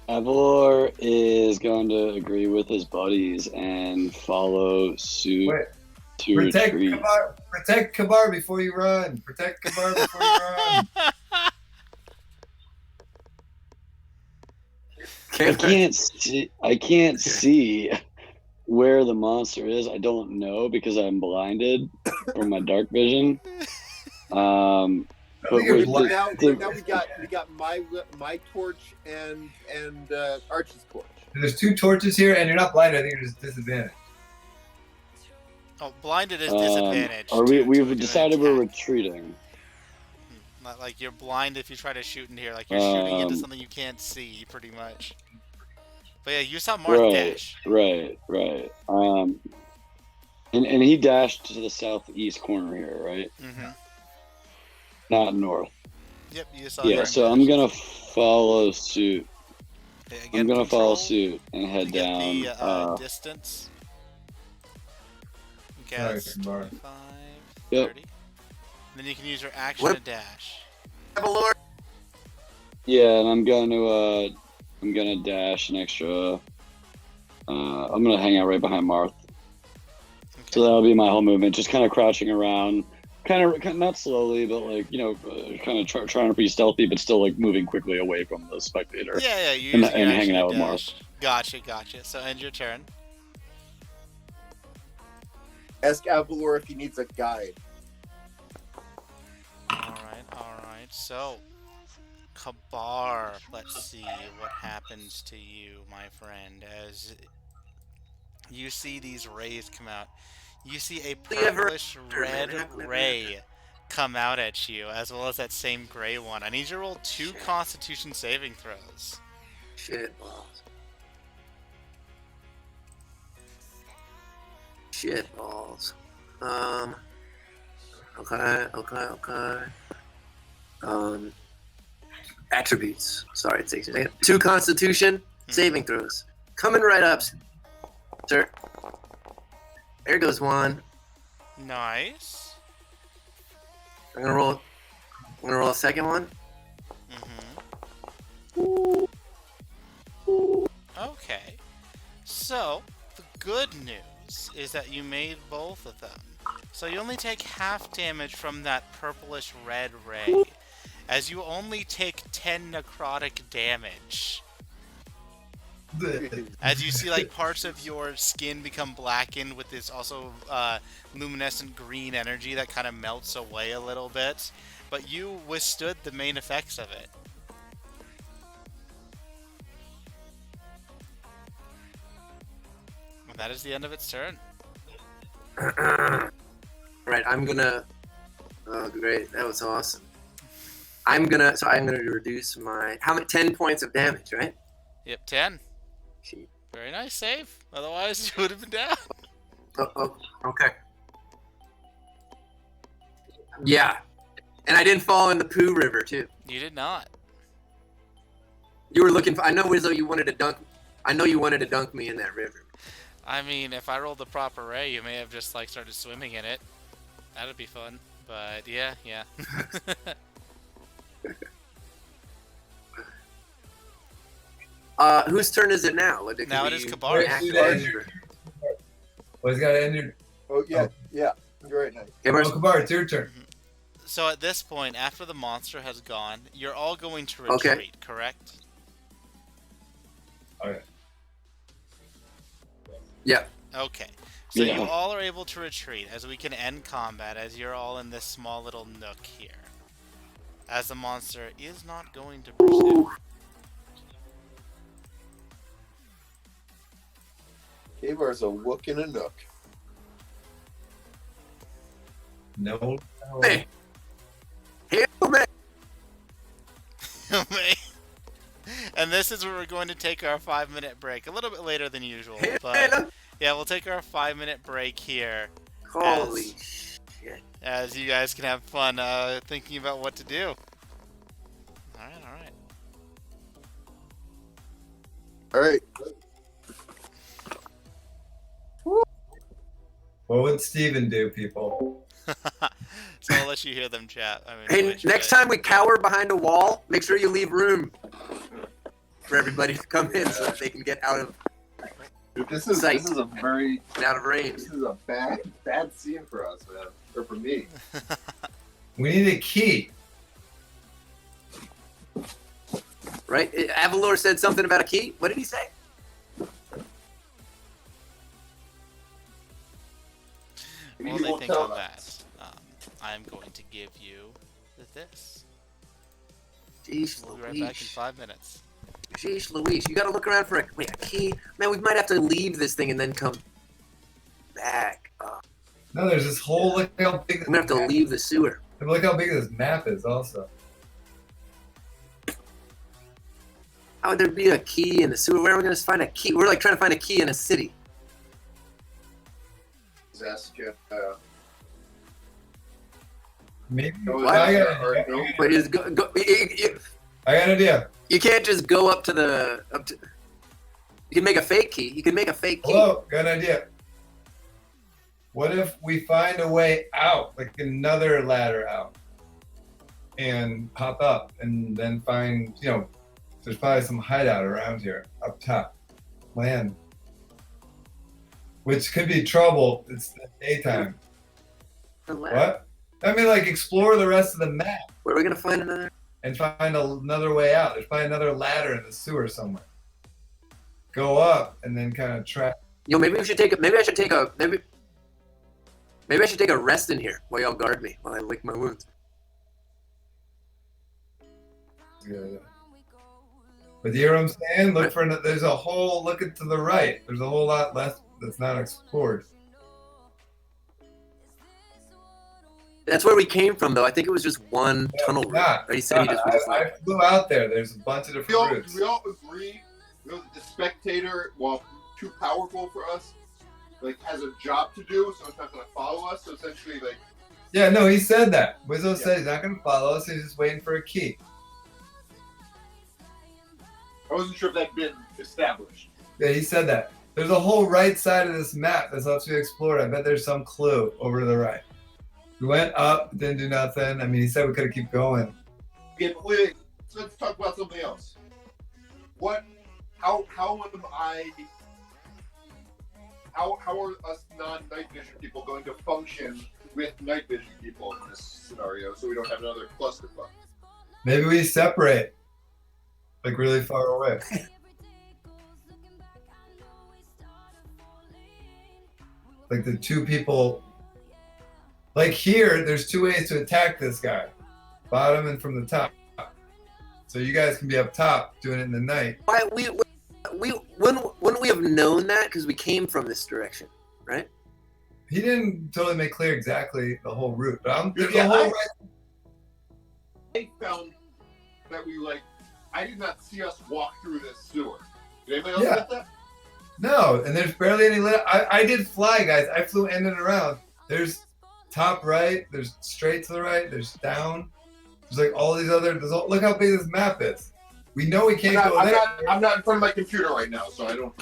Avalor is going to agree with his buddies and follow suit Wait, to protect retreat. Kabar. Protect Kabar before you run. Protect Kabar before you run. I can't see where the monster is. I don't know because I'm blinded from my dark vision. But think you're with Now, the- now we got my torch and Archie's torch. There's 2 torches here, and you're not blind. I think you're just disadvantaged. Oh, blinded is disadvantage. Are to we've do an decided we're attack. retreating. Not like you're blind if you try to shoot in here. Like you're shooting into Um, something you can't see, pretty much. But yeah, you saw Marth dash. Right. And he dashed to the southeast corner here, right? Mm-hmm. Not north. Yep, you saw. Yeah, Marth so dash. I'm gonna follow suit. Okay, I'm gonna follow control suit and to head get down. the distance. Okay, Sorry, that's Kavar. 25, Yep. 30. Then you can use your action What? to dash. Avalor. Yeah, and I'm gonna dash an extra. I'm gonna hang out right behind Marth. Okay. So that'll be my whole movement, just kind of crouching around, kind of not slowly, but like kind of trying to be stealthy, but still like moving quickly away from the spectator. Yeah, you And- use your and action hanging to out with dash. Gotcha. So end your turn. Ask Avalor if he needs a guide. All right. So, Kabar, let's see what happens to you, my friend, as you see these rays come out. You see a purplish red ray come out at you, as well as that same gray one. I need you to roll 2 Constitution saving throws. Shit balls. Shit balls. Okay. Attributes. Sorry, it takes a second. 2 Constitution saving throws. Coming right up, sir. There goes 1. Nice. I'm gonna roll a second one. Okay. So, the good news is that you made both of them. So you only take half damage from that purplish red ray, as you only take 10 necrotic damage. As you see, like, parts of your skin become blackened with this also luminescent green energy that kind of melts away a little bit. But you withstood the main effects of it. And that is the end of its turn. Right, I'm gonna. Oh, great! That was awesome. I'm gonna reduce my 10 points of damage, right? Yep, 10. Gee. Very nice save. Otherwise, you would have been down. Oh, okay. Yeah, and I didn't fall in the poo river too. You did not. You were looking for. I know, Wizo, you wanted to dunk. I know you wanted to dunk me in that river. I mean, if I rolled the proper ray, you may have just like started swimming in it. That'd be fun. But yeah. Whose turn is it now? Now it is Kabar. Well, he's got to end your. Oh yeah, you're right now. Kabar's- Kabar, it's your turn. So at this point, after the monster has gone, you're all going to Okay. retreat, correct? Okay. Yeah. Okay. So Yeah. you all are able to retreat as we can end combat as you're all in this small little nook here. As the monster is not going to pursue. Kavar's a wook in a nook. No. Hey. Hail Mary. this is where we're going to take our 5-minute break. A little bit later than usual, Hey, but yeah, we'll take our 5-minute break here. Holy shit. As you guys can have fun thinking about what to do. All right. All right. What would Steven do, people? So I'll let you hear them chat. I mean, Hey, wait, next time we cower behind a wall, make sure you leave room for everybody to come in so that they can get out of Dude, this is a very out of range. this is a bad scene for us, man, or for me. We need a key. Right? Avalor said something about a key. What did he say? While they think of that, I'm going to give you this. Jeez We'll be right back in Louise. 5 minutes. Jeez Louise. You gotta look around for a key. Man, we might have to leave this thing and then come back. No, there's this whole, look how big this I'm gonna have to map leave the sewer. is. Look how big this map is also. How would there be a key in the sewer? Where are we gonna find a key? We're like trying to find a key in a city. Zaskia, Maybe. What? I got But just go, an idea. you can't just go up to. You can make a fake key. You can make a fake key. Hello, got an idea. What if we find a way out, like another ladder out, and pop up, and then find, there's probably some hideout around here, up top, land, which could be trouble. It's the daytime. What? I mean, like, explore the rest of the map Where are we gonna find another? and find another way out. There's probably another ladder in the sewer somewhere. Go up and then kind of try. Maybe we should take. Maybe I should take a. Maybe I should take a rest in here while y'all guard me while I lick my wounds. Yeah. But you hear what I'm saying? Look for. There's a whole. Look to the right. There's a whole lot left that's not explored. That's where we came from, though. I think it was just one tunnel route. Not. Or he said he just was I flew out there. There's a bunch of different routes. we all agree that the spectator, while too powerful for us, like has a job to do, so it's not going to follow us. So essentially, like, Yeah, no, he said that. Wizo said he's not going to follow us. He's just waiting for a key. I wasn't sure if that'd been established. Yeah, he said that. There's a whole right side of this map that's left to be explored. I bet there's some clue over to the right. We went up, didn't do nothing. I mean, he said we could have keep going. Okay, but wait, so let's talk about something else. How are us non-night vision people going to function with night vision people in this scenario so we don't have another clusterfuck? Maybe we separate, like really far away. Like the two people, like here, there's two ways to attack this guy, bottom and from the top. So you guys can be up top doing it in the night. Why wouldn't we have known that because we came from this direction, right? He didn't totally make clear exactly the whole route, but there's Yeah, a whole I found that I did not see us walk through this sewer. Did anybody else get that? No, and there's barely any lit. I did fly, guys. I flew in and around. There's top right. There's straight to the right. There's down. There's like all these other. Look how big this map is. We know we can't go there. I'm not in front of my computer right now, so I don't.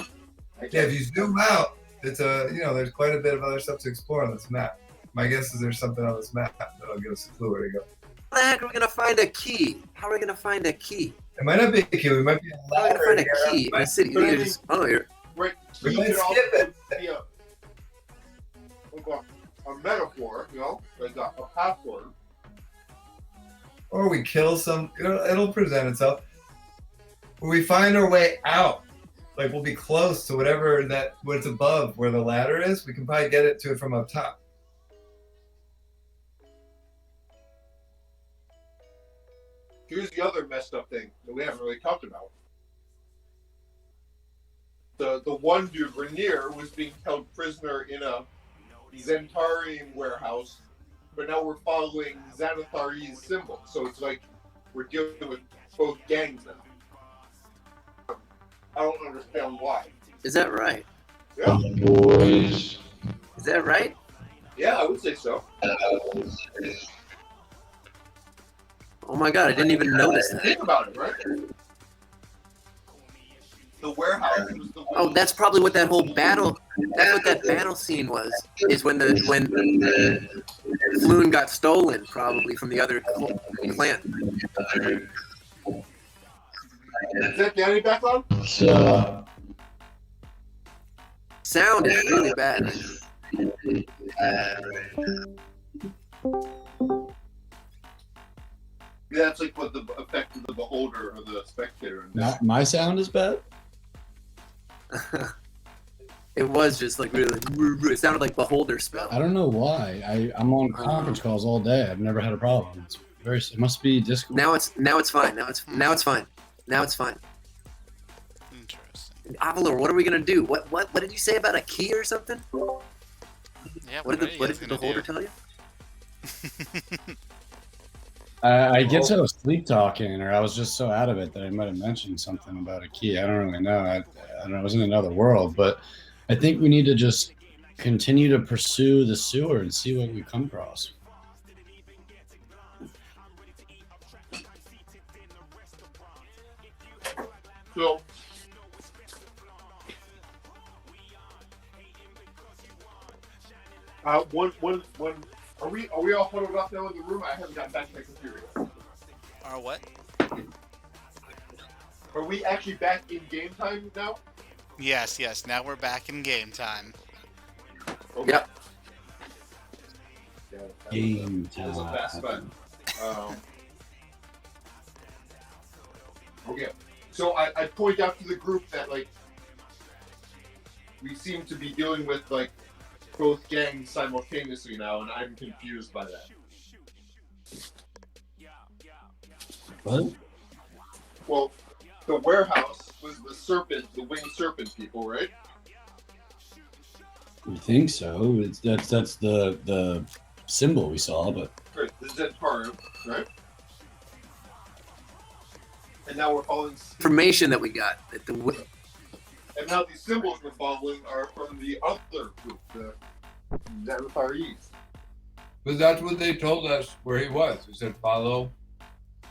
Yeah, if you zoom out, it's there's quite a bit of other stuff to explore on this map. My guess is there's something on this map that'll give us a clue where to go. How the heck are we gonna find a key? How are we gonna find a key? It might not be a key. We might be How are we gonna find a key in a city? Here. Right. We Key might could also skip be a metaphor, like a password. or we kill some. It'll present itself. When we find our way out, like we'll be close to what's above where the ladder is. We can probably get it from up top. Here's the other messed up thing that we haven't really talked about. The one dude, Rainier, was being held prisoner in a Zentarian warehouse, but now we're following Xanathari's symbol. So it's like we're dealing with both gangs now. I don't understand why. Is that right? Yeah, Boys. Is that right? yeah, I would say so. Oh my god, I didn't even notice that. Think about it, right? The warehouse was the Oh, that's probably what that whole battle. That's what that battle scene was. Is when Floon got stolen, probably from the other plant. Is that Danny back on? Sound is really bad. Yeah, that's like what the effect of the beholder or the spectator. My sound is bad? It was just like really. It sounded like beholder spell. I don't know why. I'm on conference calls all day. I've never had a problem. It's very. It must be Discord. Now it's fine. Now it's fine. Now it's fine. Interesting. Avalor, what are we gonna do? What did you say about a key or something? Yeah, What did the beholder tell you? I get so sleep talking, or I was just so out of it that I might have mentioned something about a key. I don't really know. I don't know. I was in another world, but I think we need to just continue to pursue the sewer and see what we come across. So, one. Are we all huddled up now in the room? I haven't gotten back to my computer yet. What? Are we actually back in game time now? Yes. Now we're back in game time. Okay. Yep. Yeah, Game that was a fast button. Okay. So I point out to the group that like we seem to be dealing with like both gangs simultaneously now, and I'm confused by that. What? Well, the warehouse was the serpent, the winged serpent people, right? We think so. That's the symbol we saw, but Right, the Zentarum, right? And now we're following. Information that we got. And now these symbols we're following are from the other group, the Zentaries. But that's what they told us where he was. We said follow.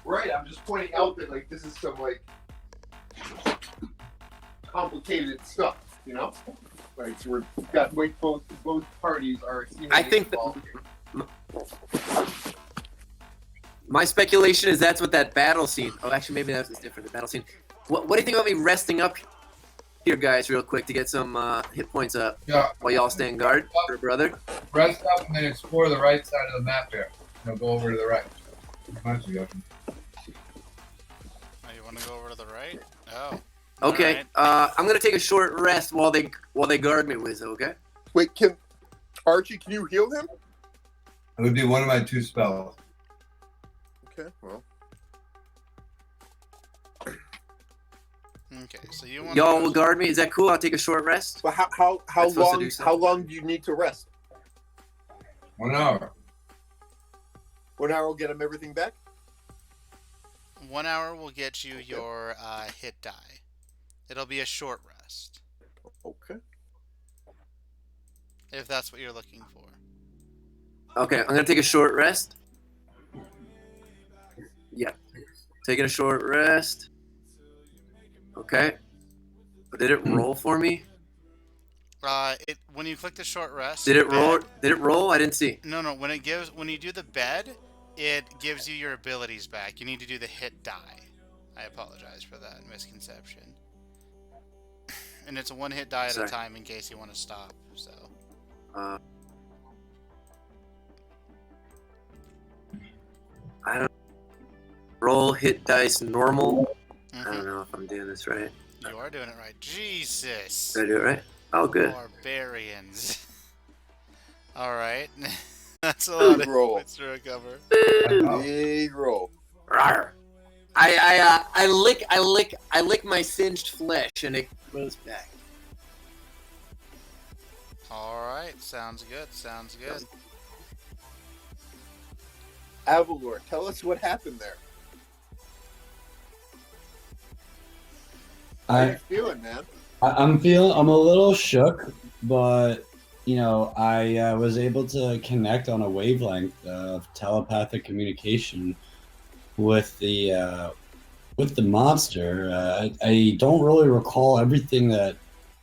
Right, I'm just pointing out that like this is some like complicated stuff, you know? Like we've got both parties are. I think my speculation is that's what that battle scene. Oh, actually, maybe that was different. The battle scene. What do you think about me resting up here, guys, real quick to get some hit points up? Yeah. While y'all stand guard for brother. Rest up and then explore the right side of the map there. Go over to the right. Oh, you want to go over to the right? Oh. Okay. Alright. I'm gonna take a short rest while they guard me, Wizo. Okay. Wait, Archie, can you heal him? It would be one of my 2 spells. Okay, well. Okay, so you want Y'all will guard me. Is that cool? I'll take a short rest. But how That's supposed to long do something. how long do you need to rest? 1 hour. 1 hour will get him everything back? 1 hour will get you your hit die. It'll be a short rest, Okay. if that's what you're looking for. Okay, I'm gonna take a short rest. Yeah, taking a short rest. Okay. Did it roll for me? When you click the short rest. Did it bed- roll? Did it roll? I didn't see. No. When you do the bed, it gives you your abilities back. You need to do the hit die. I apologize for that misconception. And it's a 1 hit die at Sorry. a time in case you want to stop. So. I don't roll hit dice normal. I don't Mhm. know if I'm doing this right. You are doing it right. Jesus. Did I do it right? Oh, good. Barbarians. All right. That's a lot of Roll. points to recover. Big roll. Rawr. I lick my singed flesh and it grows back. All right. Sounds good. Sounds good. Avalor, tell us what happened there. How you I, feeling, man? I'm a little shook, but I was able to connect on a wavelength of telepathic communication with the monster. I don't really recall everything that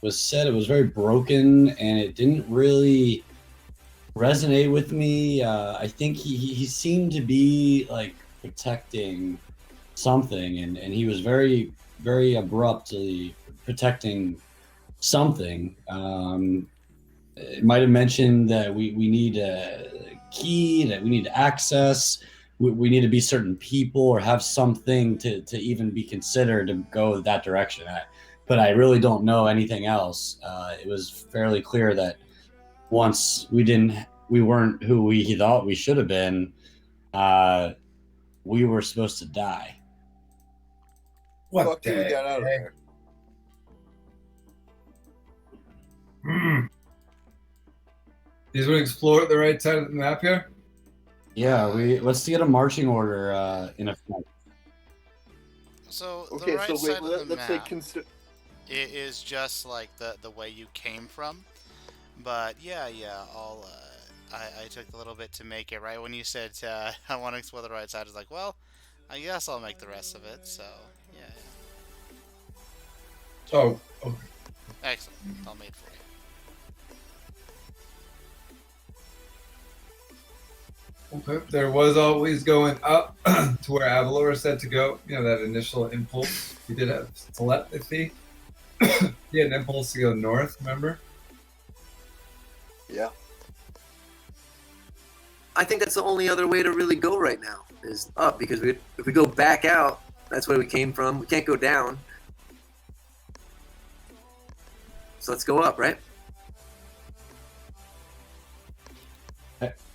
was said. It was very broken, and it didn't really resonate with me. I think he seemed to be like protecting something, and he was very very abruptly protecting something. It might have mentioned that we need a key, that we need access. We need to be certain people or have something to even be considered to go that direction. But I really don't know anything else. It was fairly clear that once we weren't who we thought we should have been, we were supposed to die. What Fuck the till we got out of heck? there. These would explore the right side of the map here. Yeah, let's get a marching order in effect. So the Okay, right so wait, side of the let's say map it is just like the way you came from. But yeah, I'll I took a little bit to make it right when you said I want to explore the right side. I was like, well, I guess I'll make the rest of it. So yeah. Oh, okay. Excellent. All made for you. Okay. There was always going up to where Avalor said to go. That initial impulse. He did have telepathy. He had an impulse to go north, remember? Yeah. I think that's the only other way to really go right now is up, because if we go back out, that's where we came from. We can't go down. So let's go up, right?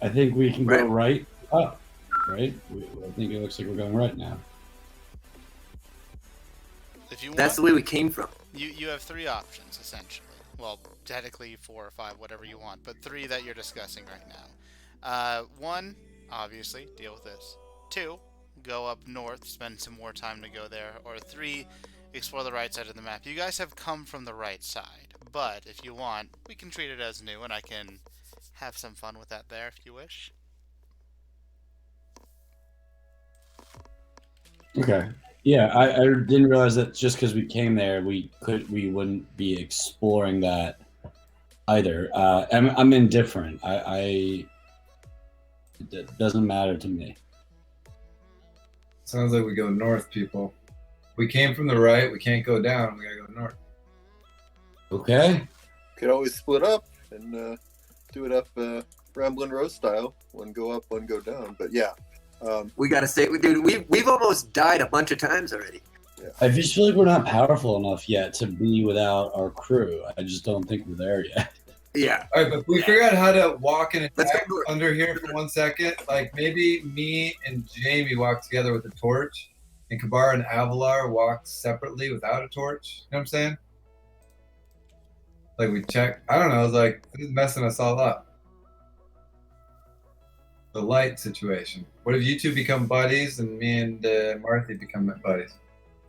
I think we can go Right. right up, right? I think it looks like we're going right now. If you want, That's the way we came from. you have three options essentially. Well, technically 4 or 5, whatever you want, but 3 that you're discussing right now. 1, obviously, deal with this. 2, go up north, spend some more time to go there. Or 3, explore the right side of the map. You guys have come from the right side, but if you want, we can treat it as new, and I can have some fun with that there if you wish. Okay. Yeah, I didn't realize that just because we came there, we wouldn't be exploring that either. I'm indifferent. It doesn't matter to me. Sounds like we go north, people. We came from the right. We can't go down. We gotta go north. Okay. Could always split up and do it up Ramblin' Rose style. One go up, one go down. But yeah. We gotta say, dude, we've almost died a bunch of times already. I just feel like we're not powerful enough yet to be without our crew. I just don't think we're there yet. Yeah. All right, but we figure out how to walk and Let's attack go north. under here for 1 second. Like maybe me and Jamie walk together with a torch, and Kabar and Avalar walk separately without a torch. You know what I'm saying? Like we check. I don't know. It's like this is messing us all up. The light situation. What if you two become buddies and me and Marthy become buddies?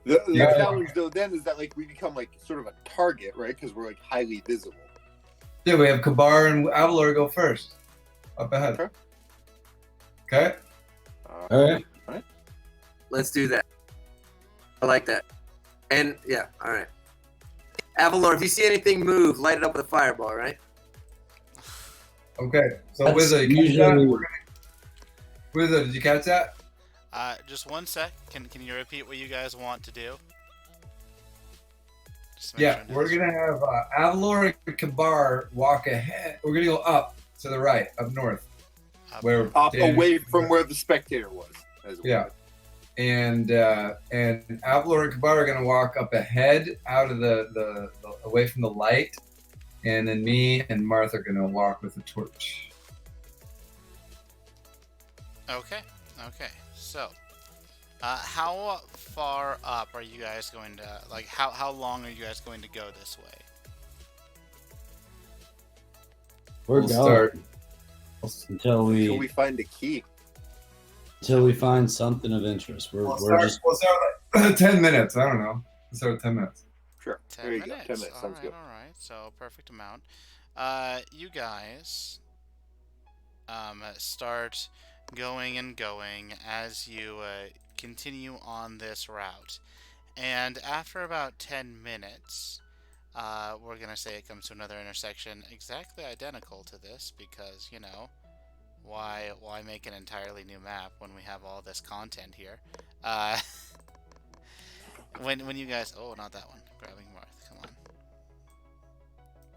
The Yeah. challenge though then is that like we become like sort of a target, right? Because we're like highly visible. Yeah, we have Kabar and Avalar go first. Up ahead. Okay. Okay? All right. Let's do that. I like that. And yeah, all right. Avalor, if you see anything move, light it up with a fireball, right? Okay. So That's Wizo, you catch that? usually- Wizo, did you catch that? Just 1 sec. Can you repeat what you guys want to do? Just to make Yeah, sure I we're understand. gonna have Avalor and Kabar walk ahead. We're gonna go up to the right, up north, where Up David- away from where the spectator was. As it Yeah. were. and Avalor and Kabar are gonna walk up ahead, out of the away from the light, and then me and Martha are gonna walk with the torch. Okay. So, how far up are you guys going to, like, how long are you guys going to go this way? We're We'll going start. until Until we we find a key. find something of interest. We're We'll start just with like 10 minutes. I don't know. We'll start with 10 minutes. Sure. 10 There you minutes. go. 10 minutes. Sounds good. All right. So perfect amount. You guys start going and going as you continue on this route. And after about 10 minutes, we're going to say it comes to another intersection exactly identical to this because, you know, why make an entirely new map when we have all this content here? When you guys... Oh, not that one. Grabbing Marth. Come on.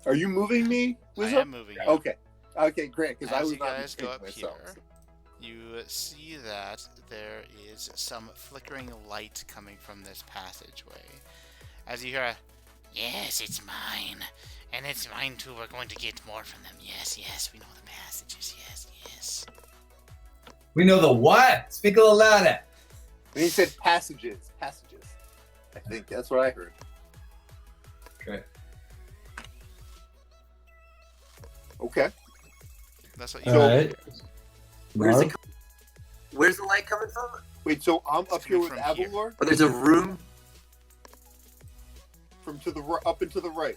Are you moving me, I Wizo? am moving you. Okay. Okay, great. Because I As was you not guys go mistaking up myself. here, you see that there is some flickering light coming from this passageway. As you hear a, "Yes, it's mine. And it's mine too. We're going to get more from them. Yes, yes, we know the passages. Yes, yes." We know the what? Speak a little louder. And he said passages. Passages. I think that's what I heard. Okay. Okay. That's what you All hear. right. Where's Marv? Where's the light coming from? Wait, so I'm It's up here coming with from here. Avalor Oh, there's a room. from to the up and to the right.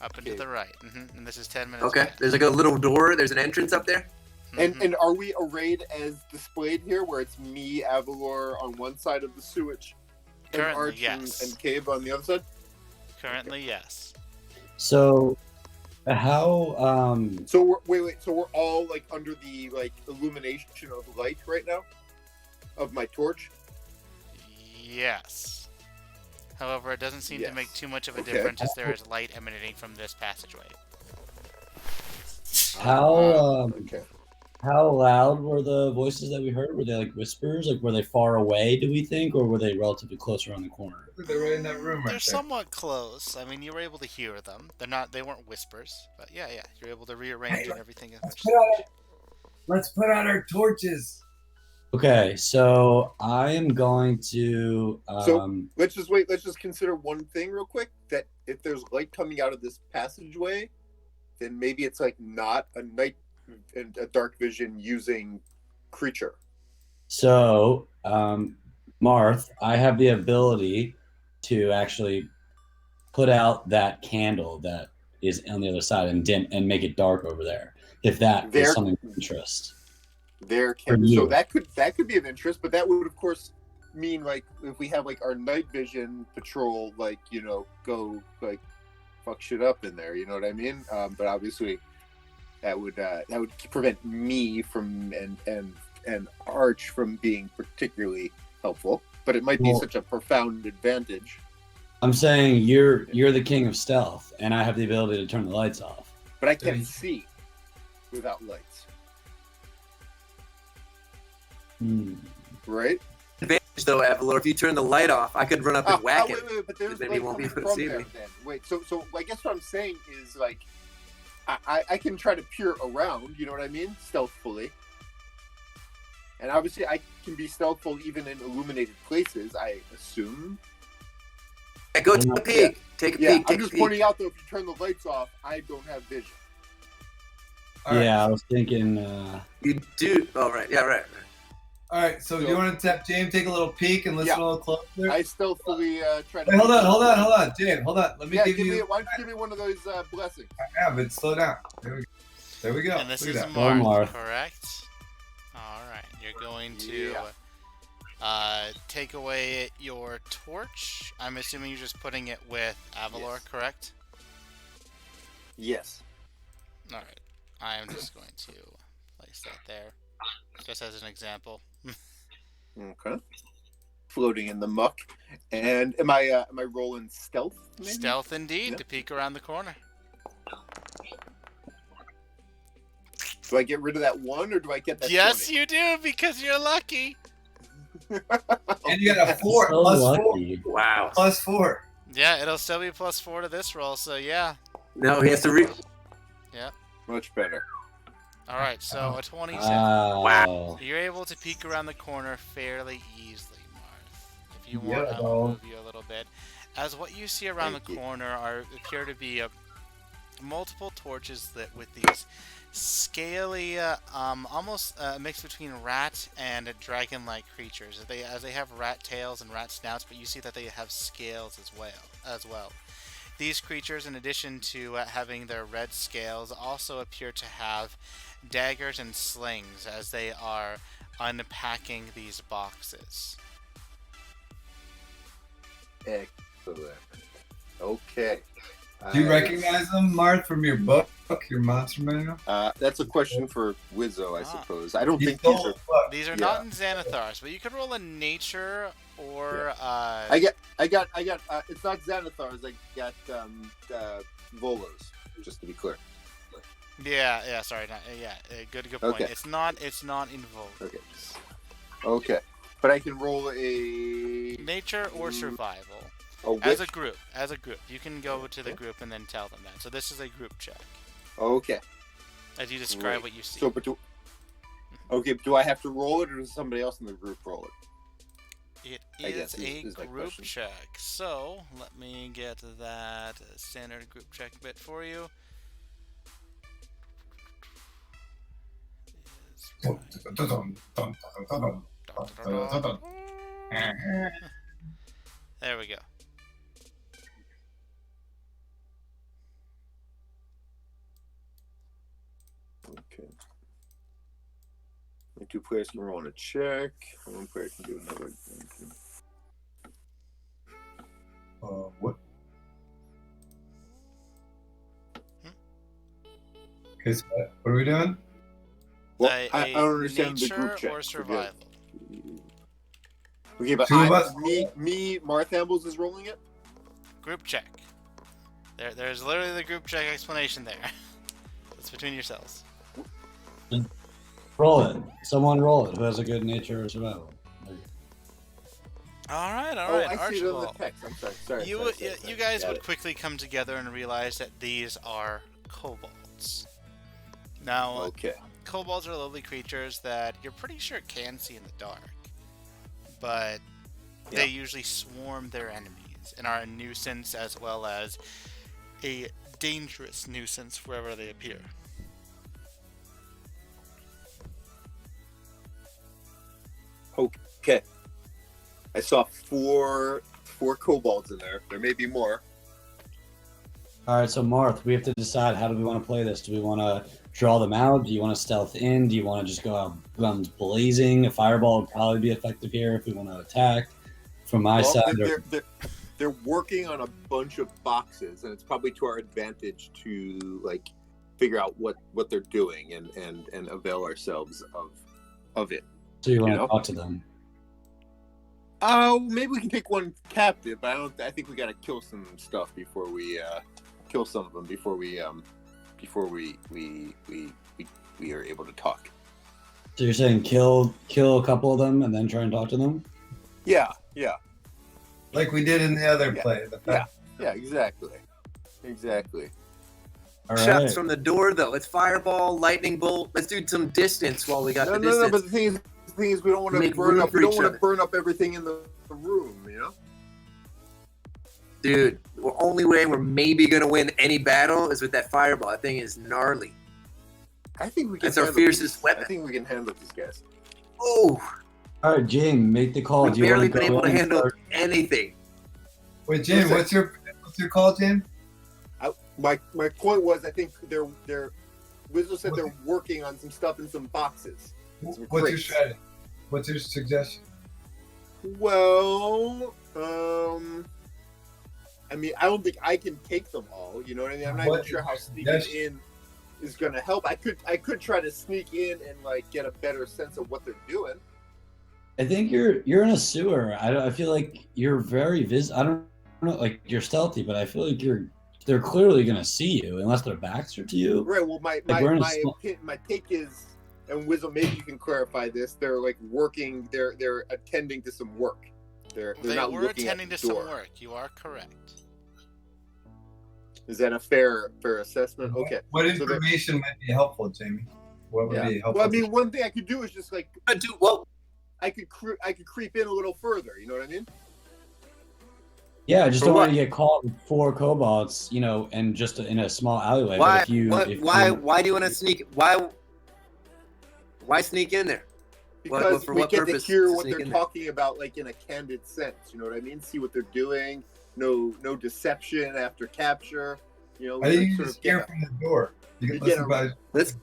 Up and to Okay. the right. And this is 10 minutes Okay. away. There's like a little door. There's an entrance up there. Mhm. And are we arrayed as displayed here, where it's me, Avalor on one side of the sewage, and Currently, Arch yes. and Cave on the other side? Currently, yes. So, how? So wait. So we're all like under the like illumination of the light right now, of my torch. Yes. However, it doesn't seem to make Yes. too much of a Okay. difference as there is light emanating from this passageway. How? Okay. How loud were the voices that we heard? Were they like whispers? Like, were they far away? Do we think, or were they relatively close around the corner? They're right in that room right They're there. somewhat close. I mean, you were able to hear them. They weren't whispers, but yeah, you're able to rearrange and everything. Let's put out our torches. Okay, so I am going to. Let's just wait. Let's just consider one thing real quick. That if there's light coming out of this passageway, then maybe it's like not a night and a dark vision using creature. So, Marth, I have the ability to actually put out that candle that is on the other side and dim and make it dark over there. If that There- is something of interest. There For can you. so that could be of interest, but that would of course mean like if we have like our night vision patrol, like go like fuck shit up in there. You know what I mean? But obviously that would prevent me from and Arch from being particularly helpful. But it might be Well- such a profound advantage. I'm saying you're the king of stealth, and I have the ability to turn the lights off. But I can't Right. see without lights, right? Advantage though, Avalor. If you turn the light off, I could run up and whack him. wait, but there's Then light he won't be coming able to from see there me. then. Wait, so I guess what I'm saying is like I can try to peer around, you know what I mean? Stealthfully. And obviously I can be stealthful even in illuminated places, I assume. Yeah, go take a peek. Take a Yeah, peek. I'm Take a just peek. pointing out though if you turn the lights off, I don't have vision. All right. Yeah, I was thinking. You do. Oh right. Yeah. Right. All right. So do you want to tap James, take a little peek, and listen Yeah. a little closer? I stealthily try to Wait, hold on, James. Hold on. Let me Yeah, give you. why don't you give me one of those blessings? Yeah, but slow down. There we go. And this Look is at that. Marth, Marth. correct? All right, you're going to Yeah. take away your torch. I'm assuming you're just putting it with Avalor, Yes. correct? Yes. All right, I am just going to place that there, just as an example. Okay. Floating in the muck. And am I rolling stealth? Maybe? Stealth indeed, Yeah. to peek around the corner. Do I get rid of that one or do I get that? Yes, 20? you do, because you're lucky. And you got a 4 So plus 4 lucky. Wow. plus 4. Yeah, it'll still be +4 to this roll, so yeah. No, he has to read. Much better. All right, so a 27. Wow. You're able to peek around the corner fairly easily, Marth. If you Yeah, want, I'll dog. move you a little bit. As what you see around Thank the you. corner appear to be multiple torches lit with these scaly, almost mixed between rat and dragon-like creatures. As they have rat tails and rat snouts, but you see that they have scales as well. These creatures, in addition to having their red scales, also appear to have daggers and slings as they are unpacking these boxes. Excellent. Okay. Do you recognize them, Marth, from your book, your monster manual? That's a question for Wizo, I suppose. I don't You think these stole are. the book. These are not in Xanathars, but you could roll a nature or I got. It's not Xanathars. I got Volos. Just to be clear. yeah. Sorry, good point. Okay. It's not involved. Okay. But I can roll a Nature or survival. As a group, you can go to the group and then tell them that. So this is a group check. Okay. As you describe what you see. So, do I have to roll it, or does somebody else in the group roll it? It is a is my group question. check. So let me get that standard group check bit for you. There we go. Okay. The 2 players can roll on a check. 1 player can do another. What? Okay, so what are we doing? Well, I don't understand the nature group check. or survival. Okay, but Two of us? me, Marth Ambles is rolling it? Group check. There's literally the group check explanation there. It's between yourselves. Roll it. Someone roll it. Who has a good nature or survival? All right. I see it on the Archibald. text. I'm sorry. You guys Got would it. quickly come together and realize that these are kobolds. Now, Okay. kobolds are lovely creatures that you're pretty sure can see in the dark, but they usually swarm their enemies and are a nuisance as well as a dangerous nuisance wherever they appear. Okay. I saw four kobolds in there. There may be more. All right, so Marth, we have to decide how do we want to play this. Do we want to draw them out? Do you want to stealth in? Do you want to just go out guns blazing? A fireball would probably be effective here if we want to attack. From my side, They're working on a bunch of boxes, and it's probably to our advantage to like figure out what they're doing and avail ourselves of it. so you want to talk to them. Oh, maybe we can take one captive, but I think we got to kill some stuff before we kill some of them before we are able to talk. So you're saying kill a couple of them and then try and talk to them? Yeah. Like we did in the other Yeah. play. Yeah, exactly. All Shots right. from the door, though. Let's fireball, lightning bolt. Let's do some distance while we got the distance. No, but the thing is we don't want to Make burn room up for each other. burn up everything in the room, you know? Dude, the only way we're maybe going to win any battle is with that fireball. That thing is gnarly. I think we can That's our handle fiercest these. weapon. I think we can handle these guys. Oh, All right, James, make the call. we've Do you barely want to been go able to in and handle start- anything. Wait, James, Listen. what's your call, James? My point was I think they're Wizo said they're working on some stuff in some boxes. What's your crates. strategy? What's your suggestion? Well, I mean, I don't think I can take them all. You know what I mean? I'm not even sure how sneaking in is going to help. I could try to sneak in and like get a better sense of what they're doing. I think you're in a sewer. I feel like you're very I don't know, like you're stealthy, but I feel like they're clearly gonna see you unless their backs are to you. Right. Well, my take is, and Wizo, maybe you can clarify this. They're like working. They're attending to some work. They not were looking attending at to the some door. work. You are correct. Is that a fair assessment? Okay. What So they're- information might be helpful, Jamie? What would be helpful? Well, I mean, one thing I could do is just like Dude, well, I could creep in a little further. You know what I mean? Yeah, I just For don't want what? to get caught with 4 kobolds, and just in a small alleyway. But Why? if you, What? if Why? you, Why do you want to sneak? Why? Why sneak in there? Because for we what get to purpose hear to what sneak they're in there? talking about, like in a candid sense. You know what I mean? See what they're doing. No deception after capture. You know, I think like you sort just of hear get from the door. You You can get listen a- by. Let's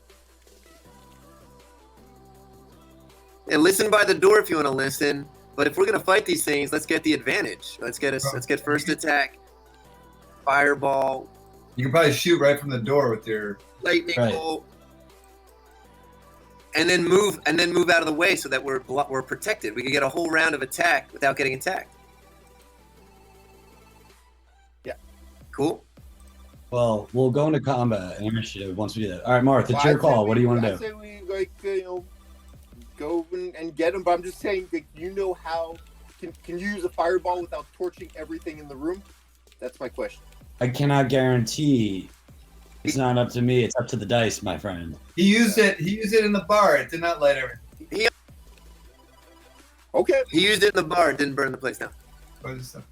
and listen by the door if you want to listen. But if we're gonna fight these things, let's get the advantage. Let's get first attack, fireball, You can probably shoot right from the door with your. lightning Right. bolt, and then move out of the way so that we're protected. We can get a whole round of attack without getting attacked. Yeah. Cool. well, we'll go into combat and initiative once we do that. All right, Marth, it's Well, your I'd say call. What do you want I to do? say we go and get them. But I'm just saying, like, how can you use a fireball without torching everything in the room? That's my question. I cannot guarantee. It's not up to me. It's up to the dice, my friend. He used it. He used it in the bar. It did not light everything. Okay. He used it in the bar. It didn't burn the place down. What is that?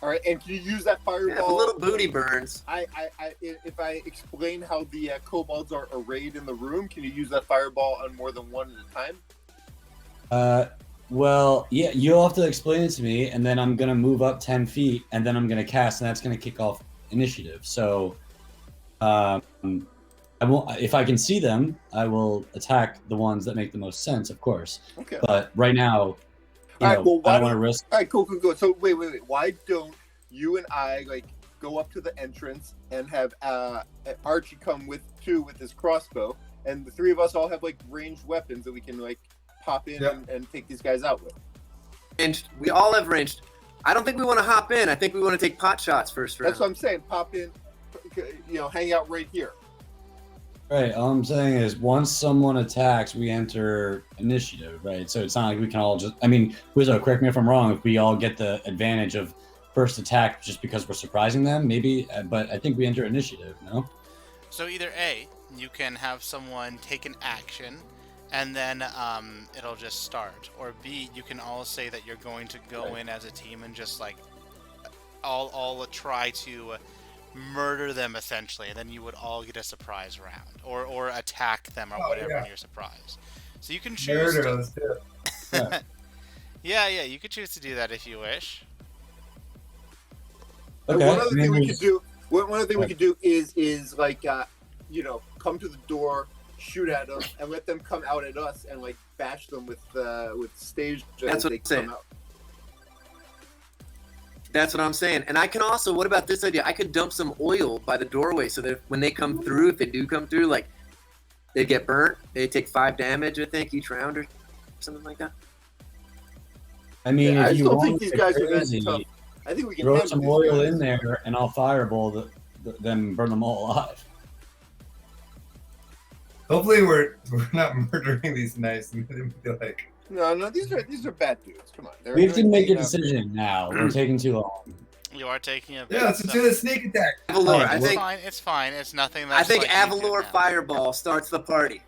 All right. And can you use that Yeah, fireball? the little booty burns. If I explain how the kobolds are arrayed in the room, can you use that fireball on more than one at a time? Well, yeah, you'll have to explain it to me, and then I'm gonna move up 10 feet, and then I'm gonna cast, and that's gonna kick off initiative. So, I won't. If I can see them, I will attack the ones that make the most sense, of course. Okay. But right now, All right, well, I don't want to risk. All right, cool. So wait. Why don't you and I go up to the entrance and have Archie come with his crossbow, and the three of us all have ranged weapons that we can pop in Yep. and take these guys out with. Ranged. We all have ranged. I don't think we want to hop in. I think we want to take pot shots first round. That's what I'm saying. Pop in, hang out right here. Right. All I'm saying is, once someone attacks, we enter initiative. Right. So it's not like we can all just. I mean, Wizo, correct me if I'm wrong. If we all get the advantage of first attack just because we're surprising them, maybe. But I think we enter initiative. No. So either A, you can have someone take an action, and then it'll just start. Or B, you can all say that you're going to go in as a team and just all try to murder them essentially, and then you would all get a surprise round, or attack them or whatever yeah. in your surprise. So you can choose. Murder. Let's do it. Yeah. Yeah, you could choose to do that if you wish. And Okay. one other thing we could do. One other thing we Right. could do is come to the door, shoot at them, and let them come out at us and bash them with stage. That's as what they I'm saying. come out. That's what I'm saying. And I can also, what about this idea? I could dump some oil by the doorway so that when they come through, if they do come through, they get burnt. They take 5 damage, I think, each round or something like that. I mean, Yeah, I if you still want think to these get guys are that crazy, tough. I think we can throw handle some these oil guys. in there, and I'll fireball them, burn them all alive. Hopefully, we're not murdering these nice. And they feel like. No, these are bad dudes. Come on, We have to make a hanging out. decision now. We're taking too long. You are taking a. Yeah, let's do the sneak attack. Avalor, Right, I It's think. fine. It's fine. It's nothing. I That's think you can Avalor now. Fireball starts the party.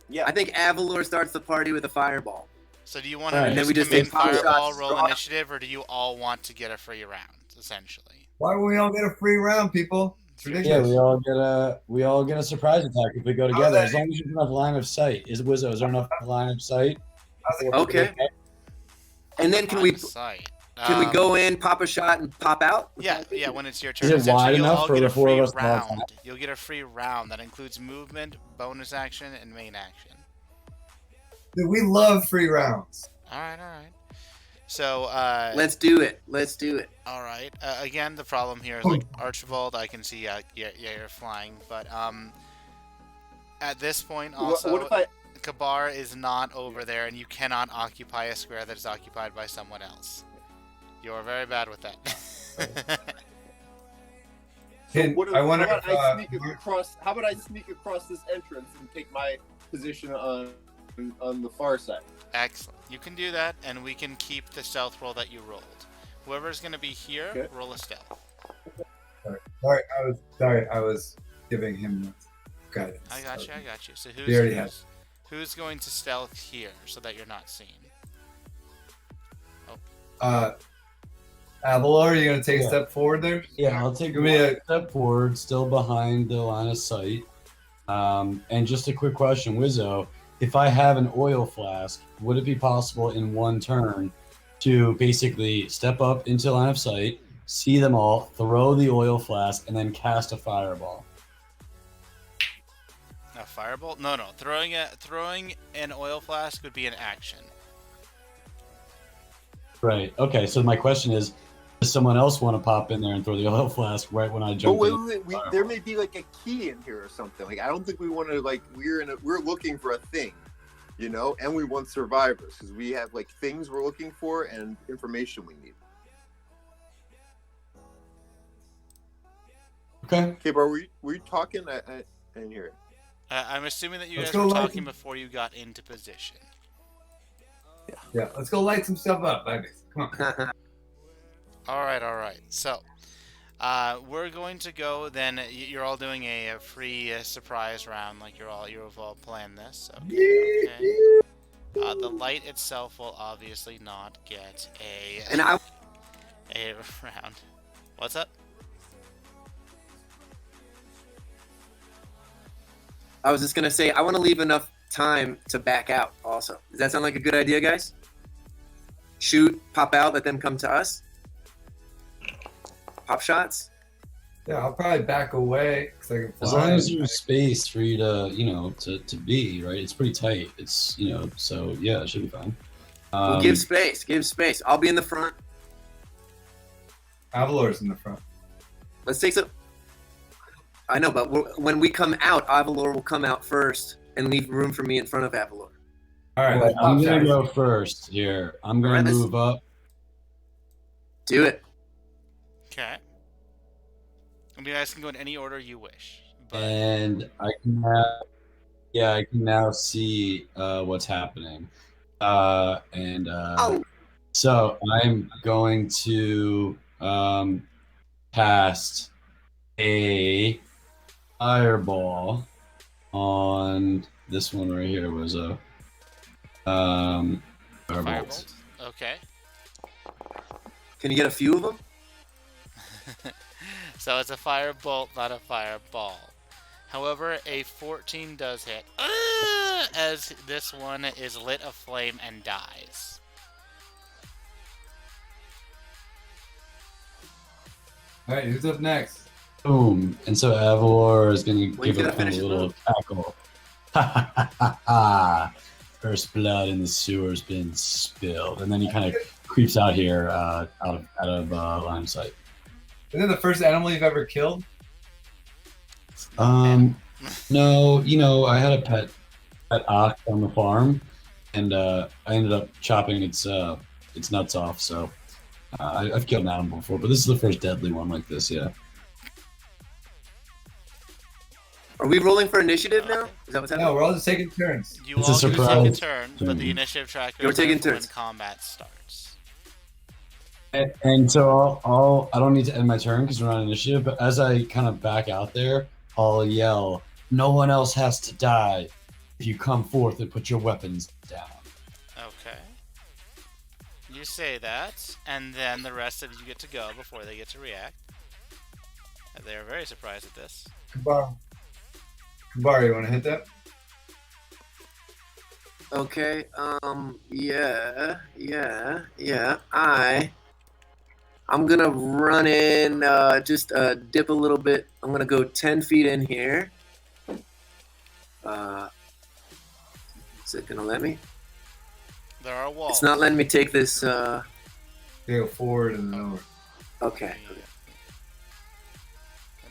Yeah. I think Avalor starts the party with a fireball. So do you want All to right. just Then we just come in take pop fireball, shots, roll draw. initiative, or do you all want to get a free round, essentially? Why would we all get a free round, people? It's Yeah, ridiculous. we all get a surprise attack if we go together. As long as there's enough line of sight. Is there enough line of sight? Okay. And then can we On sight. go in, pop a shot, and pop out? Yeah, when it's your turn. Is it Essentially, wide you'll enough all for get the a four free of us to all round. attack? You'll get a free round that includes movement, bonus action, and main action. Dude, we love free rounds. All right. So, Let's do it. all right. Again, the problem here is Archibald. I can see, you're flying, but at this point, also, What if I? Kabar is not over there, and you cannot occupy a square that is occupied by someone else. You are very bad with that. I wonder how if, about I sneak across? How about I sneak across this entrance and take my position on the far side? Excellent. You can do that, and we can keep the stealth roll that you rolled. Whoever's going to be here, Okay. roll a stealth. Sorry, I was giving him guidance. I got you. So He already has. who's going to stealth here so that you're not seen? Oh, Avalor, are you gonna take a Yeah. step forward there? Yeah, I'll take Give me one a- step forward, still behind the line of sight. And just a quick question, Wizo, if I have an oil flask, would it be possible in one turn to basically step up into line of sight, see them all, throw the oil flask, and then cast a fireball? A fireball? No. Throwing an oil flask would be an action. Right. Okay, so my question is, does someone else want to pop in there and throw the oil flask right when I But jump in? there may be like a key in here or something. Like I don't think we want to like we're looking for a thing, you know, and we want survivors because we have like things we're looking for and information we need. Okay. Okay, bro, were you talking? I didn't hear it. I'm assuming that you Let's guys were go, talking Mike. before you got into position. Yeah, let's go light some stuff up, baby. Come on. All right. So, we're going to go. Then you're all doing a free surprise round, like you've all planned this. Okay. The light itself will obviously not get And I a round. What's up? was just gonna say I want to leave enough time to back out. Also, does that sound like a good idea, guys? Shoot, pop out, let them come to us. Pop shots. Yeah, I'll probably back away because I can fly. As long as there's space for you to, to be, right? It's pretty tight. It's, so yeah, it should be fine. Well, give space. Give space. I'll be in the front. Avalor's in the front. Let's take some. I know, but when we come out, Avalor will come out first and leave room for me in front of Avalor. All right, Well, let's I'm pop gonna shots. go first here. I'm gonna Alright, let's- move up. Do it. Okay. And you guys can go in any order you wish. But And I can now see what's happening. Oh, So I'm going to cast a fireball on this one right here. Was a firebolt. firebolt. Okay. can you get a few of them? So it's a firebolt, not a fireball. However, a 14 does hit, as this one is lit aflame and dies. All right, who's up next? Boom. And so Avalor is going to Well, you give a gotta kind of finish his little move. cackle. Ha ha ha ha. First blood in the sewer's been spilled. And then he kind of creeps out here out of line of sight. Is it the first animal you've ever killed? No, I had a pet ox on the farm, and I ended up chopping its nuts off. So I've killed an animal before, but this is the first deadly one like this. Yeah. Are we rolling for initiative now? Is that what's happening? No, we're all just taking turns. You It's a all get to take a surprise turn, but turn. the initiative tracker You're taking is when turns. combat starts. And so I don't need to end my turn because we're on initiative. But as I kind of back out there, I'll yell, "No one else has to die if you come forth and put your weapons down." Okay. You say that, and then the rest of you get to go before they get to react. They are very surprised at this. Kabar, you want to hit that? Okay. Yeah. I'm gonna run in. Just dip a little bit. I'm gonna go 10 feet in here. Is it gonna let me? There are walls. It's not letting me take this. You go forward and then over. Okay. Let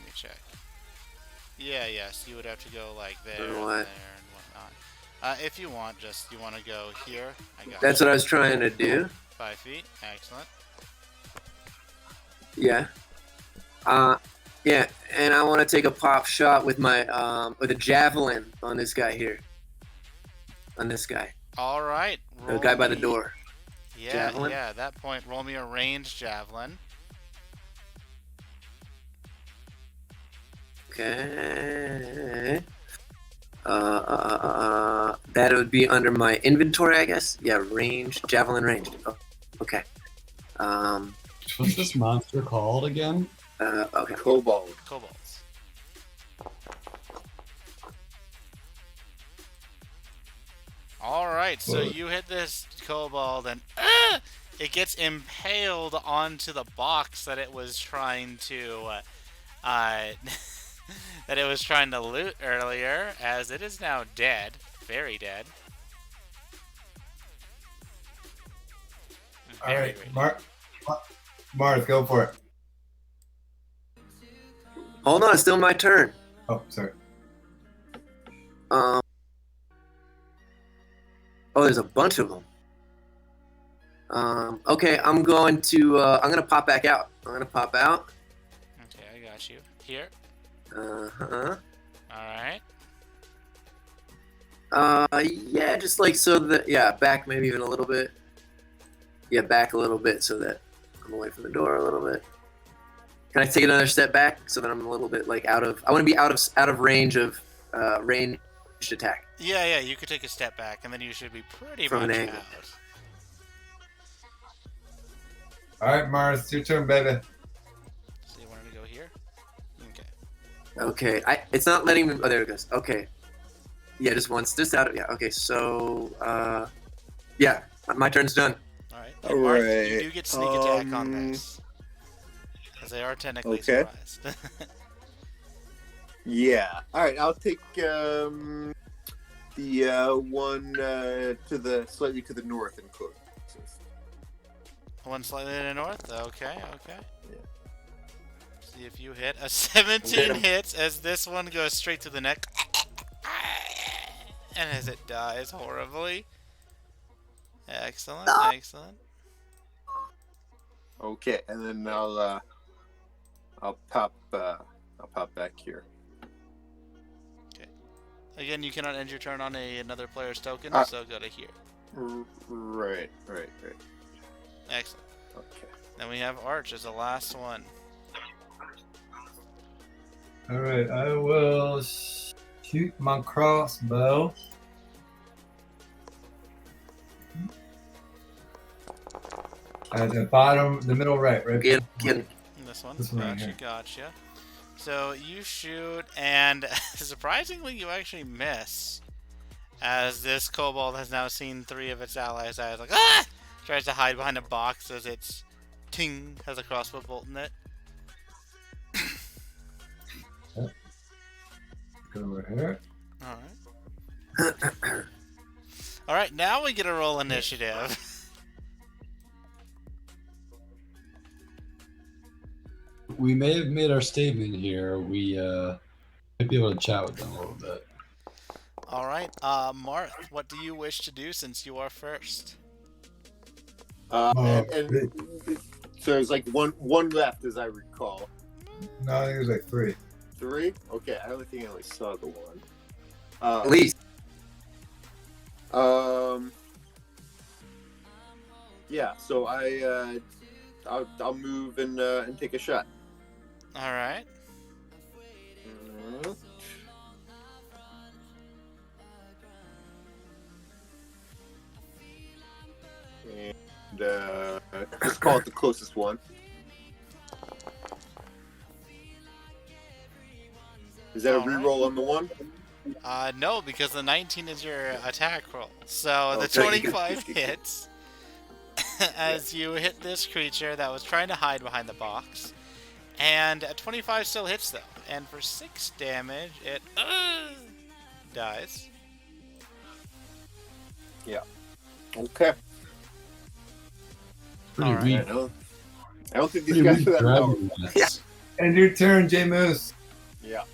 me check. Yeah, yes, you would have to go like there, You and know there, what? and whatnot. If you want, you want to go here. I got That's you. what I was trying to do. 5 feet. Excellent. Yeah. Yeah, and I want to take a pop shot with my with a javelin on this guy here. On this guy, All right. the guy by the me- door. Yeah, Javelin. yeah. At that point, roll me a ranged javelin. Okay. That would be under my inventory, I guess. Yeah, range, javelin ranged. Oh, okay. What's this monster called again? Okay. Kobold. Kobolds. All right, so Whoa. you hit this kobold and it gets impaled onto the box that it was trying to that it was trying to loot earlier, as it is now dead, very dead. All Very, right, very dead. Mars, go for it. Hold on, it's still my turn. Oh, sorry. Oh, there's a bunch of them. Okay, I'm gonna pop back out. I'm gonna pop out. Okay, I got you. Here. Uh-huh. Alright. Yeah, just like so that, yeah, back maybe even a little bit. Yeah, back a little bit so that I'm away from the door a little bit. Can I take another step back so that I'm a little bit like I want to be out of range of ranged attack. Yeah, you could take a step back and then you should be pretty From an much angle. out. All right, Mars, it's your turn, baby. So you wanted to go here? Okay. Okay, it's not letting me. Oh, there it goes. Okay, yeah, just once, just out of yeah. Okay, so yeah, my turn's done. Alright. All And Marth, you right, do get sneak attack on this. Because they are technically okay. surprised. Yeah. All right. I'll take the one slightly to the north and close. One slightly to the north? Okay. Yeah. See if you hit. A 17 hits as this one goes straight to the neck. And as it dies horribly. Excellent. Okay, and then I'll pop back here. Again, you cannot end your turn on another player's token, so go to here. Right. Excellent. Okay. Then we have Arch as the last one. All right, I will shoot my crossbow. At the bottom, the middle right? Get. This one. This one right here. Gotcha. So you shoot, and surprisingly, you actually miss. As this kobold has now seen 3 of its allies' eyes, like, ah! Tries to hide behind a box as its ting has a crossbow bolt in it. Go over here. Alright. Alright, now we get to roll initiative. We may have made our statement here. We might be able to chat with them a little bit. Alright, Marth, what do you wish to do since you are first? And so there's like one left, as I recall. No, I think there's like 3. 3? Okay, I only think I only saw the one. At least. Yeah. So I'll move and take a shot. Alright. And let's call it the closest one. Is that a reroll on the one? No, because the 19 is your attack roll. So the Okay. 25 hits as you hit this creature that was trying to hide behind the box. And a 25 still hits though. And for 6 damage, it dies. Yeah. Okay. Pretty Alright. weak. I don't think these Pretty guys weak are that powerful. dragon nets. Yeah. And your turn, J Moose. Yeah.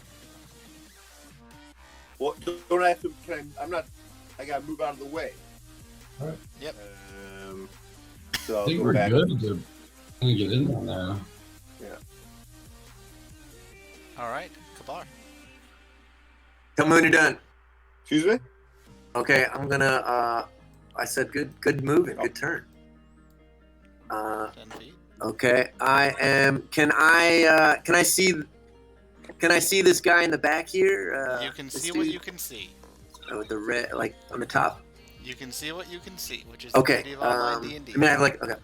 Well, don't I have to? I'm not. I gotta move out of the way. Alright. Yep. So I I'll think go we're back. good to get in there now. Alright, Kabar. Tell me when you're done. Excuse me. Okay, I'm gonna. I said good moving, good turn. 10 feet. Okay, I am. Can I see this guy in the back here? You can this see what dude? you can see. Oh, with the red, like on the top. You can see what you can see, which is Okay. the beauty of online D&D. I mean, I have like okay.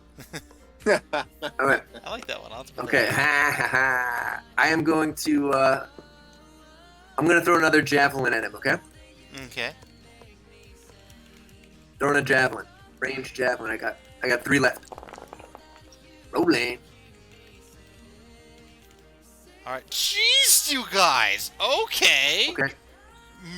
All right. I like that one. I'll have to put Okay. that Ha ha ha. I am going to. I'm gonna throw another javelin at him. Okay. in. Okay. Throwing a javelin. Ranged javelin. I got 3 left. Rolling. All right. Jeez, you guys. Okay. Okay.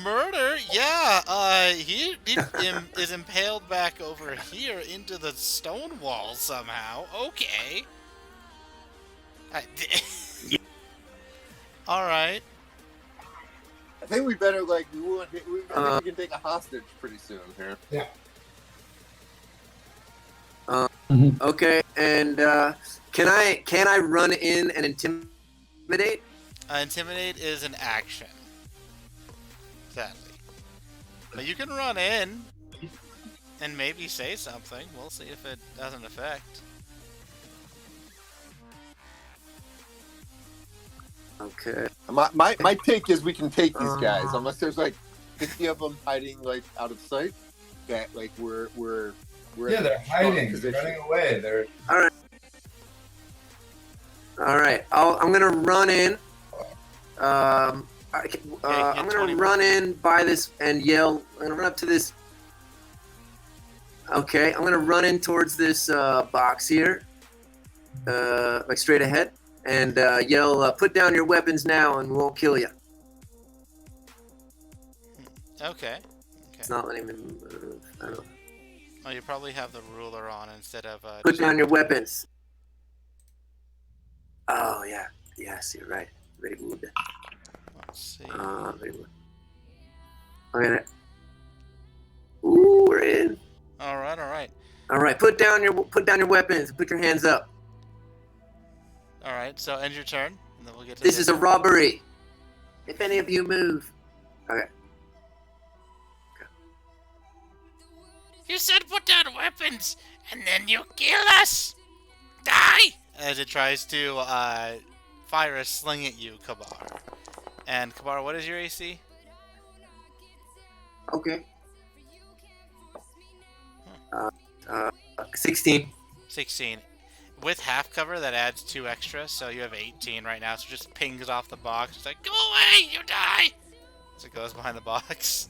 Murder. Yeah. He is impaled back over here into the stone wall somehow. Okay. All right. I think we better I think we can take a hostage pretty soon here. Yeah. Okay. And can I run in and intimidate? Intimidate is an action. Sadly. But you can run in and maybe say something. We'll see if it doesn't affect. Okay. My take is we can take these guys unless there's 50 of them hiding out of sight. That we're Yeah, they're hiding. They're running away. They're All right. I'm gonna run in. I'm gonna run in by this and yell. I'm gonna run up to this. Okay, I'm gonna run in towards this box here, straight ahead, and yell, "Put down your weapons now, and we won't kill you." Okay. It's not letting me move. I don't know. Oh, you probably have the ruler on instead of. Put down your weapons. Oh yeah. Yes, you're right. Very good. Let's see. Very good. Okay. Ooh, we're in. All right. All right. Put down your weapons. Put your hands up. All right. So end your turn, and then we'll get to This is a robbery. If any of you move. Okay. You said put down weapons, and then you kill us. Die! As it tries to fire a sling at you, Kabar. And Kabar, what is your AC? Okay. 16. 16. With half cover, that adds 2 extra, so you have 18 right now. So it just pings off the box. It's like, go away, you die! So it goes behind the box.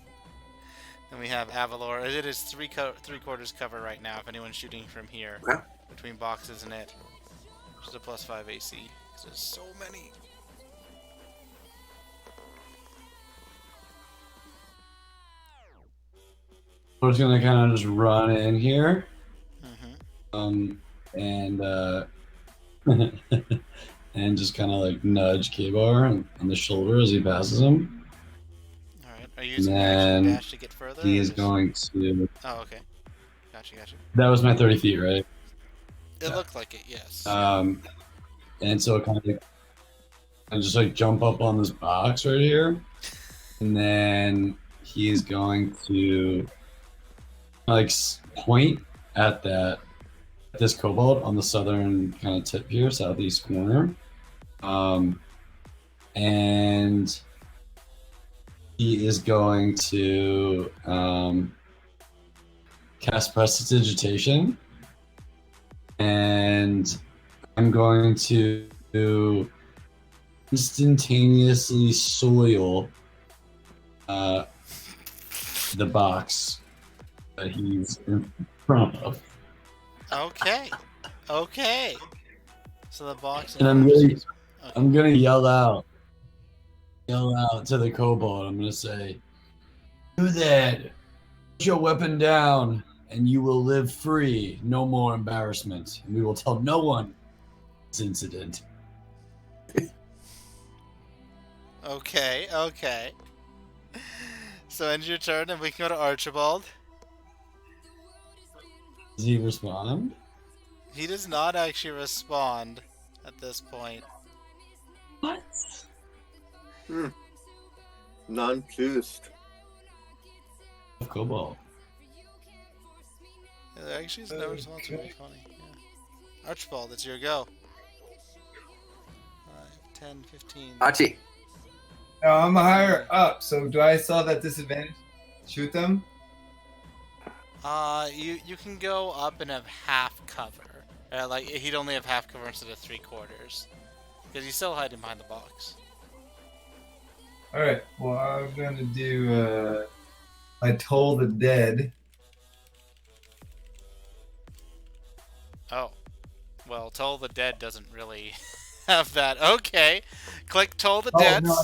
Then we have Avalor. It is 3/4 cover right now if anyone's shooting from here. Well. Between boxes and it. Which is a +5 AC. Because there's so many. I'm just gonna kind of just run in here, Mm-hmm. and and just kind of nudge K-Bar on the shoulder as he passes him. All right. Are you using your action Then dash to get further? he or is just- going to. Oh, okay. Gotcha. That was my 30 feet, right? It looked like it, yes. And so I just jump up on this box right here, and then he's going to point at this kobold on the southern kind of tip here, southeast corner, and he is going to cast Prestidigitation, and I'm going to instantaneously soil the box that he's in front of. Okay. So the box. And I'm gonna yell out to the kobold. I'm gonna say, "Do that. Put your weapon down, and you will live free. No more embarrassment, and we will tell no one this incident." Okay. So end your turn, and we can go to Archibald. Does he respond? He does not actually respond at this point. What? Non-plussed. Kobold. Yeah, there actually is no response. Really funny. Yeah. Archibald, it's your go. 5, 10, 15. Achi. No, I'm higher up. So do I still have that disadvantage? Shoot them? You can go up and have half cover. Like, he'd only have half cover instead of 3/4. Because he's still hiding behind the box. All right. Well, I'm gonna do. I told the dead. Oh. Well, Toll the Dead doesn't really have that. Okay. Click Toll the Dead. No,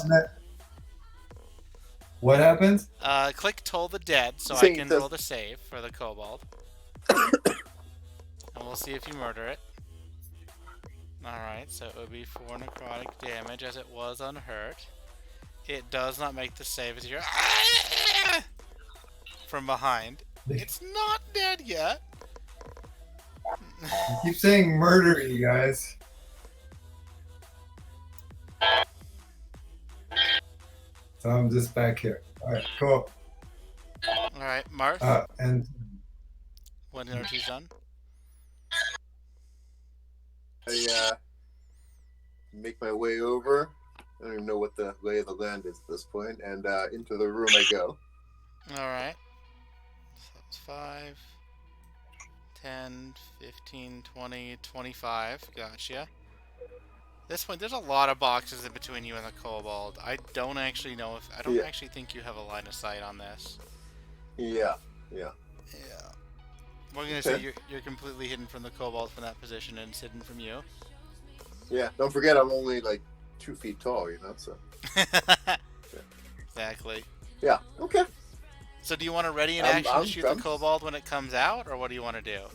what happens? Click Toll the Dead so I Saying can it does- roll the save for the kobold. And we'll see if you murder it. Alright, so it would be 4 necrotic damage as it was unhurt. It does not make the save as you're from behind. It's not dead yet. I keep saying murder, you guys. So I'm just back here. All right, cool. Alright, Marth, And when Archie's done. I make my way over. I don't even know what the lay of the land is at this point, and into the room I go. Alright. So that's 5, 10, 15, 20, 25. Gotcha. This point, there's a lot of boxes in between you and the kobold. I don't actually know if... I don't Yeah. actually think you have a line of sight on this. Yeah. Yeah. We're gonna Okay. say you're completely hidden from the kobold from that position, and it's hidden from you. Yeah. Don't forget, I'm only like 2 feet tall, you know. So. Exactly. Yeah. Okay. So do you want to ready an I'm- action I'm- to shoot I'm- the kobold when it comes out, or what do you want to do?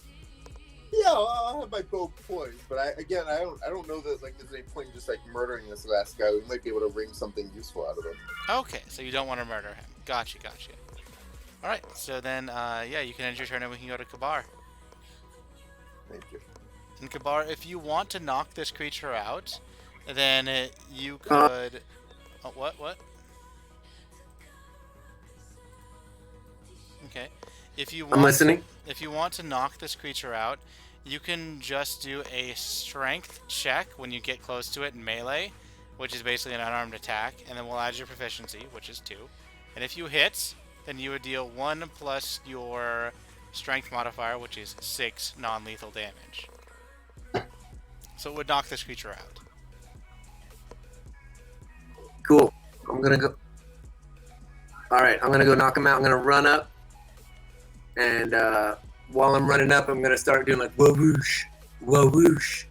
Yeah, I'll have my bow poised, but I don't know that like there's any point in just like murdering this last guy. We might be able to wring something useful out of him. Okay, so you don't want to murder him. Gotcha. Alright, so then, yeah, you can end your turn and we can go to Kabar. Thank you. And Kabar, if you want to knock this creature out, then you could... Oh, what? Okay. If you want, I'm listening. If you want to knock this creature out, you can just do a strength check when you get close to it in melee, which is basically an unarmed attack, and then we'll add your proficiency, which is 2. And if you hit, then you would deal 1 plus your strength modifier, which is 6 non-lethal damage. So it would knock this creature out. Cool. I'm gonna go. All right, I'm gonna go knock him out. I'm gonna run up, and while I'm running up, I'm gonna start doing like whoosh, whoosh.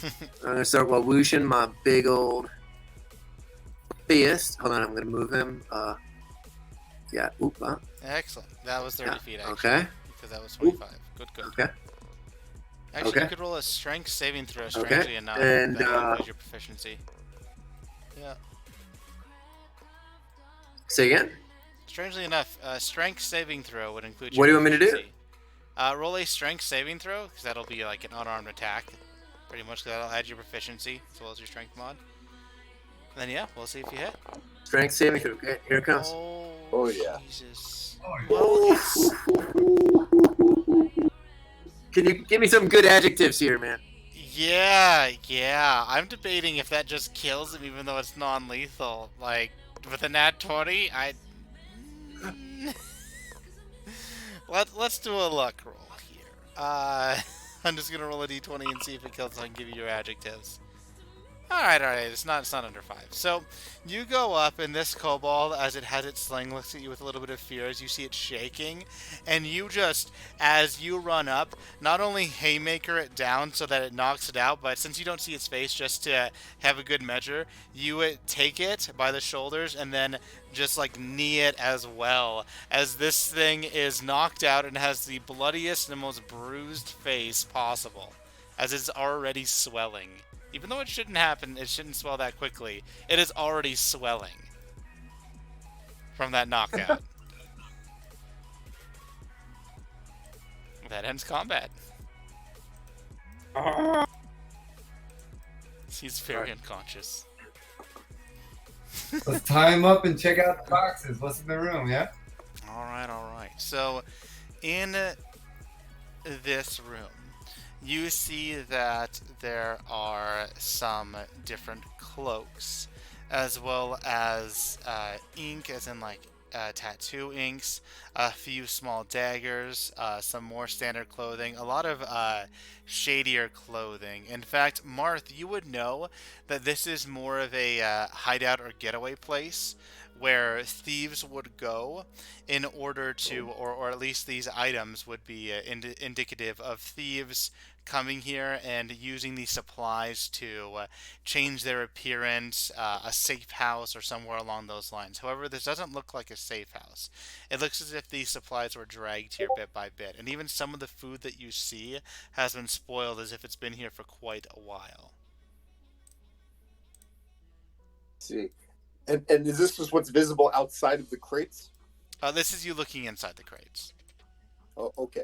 I'm gonna start whooshing my big old fist. Hold on, I'm gonna move him. Yeah. Excellent. That was 30 Yeah, feet, actually. okay. Because that was 25. Good. Okay. Actually, Okay. you could roll a strength saving throw, Okay, strangely enough. and, That would increase your proficiency. Yeah. Say again. Strangely enough, strength saving throw would include your What do you want me to do? proficiency. Roll a strength saving throw, because that'll be like an unarmed attack. Pretty much, 'cause that'll add your proficiency, as well as your strength mod. And then, yeah, we'll see if you hit. Strength saving throw. Okay, here it comes. Oh, yeah. Jesus. Oh, yeah. Well, it's... Can you give me some good adjectives here, man? Yeah. I'm debating if that just kills him, even though it's non-lethal. Like, with a nat 20, Let's do a luck roll here. I'm just gonna roll a d20 and see if it kills, so I can give you your adjectives. Alright, it's not under 5. So, you go up, and this kobold, as it has its sling, looks at you with a little bit of fear as you see it shaking, and you just, as you run up, not only haymaker it down so that it knocks it out, but since you don't see its face, just to have a good measure, you take it by the shoulders, and then just like knee it as well, as this thing is knocked out and has the bloodiest and most bruised face possible, as it's already swelling. Even though it shouldn't happen, it shouldn't swell that quickly. It is already swelling from that knockout. That ends combat. He's very unconscious. Let's tie him up and check out the boxes. What's in the room? Yeah. All right. So, in this room, you see that there are some different cloaks, as well as ink, as in like tattoo inks, a few small daggers, some more standard clothing, a lot of shadier clothing. In fact, Marth, you would know that this is more of a hideout or getaway place where thieves would go in order to, or at least these items would be indicative of thieves coming here and using these supplies to change their appearance, a safe house, or somewhere along those lines. However, this doesn't look like a safe house. It looks as if these supplies were dragged here bit by bit, and even some of the food that you see has been spoiled as if it's been here for quite a while. See, and is this just what's visible outside of the crates? This is you looking inside the crates. Oh, okay.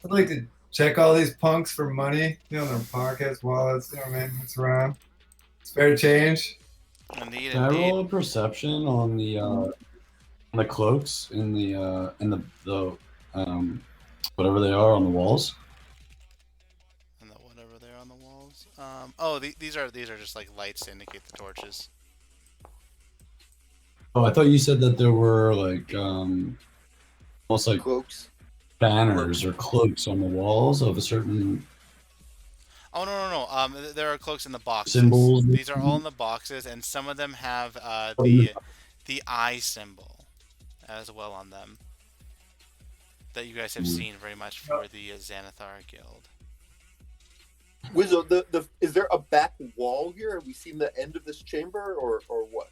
I'd like to check all these punks for money, their pockets, wallets, man, what's around. Spare change. Indeed, Can I indeed. roll a perception on the cloaks in the whatever they are on the walls? And the whatever they're on the walls. These are just like lights to indicate the torches. Oh, I thought you said that there were like almost like Cloaks. banners or cloaks on the walls of a certain Oh no. There are cloaks in the boxes. symbols. These are all in the boxes, and some of them have the eye symbol as well on them that you guys have seen very much for the Xanathar Guild. Wizo, is there a back wall here? Have we seen the end of this chamber, or what?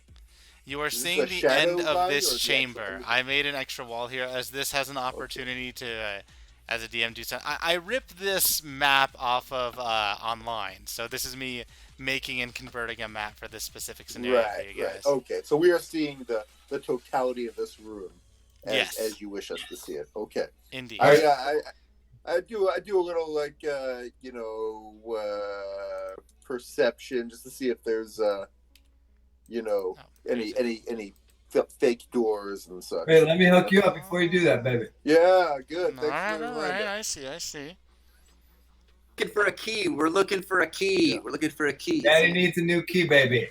You are Is this seeing a the shadow end of line, or this is it chamber. actually- I made an extra wall here as this has an opportunity to, as a DM, do something. I ripped this map off of online, so this is me making and converting a map for this specific scenario for you guys. Right. Okay, so we are seeing the totality of this room Yes. as you wish us to see it. Okay. Indeed. I do a little perception just to see if there's any fake doors and such. Hey, let me hook you up before you do that, baby. Yeah, good. All Thanks right, for the all right. reminder. I see. Looking for a key. We're looking for a key. Yeah. We're looking for a key. Daddy needs a new key, baby.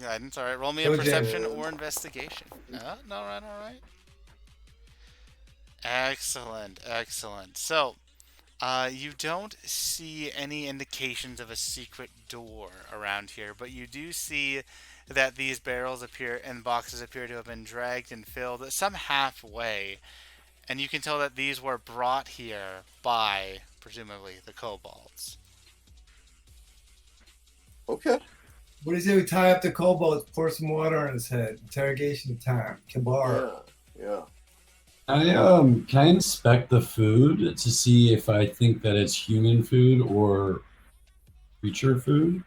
Guidance. All right. Roll me a Go, perception James. or investigation. All right. Excellent. So, you don't see any indications of a secret door around here, but you do see that these barrels and boxes appear to have been dragged and filled some halfway, and you can tell that these were brought here by, presumably, the kobolds. Okay. What do you say we tie up the kobolds, pour some water on his head? Interrogation time. Kabar. Yeah. Can I inspect the food to see if I think that it's human food or creature food?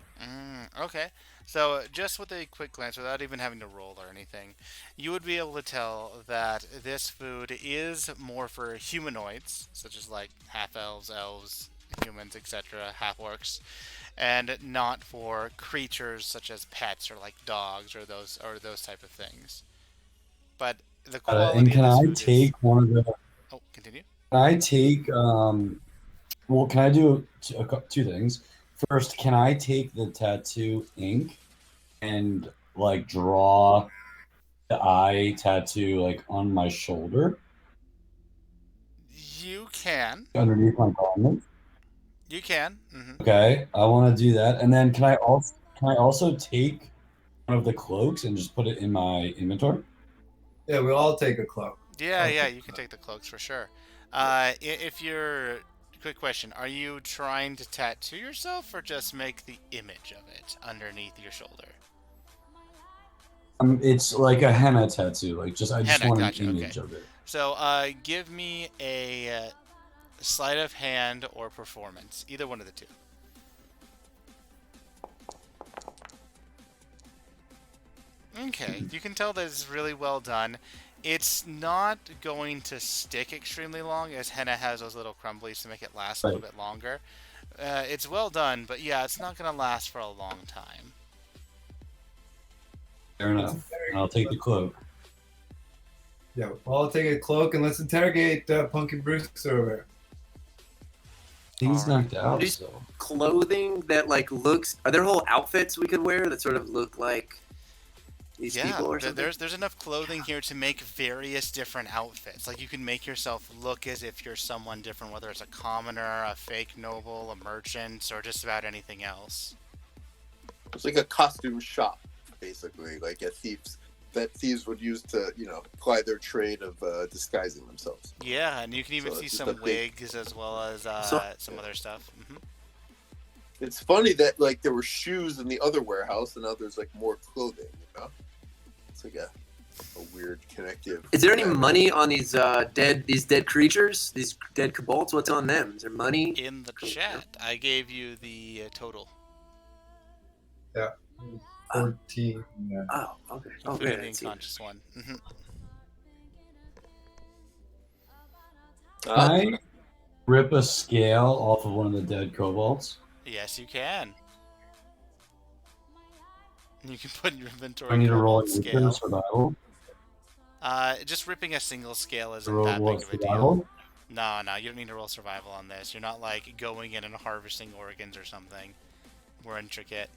Okay. So, just with a quick glance, without even having to roll or anything, you would be able to tell that this food is more for humanoids, such as like half-elves, elves, humans, etc., half-orcs, and not for creatures such as pets or like dogs or those type of things. But the quality And can of I this food take one of the? Oh, continue. Can I take? Well, can I do two things? First, can I take the tattoo ink and like draw the eye tattoo like on my shoulder You can. underneath my garment? You can. Okay, I want to do that. And then can I also take one of the cloaks and just put it in my inventory? Yeah, we'll all take a cloak. Yeah, you can take the cloaks for sure. Quick question, are you trying to tattoo yourself or just make the image of it underneath your shoulder? It's like a henna tattoo. Like I just Henna, want gotcha, an image okay. of it. So, give me a sleight of hand or performance. Either one of the two. Okay, you can tell that it's really well done. It's not going to stick extremely long, as henna has those little crumblies to make it last a little bit longer. It's well done, but yeah, it's not going to last for a long time. Fair enough. And I'll take the cloak. Yeah, we'll all take a cloak and let's interrogate Pumpkin Bruce over there. He's Alright. knocked out, Just- so. Clothing that like looks. Are there whole outfits we could wear that sort of look like these Yeah, people or something? there's enough clothing here to make various different outfits. Like you can make yourself look as if you're someone different, whether it's a commoner, a fake noble, a merchant, or just about anything else. It's like a costume shop, basically, like thieves would use to, ply their trade of disguising themselves. Yeah, and you can even So see it's some just a big- wigs as well as some other stuff. It's funny that like there were shoes in the other warehouse, and now there's like more clothing. It's like a weird connective. Is there any money on these dead creatures? These dead kobolds? What's on them? Is there money? In the chat, I gave you the total. Yeah. 14. Yeah. Oh, okay. Including Okay. the Let's see. unconscious one. I rip a scale off of one of the dead kobolds. Yes, you can. You can put in your inventory I need to roll a kobold scale. scale. Survival. Just ripping a single scale isn't Roll that what, big of a deal. survival? No, you don't need to roll survival on this. You're not like going in and harvesting organs or something. More intricate.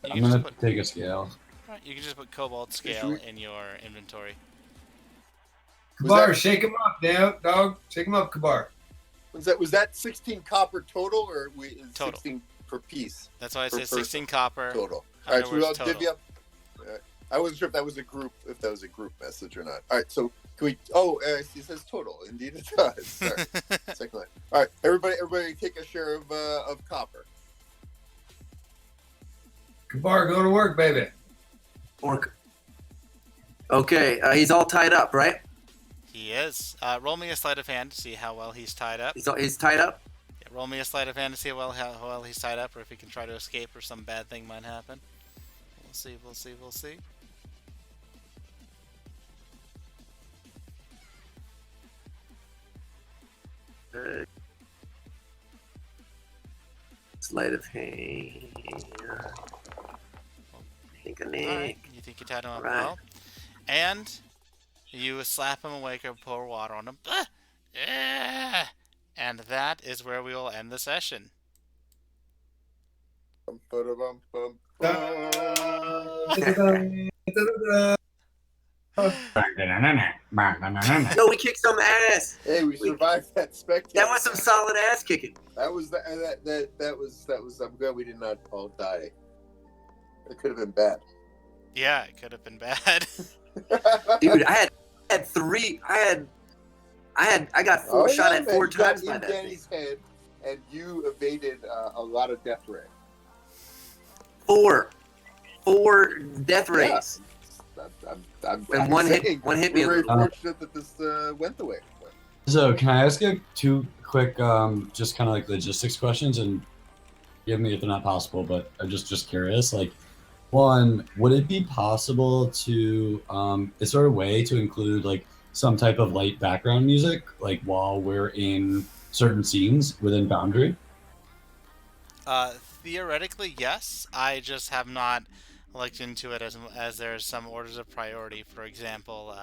You I'm can gonna just put, take a scale. alright, you can just put kobold scale in your inventory. Kabar, shake him up, dog. Shake him up, Kabar. Was that 16 copper total, or is Total. 16 per piece That's why I Per say 16 copper. total? All 100 right, so words I'll total. divvy up. I wasn't sure if that was a group message or not. All right, so can we? Oh, it says total. Indeed, it does. Sorry. Second line. All right, everybody, take a share of copper. Kabar, go to work, baby. Okay, he's all tied up, right? He is. Roll me a sleight of hand to see how well he's tied up. He's tied up. Yeah, roll me a sleight of hand to see how well he's tied up, or if he can try to escape, or some bad thing might happen. We'll see. Sleight of hand. Alright, you think you tied him up Right. well. And you slap him awake or pour water on him. And that is where we will end the session. No, we kicked some ass. Hey, we survived that spectator. That was some solid ass kicking. That was. I'm glad we did not all die. It could have been bad. Yeah, it could have been bad. Dude, I had three. I got four shot at four times by that thing. Danny's head, and you evaded a lot of death ray. Four death rays. And one hit me. We're very fortunate that this went the way it went. So, can I ask you two quick, just kind of like logistics questions, and give me if they're not possible, but I'm just curious. Like, one, would it be possible to, is there a way to include like some type of light background music, like while we're in certain scenes within Boundary? Theoretically, yes. I just have not looked into it as there's some orders of priority. For example,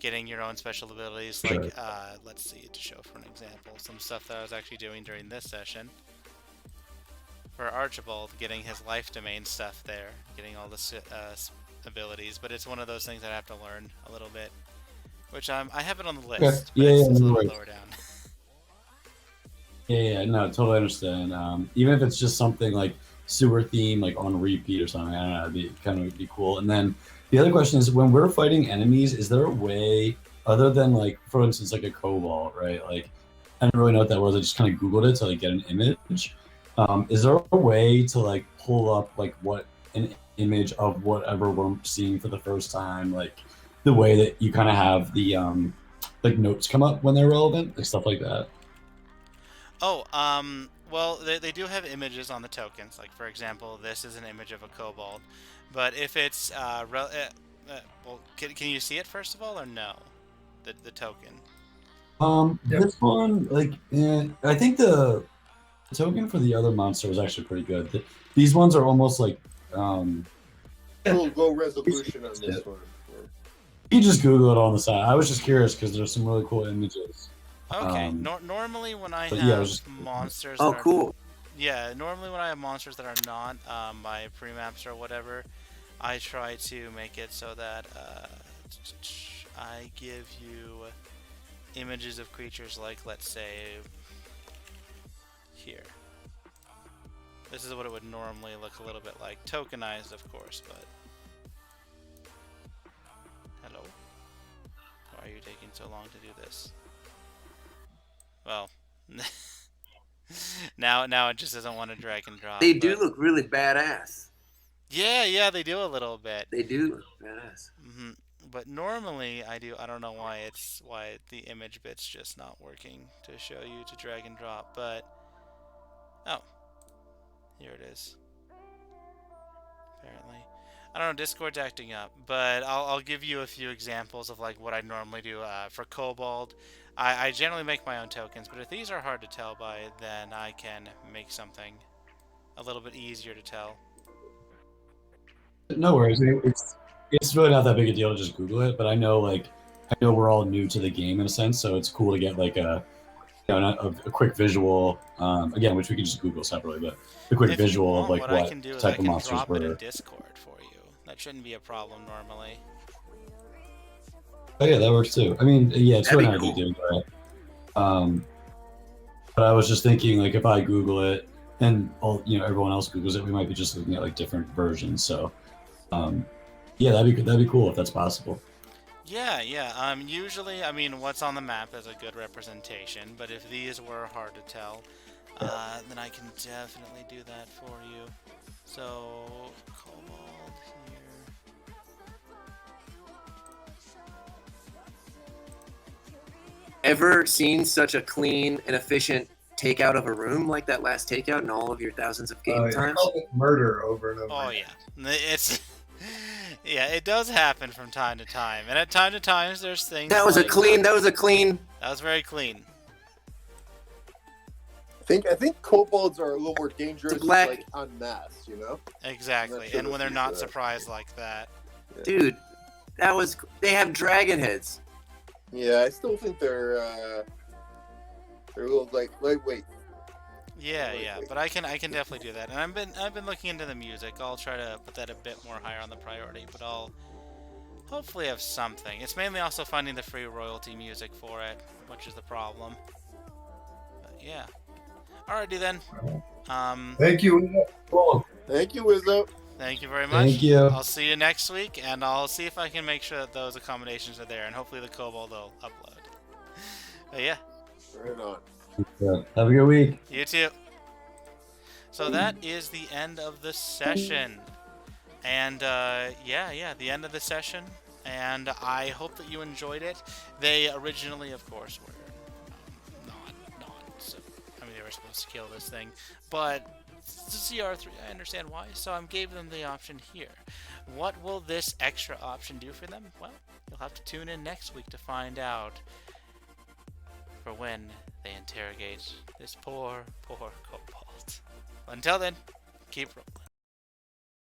getting your own special abilities, like Sure. let's see, to show for an example, some stuff that I was actually doing during this session. For Archibald, getting his life domain stuff there, getting all the abilities, but it's one of those things I have to learn a little bit, which I have it on the list, Okay. but Yeah, it's a no little worries. lower down. Yeah, no, totally understand. Even if it's just something like sewer theme, like on repeat or something, I don't know, it'd be kind of be cool. And then the other question is, when we're fighting enemies, is there a way other than like, for instance, like a cobalt, right? Like, I didn't really know what that was. I just kind of Googled it to like get an image. Is there a way to like pull up like what an image of whatever we're seeing for the first time, like the way that you kind of have the like notes come up when they're relevant, like stuff like that? Oh, well, they do have images on the tokens. Like, for example, this is an image of a kobold. But if it's, well, can you see it first of all, or no? The token. Yep. This one, like, I think the token for the other monster was actually pretty good. These ones are almost like, Low resolution on this one. you just Google it on the side. I was just curious because there's some really cool images. Okay, normally when I but have yeah, I was just- monsters Oh, that are cool. Yeah, normally when I have monsters that are not my pre-maps or whatever, I try to make it so that I give you images of creatures like, let's say, here. This is what it would normally look a little bit like. Tokenized, of course, but... Hello? Why are you taking so long to do this? Well... now it just doesn't want to drag and drop. They do look really badass. Yeah, they do a little bit. They do look badass. But normally I don't know why the image bit's just not working to show you to drag and drop, but oh, here it is. Apparently, I don't know, Discord's acting up, but I'll give you a few examples of like what I normally do for Kobold. I generally make my own tokens, but if these are hard to tell by, then I can make something a little bit easier to tell. No worries. It's really not that big a deal to just Google it, but I know we're all new to the game in a sense, so it's cool to get like a quick visual, again, which we can just Google separately, but a quick visual of like what I can do is type I of can monsters drop it in were. Discord for you. That shouldn't be a problem normally. Oh yeah, that works too. I mean, yeah, it's That'd really be hard to cool. do, right? But I was just thinking, like, if I Google it and everyone else Googles it, we might be just looking at like different versions. So, yeah, that'd be cool if that's possible. Yeah. Usually, I mean, what's on the map is a good representation, but if these were hard to tell, then I can definitely do that for you. So, Kobold here. Ever seen such a clean and efficient takeout of a room like that last takeout in all of your thousands of game I times? called it murder over and over. Oh again. yeah, it's yeah, it does happen from time to time, and at time to times there's things. That was a clean. That was very clean. I think kobolds are a little more dangerous, black- like en masse, you know? Exactly, sure and when they're if not you- surprised like that. dude. They have dragon heads. Yeah, I still think they're a little like lightweight. Yeah, but I can definitely do that, and I've been looking into the music. I'll try to put that a bit more higher on the priority, but I'll hopefully have something. It's mainly also finding the free royalty music for it, which is the problem. But yeah. Alrighty then. Thank you. Cool. Thank you, Wizo. Thank you very much. Thank you. I'll see you next week, and I'll see if I can make sure that those accommodations are there, and hopefully the Kobold will upload. But yeah, Right on. Yeah. Have a good week. you too. So that is the end of the session. And yeah, the end of the session. And I hope that you enjoyed it. They originally, of course, were not. So, I mean, they were supposed to kill this thing. But it's a CR3, I understand why. So I gave them the option here. What will this extra option do for them? Well, you'll have to tune in next week to find out. For when they interrogate this poor kobold. Until then, keep rolling.